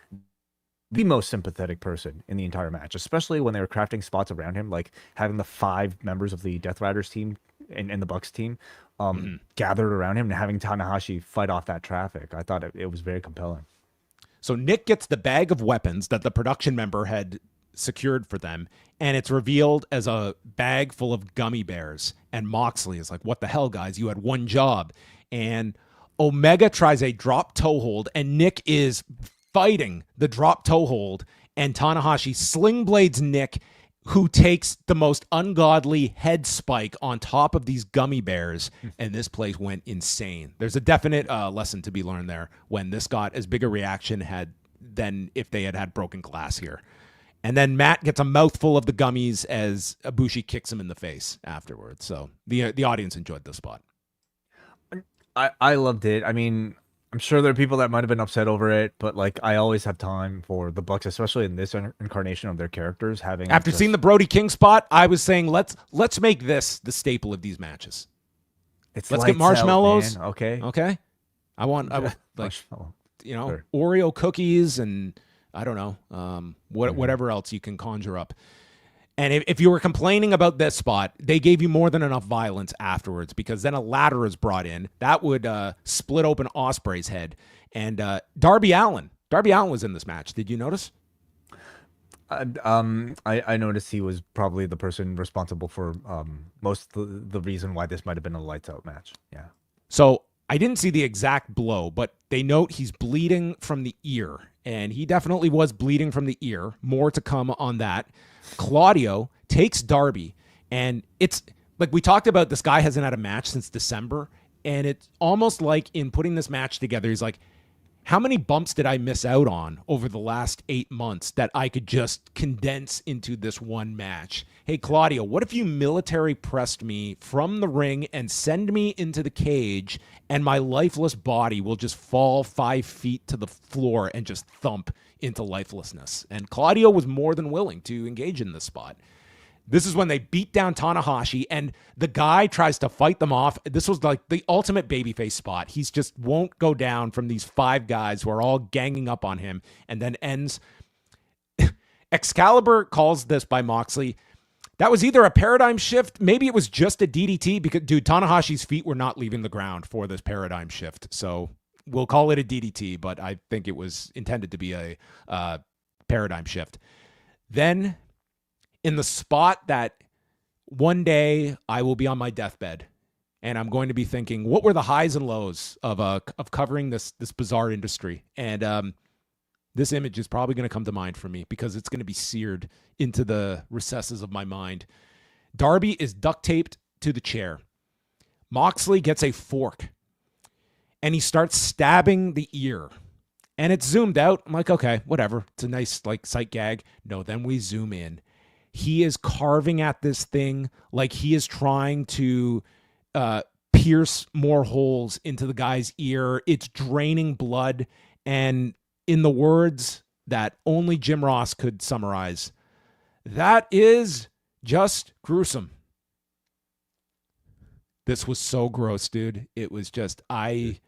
the most sympathetic person in the entire match, especially when they were crafting spots around him, like having the 5 members of the Death Riders team and the Bucks team gathered around him and having Tanahashi fight off that traffic. I thought it was very compelling. So Nick gets the bag of weapons that the production member had secured for them, and it's revealed as a bag full of gummy bears. And Moxley is like, what the hell, guys? You had one job. And Omega tries a drop toe hold, and Nick is fighting the drop toe hold, and Tanahashi sling blades Nick, who takes the most ungodly head spike on top of these gummy bears, and this place went insane. There's a definite lesson to be learned there when this got as big a reaction than if they had broken glass here. And then Matt gets a mouthful of the gummies as Ibushi kicks him in the face afterwards. So the audience enjoyed this spot. I loved it. I mean, I'm sure there are people that might have been upset over it, but like, I always have time for the Bucks, especially in this incarnation of their characters. After seeing the Brody King spot, I was saying let's make this the staple of these matches. Let's get marshmallows. Out, man. Okay. I want like sure. Oreo cookies and I don't know whatever else you can conjure up. And if you were complaining about this spot, they gave you more than enough violence afterwards, because then a ladder is brought in. That would split open Ospreay's head. And Darby Allin was in this match. Did you notice? I noticed he was probably the person responsible for most of the reason why this might have been a lights out match. Yeah. So I didn't see the exact blow, but they note he's bleeding from the ear. And he definitely was bleeding from the ear. More to come on that. Claudio takes Darby, and it's like we talked about, this guy hasn't had a match since December, and it's almost like in putting this match together, he's like, How many bumps did I miss out on over the last 8 months that I could just condense into this one match? Hey, Claudio, what if you military pressed me from the ring and send me into the cage and my lifeless body will just fall 5 feet to the floor and just thump into lifelessness? And Claudio was more than willing to engage in this spot. This is when they beat down Tanahashi, and the guy tries to fight them off. This was like the ultimate babyface spot. He's just won't go down from these 5 guys who are all ganging up on him, and then ends. Excalibur calls this by Moxley. That was either a paradigm shift. Maybe it was just a DDT because, dude, Tanahashi's feet were not leaving the ground for this paradigm shift. So we'll call it a DDT, but I think it was intended to be a paradigm shift. Then, in the spot that one day I will be on my deathbed and I'm going to be thinking, what were the highs and lows of covering this bizarre industry? And this image is probably going to come to mind for me because it's going to be seared into the recesses of my mind. Darby is duct taped to the chair. Moxley gets a fork and he starts stabbing the ear. And it's zoomed out. I'm like, okay, whatever. It's a nice like sight gag. No, then we zoom in. He is carving at this thing like he is trying to pierce more holes into the guy's ear. It's draining blood. And in the words that only Jim Ross could summarize, that is just gruesome. This was so gross, dude. It was just, I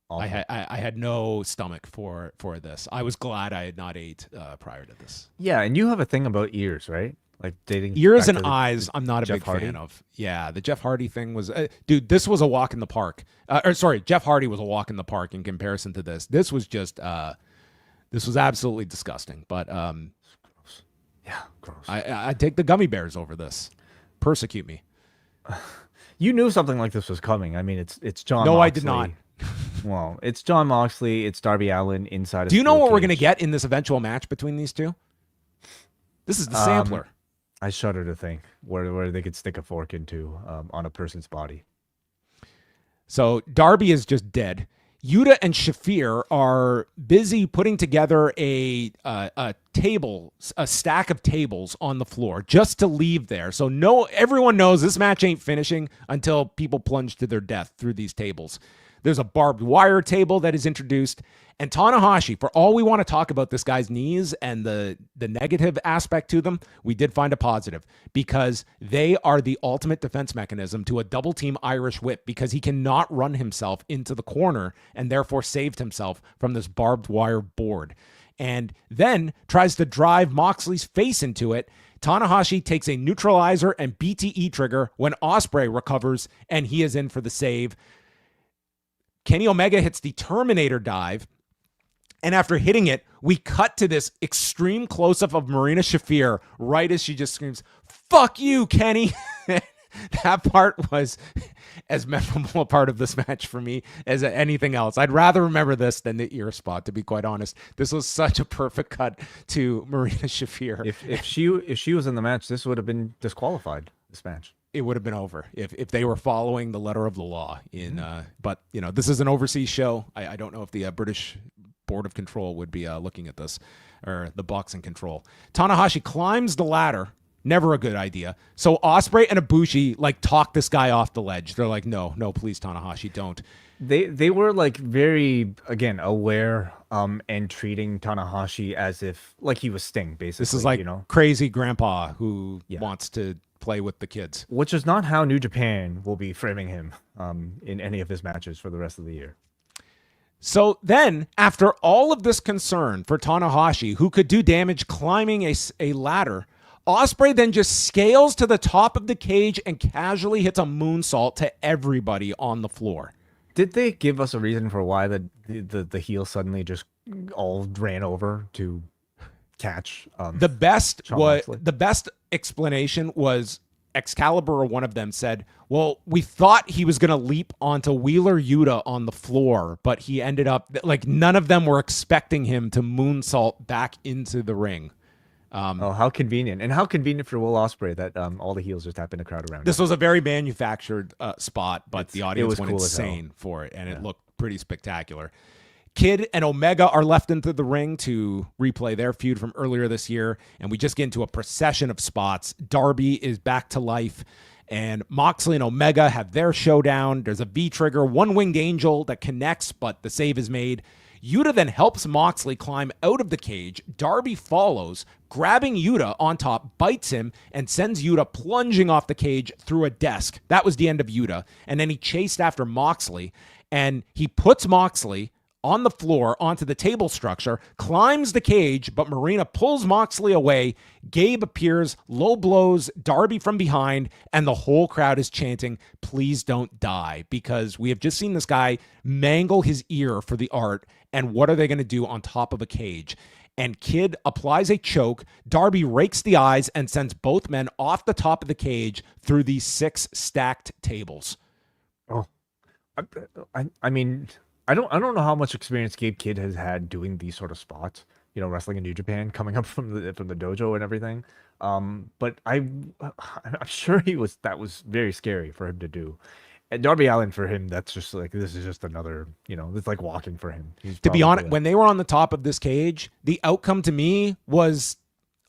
had no stomach for this. I was glad I had not ate prior to this. Yeah, and you have a thing about ears, right? Like dating ears and eyes, I'm not a Jeff big Hardy fan of. Yeah, the Jeff Hardy thing was, dude, this was a walk in the park. Jeff Hardy was a walk in the park in comparison to this. This was just, this was absolutely disgusting. But gross. Yeah, gross. I take the gummy bears over this. Persecute me. You knew something like this was coming. I mean, it's John. No, Moxley. I did not. Well, it's John Moxley. It's Darby Allin inside. Do you know what we're gonna get in this eventual match between these two? This is the sampler. I shudder to think where they could stick a fork into on a person's body. So Darby is just dead. Yuta and Shafir are busy putting together a table, a stack of tables on the floor just to leave there. So everyone knows this match ain't finishing until people plunge to their death through these tables. There's a barbed wire table that is introduced. And Tanahashi, for all we want to talk about this guy's knees and the negative aspect to them, we did find a positive because they are the ultimate defense mechanism to a double team Irish whip because he cannot run himself into the corner and therefore saved himself from this barbed wire board. And then tries to drive Moxley's face into it. Tanahashi takes a neutralizer and BTE trigger when Ospreay recovers and he is in for the save. Kenny Omega hits the Terminator dive. And after hitting it, we cut to this extreme close-up of Marina Shafir right as she just screams, "Fuck you, Kenny." That part was as memorable a part of this match for me as anything else. I'd rather remember this than the ear spot, to be quite honest. This was such a perfect cut to Marina Shafir. If she was in the match, this would have been disqualified, this match. It would have been over if they were following the letter of the law. But this is an overseas show. I don't know if the British Board of Control would be looking at this, or the boxing control. Tanahashi climbs the ladder. Never a good idea. So Ospreay and Ibushi talk this guy off the ledge. They're like, no, please, Tanahashi, don't. They were very, again, aware and treating Tanahashi as if he was Sting, basically. This is crazy grandpa who wants to play with the kids. Which is not how New Japan will be framing him in any of his matches for the rest of the year. So then, after all of this concern for Tanahashi, who could do damage climbing a ladder, Ospreay then just scales to the top of the cage and casually hits a moonsault to everybody on the floor. Did they give us a reason for why the heel suddenly just all ran over to catch the best explanation was Excalibur, or one of them, said, well, we thought he was going to leap onto Wheeler Yuta on the floor, but he ended up none of them were expecting him to moonsault back into the ring. How convenient. And how convenient for Will Ospreay that all the heels just happened to crowd around. This was a very manufactured spot, but the audience went cool insane for it, and it looked pretty spectacular. Kid and Omega are left into the ring to replay their feud from earlier this year, and we just get into a procession of spots. Darby is back to life, and Moxley and Omega have their showdown. There's a V-trigger, one-winged angel that connects, but the save is made. Yuta then helps Moxley climb out of the cage. Darby follows, grabbing Yuta on top, bites him, and sends Yuta plunging off the cage through a desk. That was the end of Yuta. And then he chased after Moxley, and he puts Moxley on the floor onto the table structure, climbs the cage, but Marina pulls Moxley away. Gabe appears, low blows Darby from behind, and the whole crowd is chanting, "Please don't die," because we have just seen this guy mangle his ear for the art, and what are they going to do on top of a cage? And Kid applies a choke. Darby rakes the eyes and sends both men off the top of the cage through these 6 stacked tables. Oh, I mean, I don't know how much experience Gabe Kidd has had doing these sort of spots, wrestling in New Japan, coming up from the dojo and everything. But I'm sure that was very scary for him to do. And Darby Allin, for him, that's just like, this is just another, it's like walking for him. To be honest, when they were on the top of this cage, the outcome to me was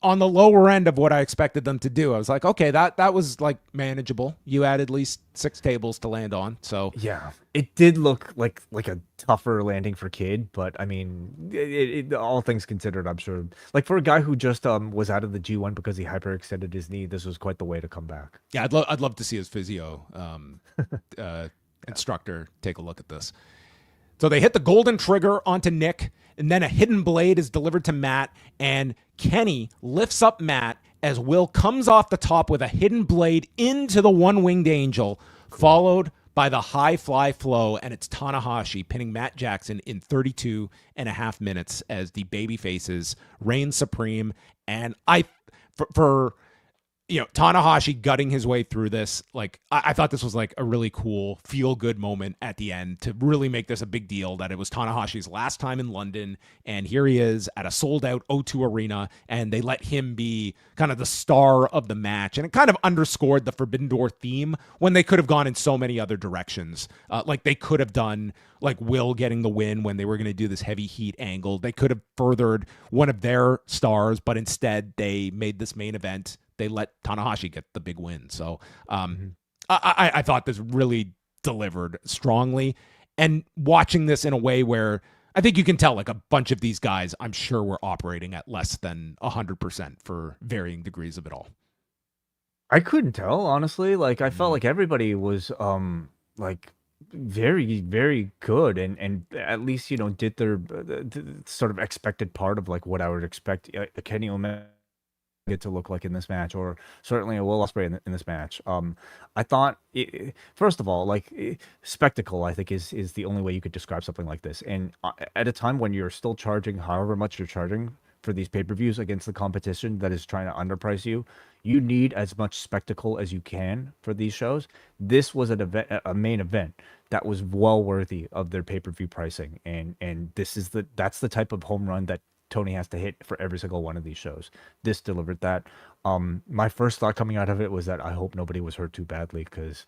on the lower end of what I expected them to do. I was like, okay, that was like manageable. You had at least 6 tables to land on. So yeah, it did look like a tougher landing for Kid, but I mean, all things considered, I'm sure, like for a guy who just was out of the G1 because he hyperextended his knee, this was quite the way to come back. Yeah, I'd love to see his physio instructor take a look at this. So they hit the golden trigger onto Nick, and then a hidden blade is delivered to Matt, and Kenny lifts up Matt as Will comes off the top with a hidden blade into the one-winged angel, followed by the high fly flow, and it's Tanahashi pinning Matt Jackson in 32 and a half minutes as the baby faces reign supreme. And for Tanahashi gutting his way through this, like I thought this was like a really cool feel-good moment at the end to really make this a big deal that it was Tanahashi's last time in London, and here he is at a sold-out O2 arena, and they let him be kind of the star of the match, and it kind of underscored the Forbidden Door theme when they could have gone in so many other directions. Like they could have done like Will getting the win when they were going to do this heavy heat angle. They could have furthered one of their stars, but instead they made this main event. They let Tanahashi get the big win. So I thought this really delivered strongly. And watching this in a way where I think you can tell like a bunch of these guys, I'm sure were operating at less than 100% for varying degrees of it all. I couldn't tell, honestly. Like I felt like everybody was like very, very good and at least, did their sort of expected part of like what I would expect Kenny Omega get to look like in this match, or certainly a Will Ospreay in this match. I thought, first of all, like spectacle, I think is the only way you could describe something like this. And at a time when you're still charging however much you're charging for these pay-per-views against the competition that is trying to underprice you, you need as much spectacle as you can for these shows. This was a main event that was well worthy of their pay-per-view pricing, and that's the type of home run that Tony has to hit for every single one of these shows. This delivered that. My first thought coming out of it was that I hope nobody was hurt too badly, because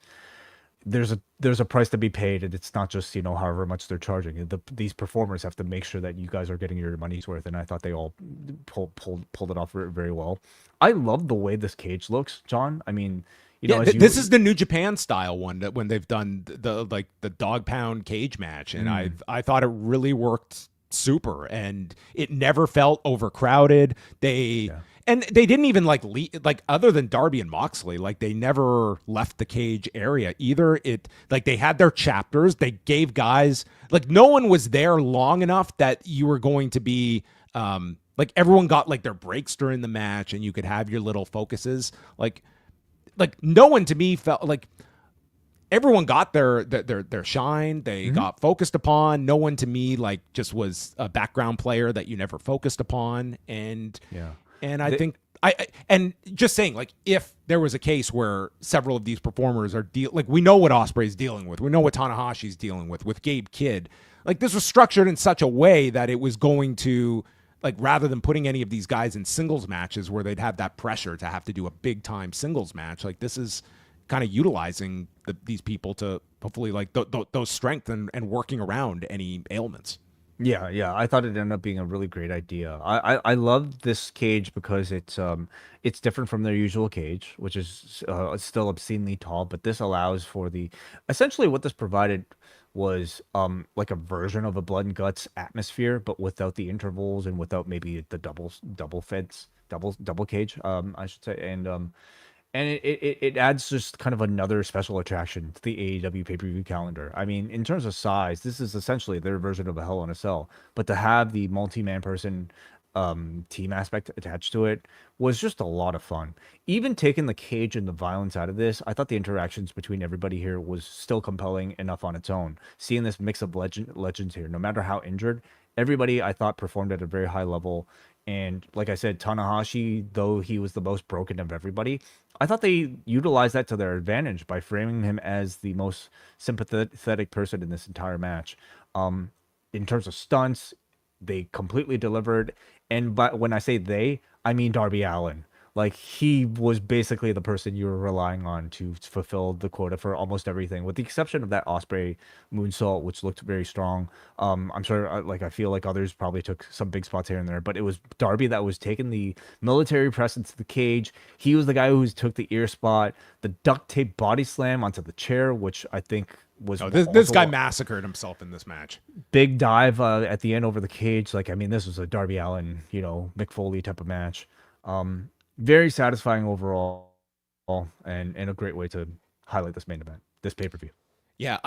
there's a price to be paid, and it's not just however much they're charging. These performers have to make sure that you guys are getting your money's worth, and I thought they all pulled it off very well. I love the way this cage looks, John. I mean, this is the New Japan style one that when they've done the dog pound cage match, and I thought it really worked super, and it never felt overcrowded. And they didn't even like other than Darby and Moxley, like they never left the cage area either. It like they had their chapters. They gave guys like no one was there long enough that you were going to be like everyone got like their breaks during the match, and you could have your little focuses. Like no one to me felt like everyone got their shine. They got focused upon. No one to me like just was a background player that you never focused upon. And I think and just saying, like, if there was a case where several of these performers are like, we know what Ospreay's dealing with, we know what Tanahashi's dealing with Gabe Kidd, like this was structured in such a way that it was going to, like, rather than putting any of these guys in singles matches where they'd have that pressure to have to do a big time singles match, like this is kind of utilizing these people to hopefully like those strength and working around any ailments. Yeah. I thought it ended up being a really great idea. I love this cage because it's different from their usual cage, which is still obscenely tall, but this allows for the essentially what this provided was like a version of a blood and guts atmosphere, but without the intervals and without maybe the double feds, double cage, I should say, and it adds just kind of another special attraction to the AEW pay-per-view calendar. I mean, in terms of size, this is essentially their version of a Hell in a Cell, but to have the multi-man person team aspect attached to it was just a lot of fun. Even taking the cage and the violence out of this, I thought the interactions between everybody here was still compelling enough on its own. Seeing this mix of legends here, no matter how injured, everybody I thought performed at a very high level. And like I said, Tanahashi, though he was the most broken of everybody, I thought they utilized that to their advantage by framing him as the most sympathetic person in this entire match. In terms of stunts, they completely delivered. And but when I say they, I mean Darby Allin. Like he was basically the person you were relying on to fulfill the quota for almost everything, with the exception of that Ospreay moonsault, which looked very strong. I'm sure, like I feel like others probably took some big spots here and there, but it was Darby that was taking the military press into the cage. He was the guy who took the ear spot, the duct tape body slam onto the chair, which I think was This guy massacred himself in this match. big dive at the end over the cage. Like I mean, this was a Darby Allin, Mick Foley type of match. Very satisfying overall, and a great way to highlight this main event, this pay-per-view. Yeah,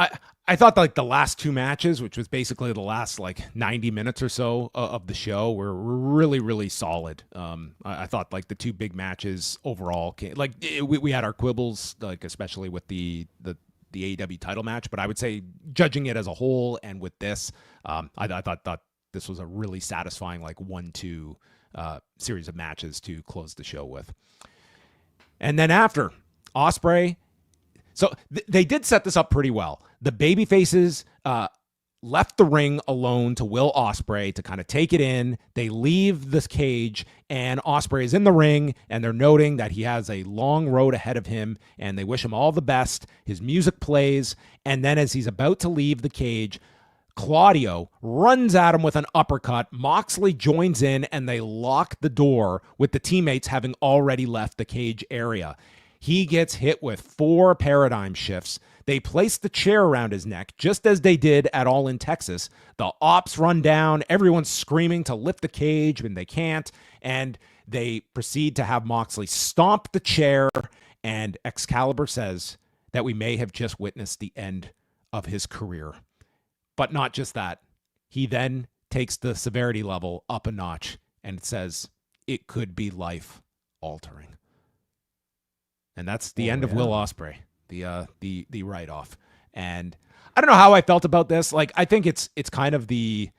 I thought like the last two matches, which was basically the last like 90 minutes or so of the show, were really, really solid. I thought like the two big matches overall, we had our quibbles, like especially with the AEW title match, but I would say judging it as a whole and with this, I thought this was a really satisfying like 1-2 series of matches to close the show with. And then after Ospreay, so they did set this up pretty well. The baby faces left the ring alone to Will Ospreay to kind of take it in. They leave this cage, and Ospreay is in the ring, and they're noting that he has a long road ahead of him, and they wish him all the best. His music plays, and then as he's about to leave the cage, Claudio runs at him with an uppercut. Moxley joins in, and they lock the door with the teammates having already left the cage area. He gets hit with 4 paradigm shifts. They place the chair around his neck, just as they did at All in Texas. The ops run down. Everyone's screaming to lift the cage, and they can't. And they proceed to have Moxley stomp the chair. And Excalibur says that we may have just witnessed the end of his career. But not just that. He then takes the severity level up a notch and says it could be life altering. And that's the end of Will Ospreay, the write-off. And I don't know how I felt about this. Like, I think it's kind of the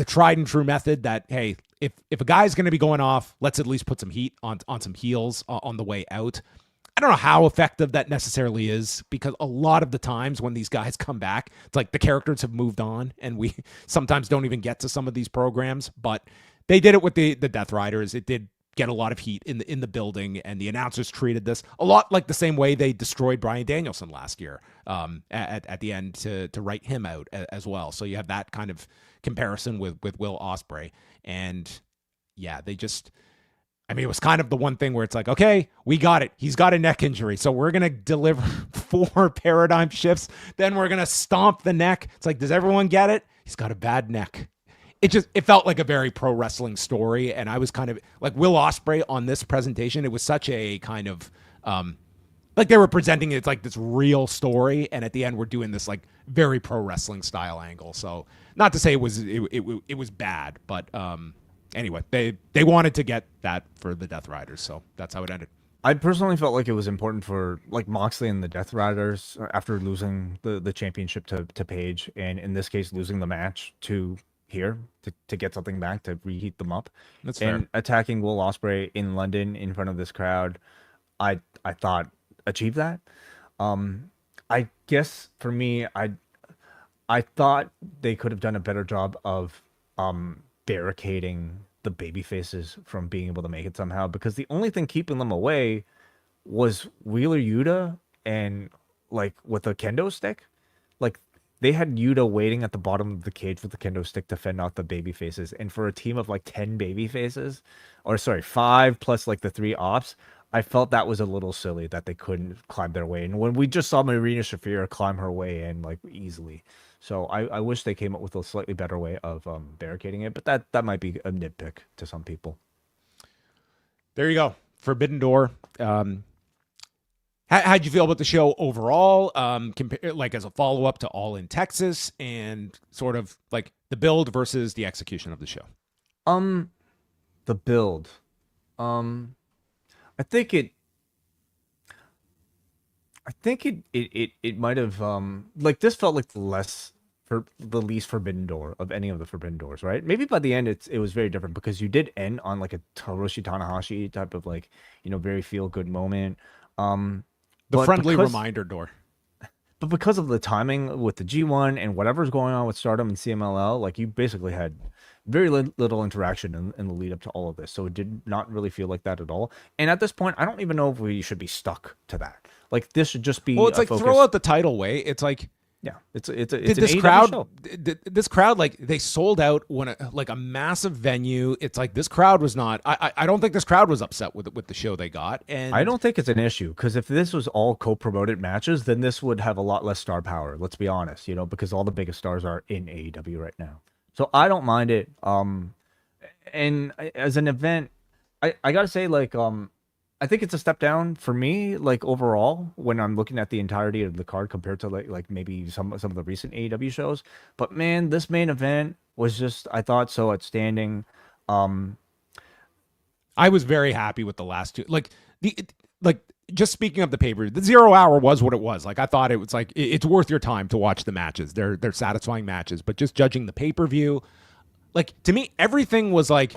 tried and true method that, hey, if a guy's going to be going off, let's at least put some heat on some heels on the way out. I don't know how effective that necessarily is, because a lot of the times when these guys come back, it's like the characters have moved on and we sometimes don't even get to some of these programs, but they did it with the Death Riders. It did get a lot of heat in the building, and the announcers treated this a lot like the same way they destroyed Bryan Danielson last year at the end to write him out as well. So you have that kind of comparison with Will Ospreay. And yeah, they just... I mean, it was kind of the one thing where it's like, okay, we got it. He's got a neck injury, so we're going to deliver 4 paradigm shifts. Then we're going to stomp the neck. It's like, does everyone get it? He's got a bad neck. It felt like a very pro wrestling story. And I was kind of like Will Ospreay on this presentation. It was such a kind of, like they were presenting it. It's like this real story. And at the end, we're doing this like very pro wrestling style angle. So not to say it was bad, but, anyway, they wanted to get that for the Death Riders, so that's how it ended. I personally felt like it was important for like Moxley and the Death Riders, after losing the championship to Page, and in this case losing the match to here to get something back, to reheat them up. That's fair. And attacking Will Ospreay in London in front of this crowd, I thought achieved that. I guess for me, I thought they could have done a better job of barricading the baby faces from being able to make it somehow, because the only thing keeping them away was Wheeler Yuta, and like with a kendo stick. Like they had Yuta waiting at the bottom of the cage with the kendo stick to fend off the baby faces. And for a team of like 10 baby faces, or sorry, 5 plus like the 3 ops, I felt that was a little silly that they couldn't climb their way. And when we just saw Marina Shafir climb her way in like easily. So I wish they came up with a slightly better way of barricading it, but that might be a nitpick to some people. There you go. Forbidden Door. How'd you feel about the show overall? Like as a follow-up to All in Texas, and sort of like the build versus the execution of the show. The build. I think it might have like this felt like the least Forbidden Door of any of the Forbidden Doors, right? Maybe by the end it was very different because you did end on like a Hiroshi Tanahashi type of like, very feel good moment. The friendly reminder door. But because of the timing with the G1 and whatever's going on with Stardom and CMLL, like you basically had very little interaction in the lead up to all of this. So it did not really feel like that at all. And at this point, I don't even know if we should be stuck to that. Like this should just be it's like focus. Throw out the title way. It's like, yeah, it's an this crowd show. This crowd, like they sold out when a massive venue. It's like this crowd was not. I don't think this crowd was upset with the show they got, and I don't think it's an issue because if this was all co-promoted matches, then this would have a lot less star power. Let's be honest, because all the biggest stars are in AEW right now. So I don't mind it. And as an event, I gotta say like I think it's a step down for me, like overall, when I'm looking at the entirety of the card compared to like maybe some of the recent AEW shows. But man, this main event was just, I thought, so outstanding. I was very happy with the last two. Just speaking of the pay-per-view, the 0 hour was what it was. Like I thought it was like it's worth your time to watch the matches. They're satisfying matches. But just judging the pay-per-view, like to me, everything was like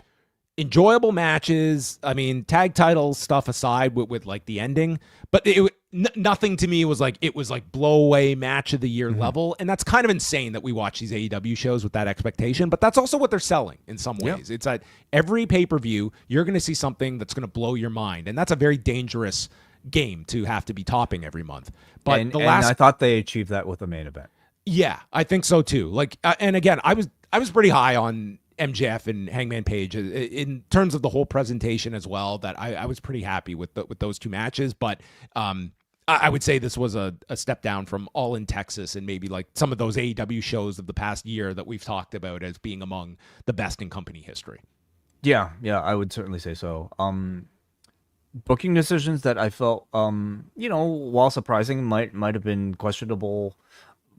enjoyable matches. I mean, tag title stuff aside with like the ending, but nothing to me was like, it was like blow away match of the year level. And that's kind of insane that we watch these AEW shows with that expectation, but that's also what they're selling in some ways. Yep. It's that every pay-per-view, you're going to see something that's going to blow your mind. And that's a very dangerous game to have to be topping every month. But and I thought they achieved that with the main event. Yeah, I think so too. Like, and again, I was pretty high on MJF and Hangman Page in terms of the whole presentation as well. That I was pretty happy with those two matches, but I would say this was a step down from All in Texas and maybe like some of those AEW shows of the past year that we've talked about as being among the best in company history. Yeah, I would certainly say so. Booking decisions that I felt, while surprising, might have been questionable.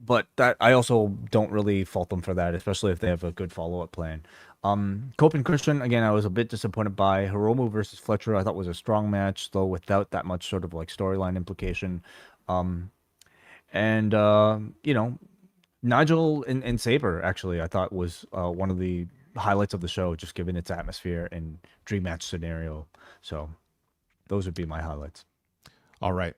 But that I also don't really fault them for that, especially if they have a good follow-up plan. Copeland Christian, again, I was a bit disappointed by. Hiromu versus Fletcher, I thought was a strong match, though without that much sort of like storyline implication. Nigel and Sabre, actually, I thought was one of the highlights of the show, just given its atmosphere and dream match scenario. So those would be my highlights. All right.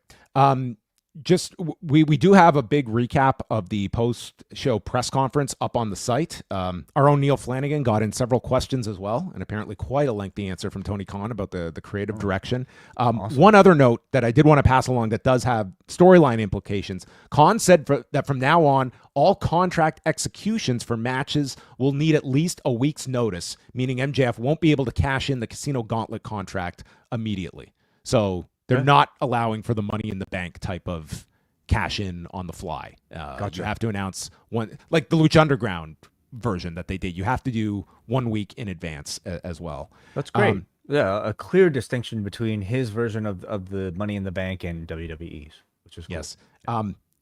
We do have a big recap of the post-show press conference up on the site. Our own Neil Flanagan got in several questions as well, and apparently quite a lengthy answer from Tony Khan about the creative direction. Awesome. One other note that I did want to pass along that does have storyline implications. Khan said that from now on, all contract executions for matches will need at least a week's notice, meaning MJF won't be able to cash in the Casino Gauntlet contract immediately. So they're not allowing for the Money in the Bank type of cash in on the fly. Gotcha. You have to announce one, like the Lucha Underground version that they did. You have to do 1 week in advance as well. That's great. A clear distinction between his version of the Money in the Bank and WWE's, which is cool. Yes.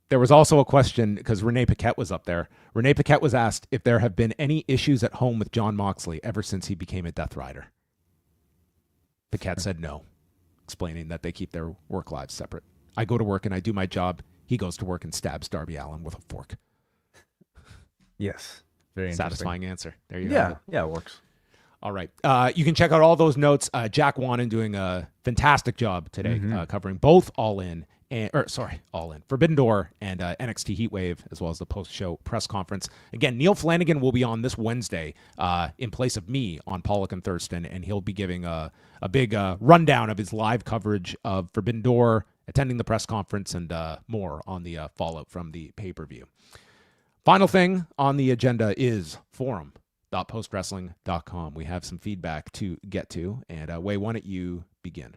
There was also a question because Renee Paquette was up there. Renee Paquette was asked if there have been any issues at home with Jon Moxley ever since he became a Death Rider. Paquette said no, explaining that they keep their work lives separate. I go to work and I do my job. He goes to work and stabs Darby Allin with a fork. Yes. Very satisfying answer. There you go. Yeah, it works. All right. You can check out all those notes. Jack Wannon doing a fantastic job today, covering both All In, Forbidden Door and NXT Heatwave, as well as the post-show press conference. Again, Neil Flanagan will be on this Wednesday in place of me on Pollock and Thurston, and he'll be giving a big rundown of his live coverage of Forbidden Door, attending the press conference, and more on the fallout from the pay-per-view. Final thing on the agenda is forum.postwrestling.com. We have some feedback to get to. And Wai, why don't you begin?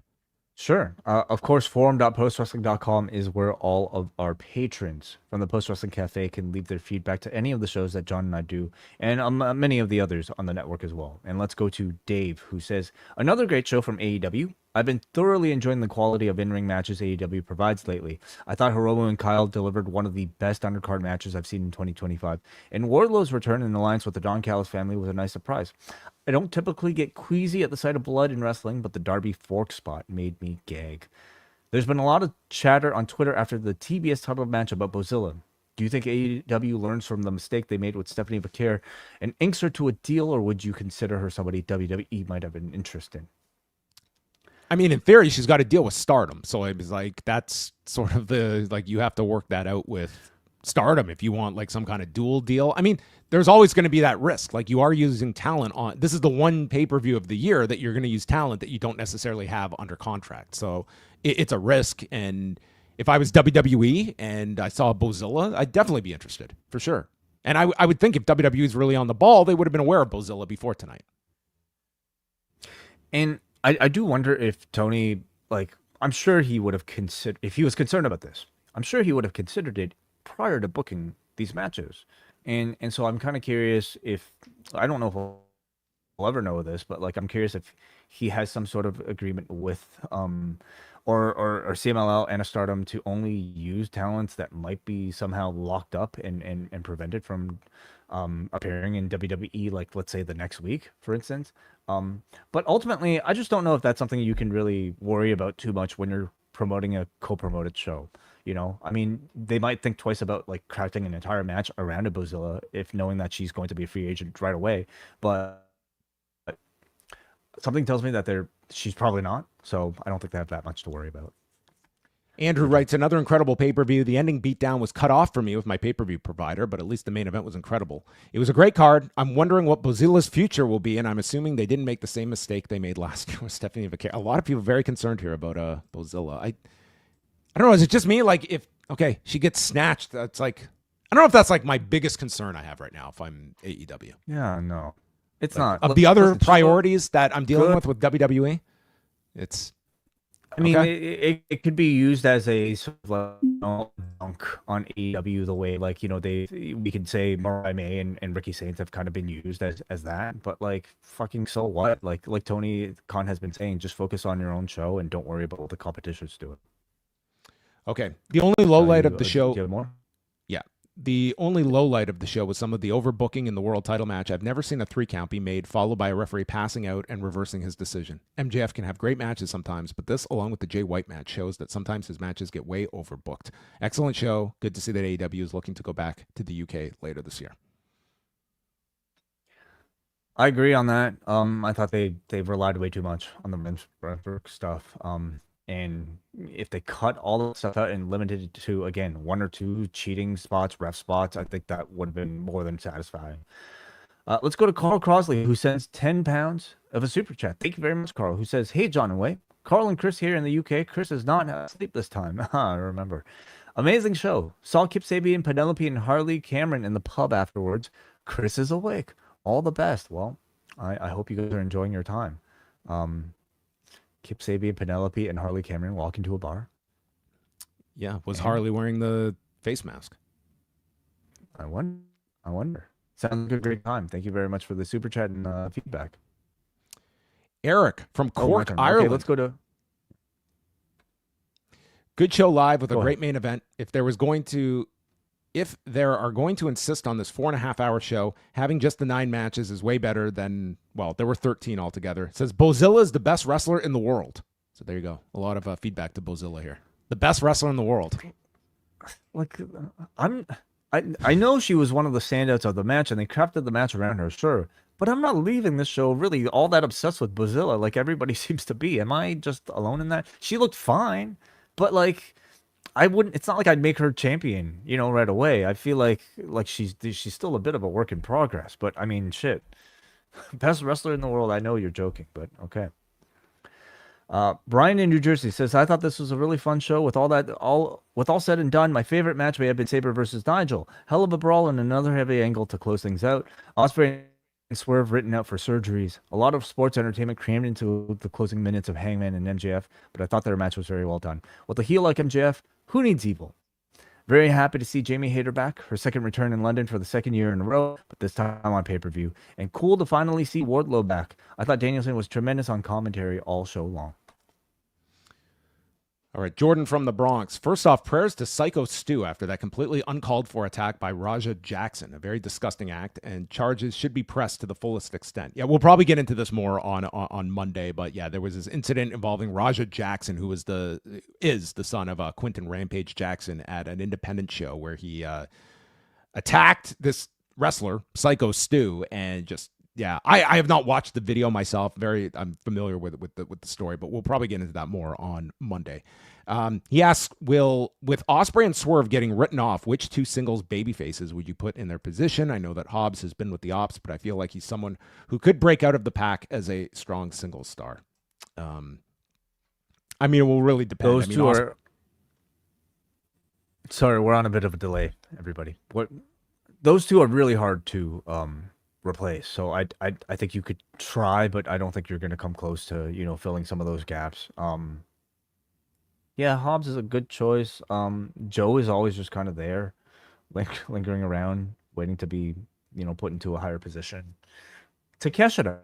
Sure. Of course, forum.postwrestling.com is where all of our patrons from the Post Wrestling Cafe can leave their feedback to any of the shows that John and I do, and many of the others on the network as well. And let's go to Dave, who says, another great show from AEW. I've been thoroughly enjoying the quality of in-ring matches AEW provides lately. I thought Hiromu and Kyle delivered one of the best undercard matches I've seen in 2025, and Wardlow's return in alliance with the Don Callis family was a nice surprise. I don't typically get queasy at the sight of blood in wrestling, but the Darby fork spot made me gag. There's been a lot of chatter on Twitter after the TBS title match about Bozilla. Do you think AEW learns from the mistake they made with Stephanie Vaquer and inks her to a deal, or would you consider her somebody WWE might have an interest in? I mean, in theory, she's got to deal with Stardom. So it was like, that's sort of you have to work that out with Stardom if you want like some kind of dual deal. I mean, there's always going to be that risk. Like, you are using talent on, this is the one pay-per-view of the year that you're going to use talent that you don't necessarily have under contract. So it's a risk. And if I was WWE and I saw Bozilla, I'd definitely be interested for sure. And I would think if WWE is really on the ball, they would have been aware of Bozilla before tonight. And I do wonder if Tony, like, I'm sure he would have considered, if he was concerned about this, I'm sure he would have considered it prior to booking these matches. And so I'm kind of curious if, I don't know if we'll ever know this, but like, I'm curious if he has some sort of agreement with, or CMLL and a Stardom to only use talents that might be somehow locked up and prevented from appearing in WWE, like, let's say the next week, for instance. But ultimately, I just don't know if that's something you can really worry about too much when you're promoting a co-promoted show. You know, I mean, they might think twice about like crafting an entire match around a Bozilla if knowing that she's going to be a free agent right away. But something tells me that she's probably not. So I don't think they have that much to worry about. Andrew writes, another incredible pay-per-view. The ending beatdown was cut off for me with my pay-per-view provider, but at least the main event was incredible. It was a great card. I'm wondering what Bozilla's future will be, and I'm assuming they didn't make the same mistake they made last year with Stephanie Vaquer. A lot of people are very concerned here about Bozilla. I don't know. Is it just me? Like, if she gets snatched, that's like, I don't know if that's like my biggest concern I have right now if I'm AEW. Yeah, no, it's not. Of the other priorities that I'm dealing with WWE, it's. I mean, it could be used as a sort of like dunk on AEW the way, like, you know, we could say Mariah May and Ricky Saints have kind of been used as that, but like, fucking so what? Like Tony Khan has been saying, just focus on your own show and don't worry about what the competition's doing. Okay. The only low light of the show. Do you have more? Yeah. The only low light of the show was some of the overbooking in the world title match. I've never seen a 3 count be made, followed by a referee passing out and reversing his decision. MJF can have great matches sometimes, but this, along with the Jay White match, shows that sometimes his matches get way overbooked. Excellent show. Good to see that AEW is looking to go back to the UK later this year. I agree on that. I thought they've relied way too much on the men's stuff. And if they cut all the stuff out and limited it to, again, 1 or 2 cheating spots, ref spots, I think that would have been more than satisfying. Let's go to Carl Crosley, who sends 10 pounds of a super chat. Thank you very much, Carl, who says, hey, John and Wai. Carl and Chris here in the UK. Chris is not asleep this time. I remember. Amazing show. Saw Kip Sabian, Penelope, and Harley Cameron in the pub afterwards. Chris is awake. All the best. Well, I hope you guys are enjoying your time. Kip Sabian, Penelope, and Harley Cameron walk into a bar. Yeah. Was Harley wearing the face mask? I wonder. Sounds like a great time. Thank you very much for the super chat and feedback. Eric from Cork, Ireland. Okay, let's go to... Good show live with a great main event. If they are going to insist on this 4.5-hour show, having just the 9 matches is way better than, well, there were 13 altogether. It says Bozilla is the best wrestler in the world. So there you go. A lot of feedback to Bozilla here. The best wrestler in the world. Like, I know she was one of the standouts of the match, and they crafted the match around her, sure. But I'm not leaving this show really all that obsessed with Bozilla like everybody seems to be. Am I just alone in that? She looked fine, but like, I wouldn't. It's not like I'd make her champion, you know, right away. I feel like she's still a bit of a work in progress. But I mean, shit, best wrestler in the world. I know you're joking, but okay. Brian in New Jersey says, I thought this was a really fun show with all said and done. My favorite match may have been Sabre versus Nigel. Hell of a brawl and another heavy angle to close things out. Ospreay and Swerve written out for surgeries. A lot of sports entertainment crammed into the closing minutes of Hangman and MJF, but I thought their match was very well done. With a heel like MJF, who needs evil? Very happy to see Jamie Hayter back, her second return in London for the second year in a row, but this time on pay-per-view. And cool to finally see Wardlow back. I thought Danielson was tremendous on commentary all show long. All right, Jordan from the Bronx. First off, prayers to Psycho Stu after that completely uncalled for attack by Raja Jackson. A very disgusting act, and charges should be pressed to the fullest extent. Yeah, we'll probably get into this more on Monday, but yeah, there was this incident involving Raja Jackson, who is the son of Quentin Rampage Jackson at an independent show where he attacked this wrestler, Psycho Stu, and just yeah, I have not watched the video myself. I'm familiar with the story, but we'll probably get into that more on Monday. He asks, with Ospreay and Swerve getting written off, which two singles baby faces would you put in their position? I know that Hobbs has been with the Ops, but I feel like he's someone who could break out of the pack as a strong singles star. I mean, it will really depend. Those two are. Sorry, we're on a bit of a delay, everybody. Those two are really hard to replace. So I think you could try, but I don't think you're going to come close to filling some of those gaps. Yeah, Hobbs is a good choice. Joe is always just kind of there, lingering around, waiting to be put into a higher position. Takeshita,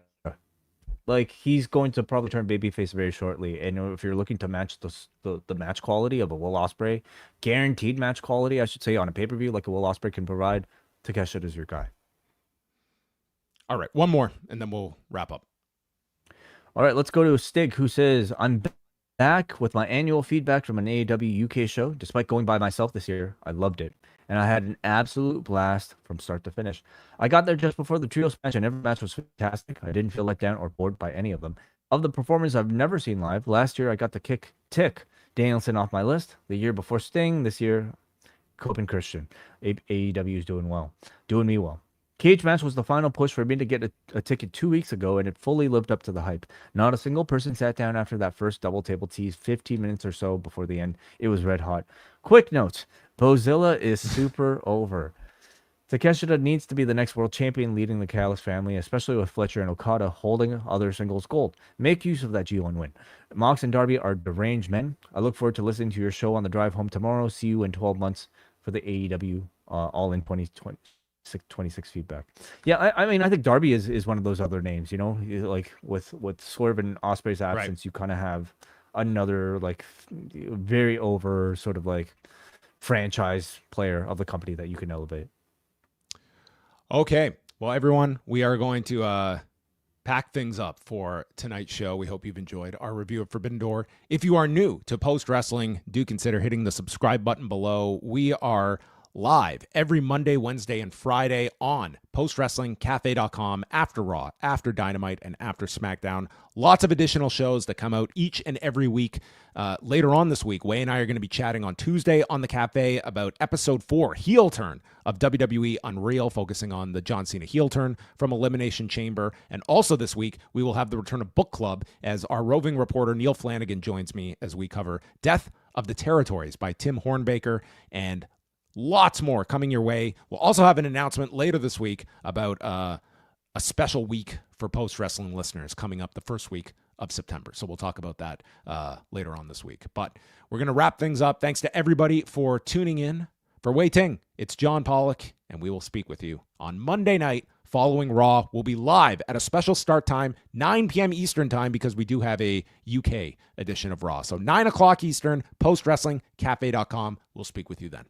he's going to probably turn babyface very shortly, and if you're looking to match the match quality of a Will Ospreay, guaranteed match quality, I should say, on a pay-per-view like a Will Ospreay can provide, Takeshita is your guy. All right, one more, and then we'll wrap up. All right, let's go to Stig, who says, I'm back with my annual feedback from an AEW UK show. Despite going by myself this year, I loved it, and I had an absolute blast from start to finish. I got there just before the trios match, and every match was fantastic. I didn't feel let down or bored by any of them. Of the performers I've never seen live, last year I got to tick Danielson off my list. The year before Sting, this year, Copeland Christian. AEW is doing me well. Cage match was the final push for me to get a ticket 2 weeks ago, and it fully lived up to the hype. Not a single person sat down after that first double table tease 15 minutes or so before the end. It was red hot. Quick notes. Bozilla is super over. Takeshita needs to be the next world champion leading the Callis family, especially with Fletcher and Okada holding other singles gold. Make use of that G1 win. Mox and Darby are deranged men. I look forward to listening to your show on the drive home tomorrow. See you in 12 months for the AEW All in 2020. 26 feedback. Yeah, I mean, I think Darby is one of those other names, like with Swerve and Ospreay's absence, right. You kind of have another very over sort of franchise player of the company that you can elevate. Okay. Well, everyone, we are going to pack things up for tonight's show. We hope you've enjoyed our review of Forbidden Door. If you are new to Post Wrestling, do consider hitting the subscribe button below. We are live every Monday, Wednesday, and Friday on postwrestlingcafe.com after Raw, after Dynamite, and after SmackDown. Lots of additional shows that come out each and every week. Later on this week, Wai and I are going to be chatting on Tuesday on the Cafe about Episode 4, Heel Turn of WWE Unreal, focusing on the John Cena heel turn from Elimination Chamber. And also this week, we will have the return of Book Club as our roving reporter Neil Flanagan joins me as we cover Death of the Territories by Tim Hornbaker, and lots more coming your way. We'll also have an announcement later this week about a special week for Post Wrestling listeners coming up the first week of September. So we'll talk about that later on this week. But we're going to wrap things up. Thanks to everybody for tuning in. For Wai Ting, it's John Pollock, and we will speak with you on Monday night following Raw. We'll be live at a special start time, 9 p.m. Eastern time, because we do have a UK edition of Raw. So 9 o'clock Eastern, postwrestlingcafe.com. We'll speak with you then.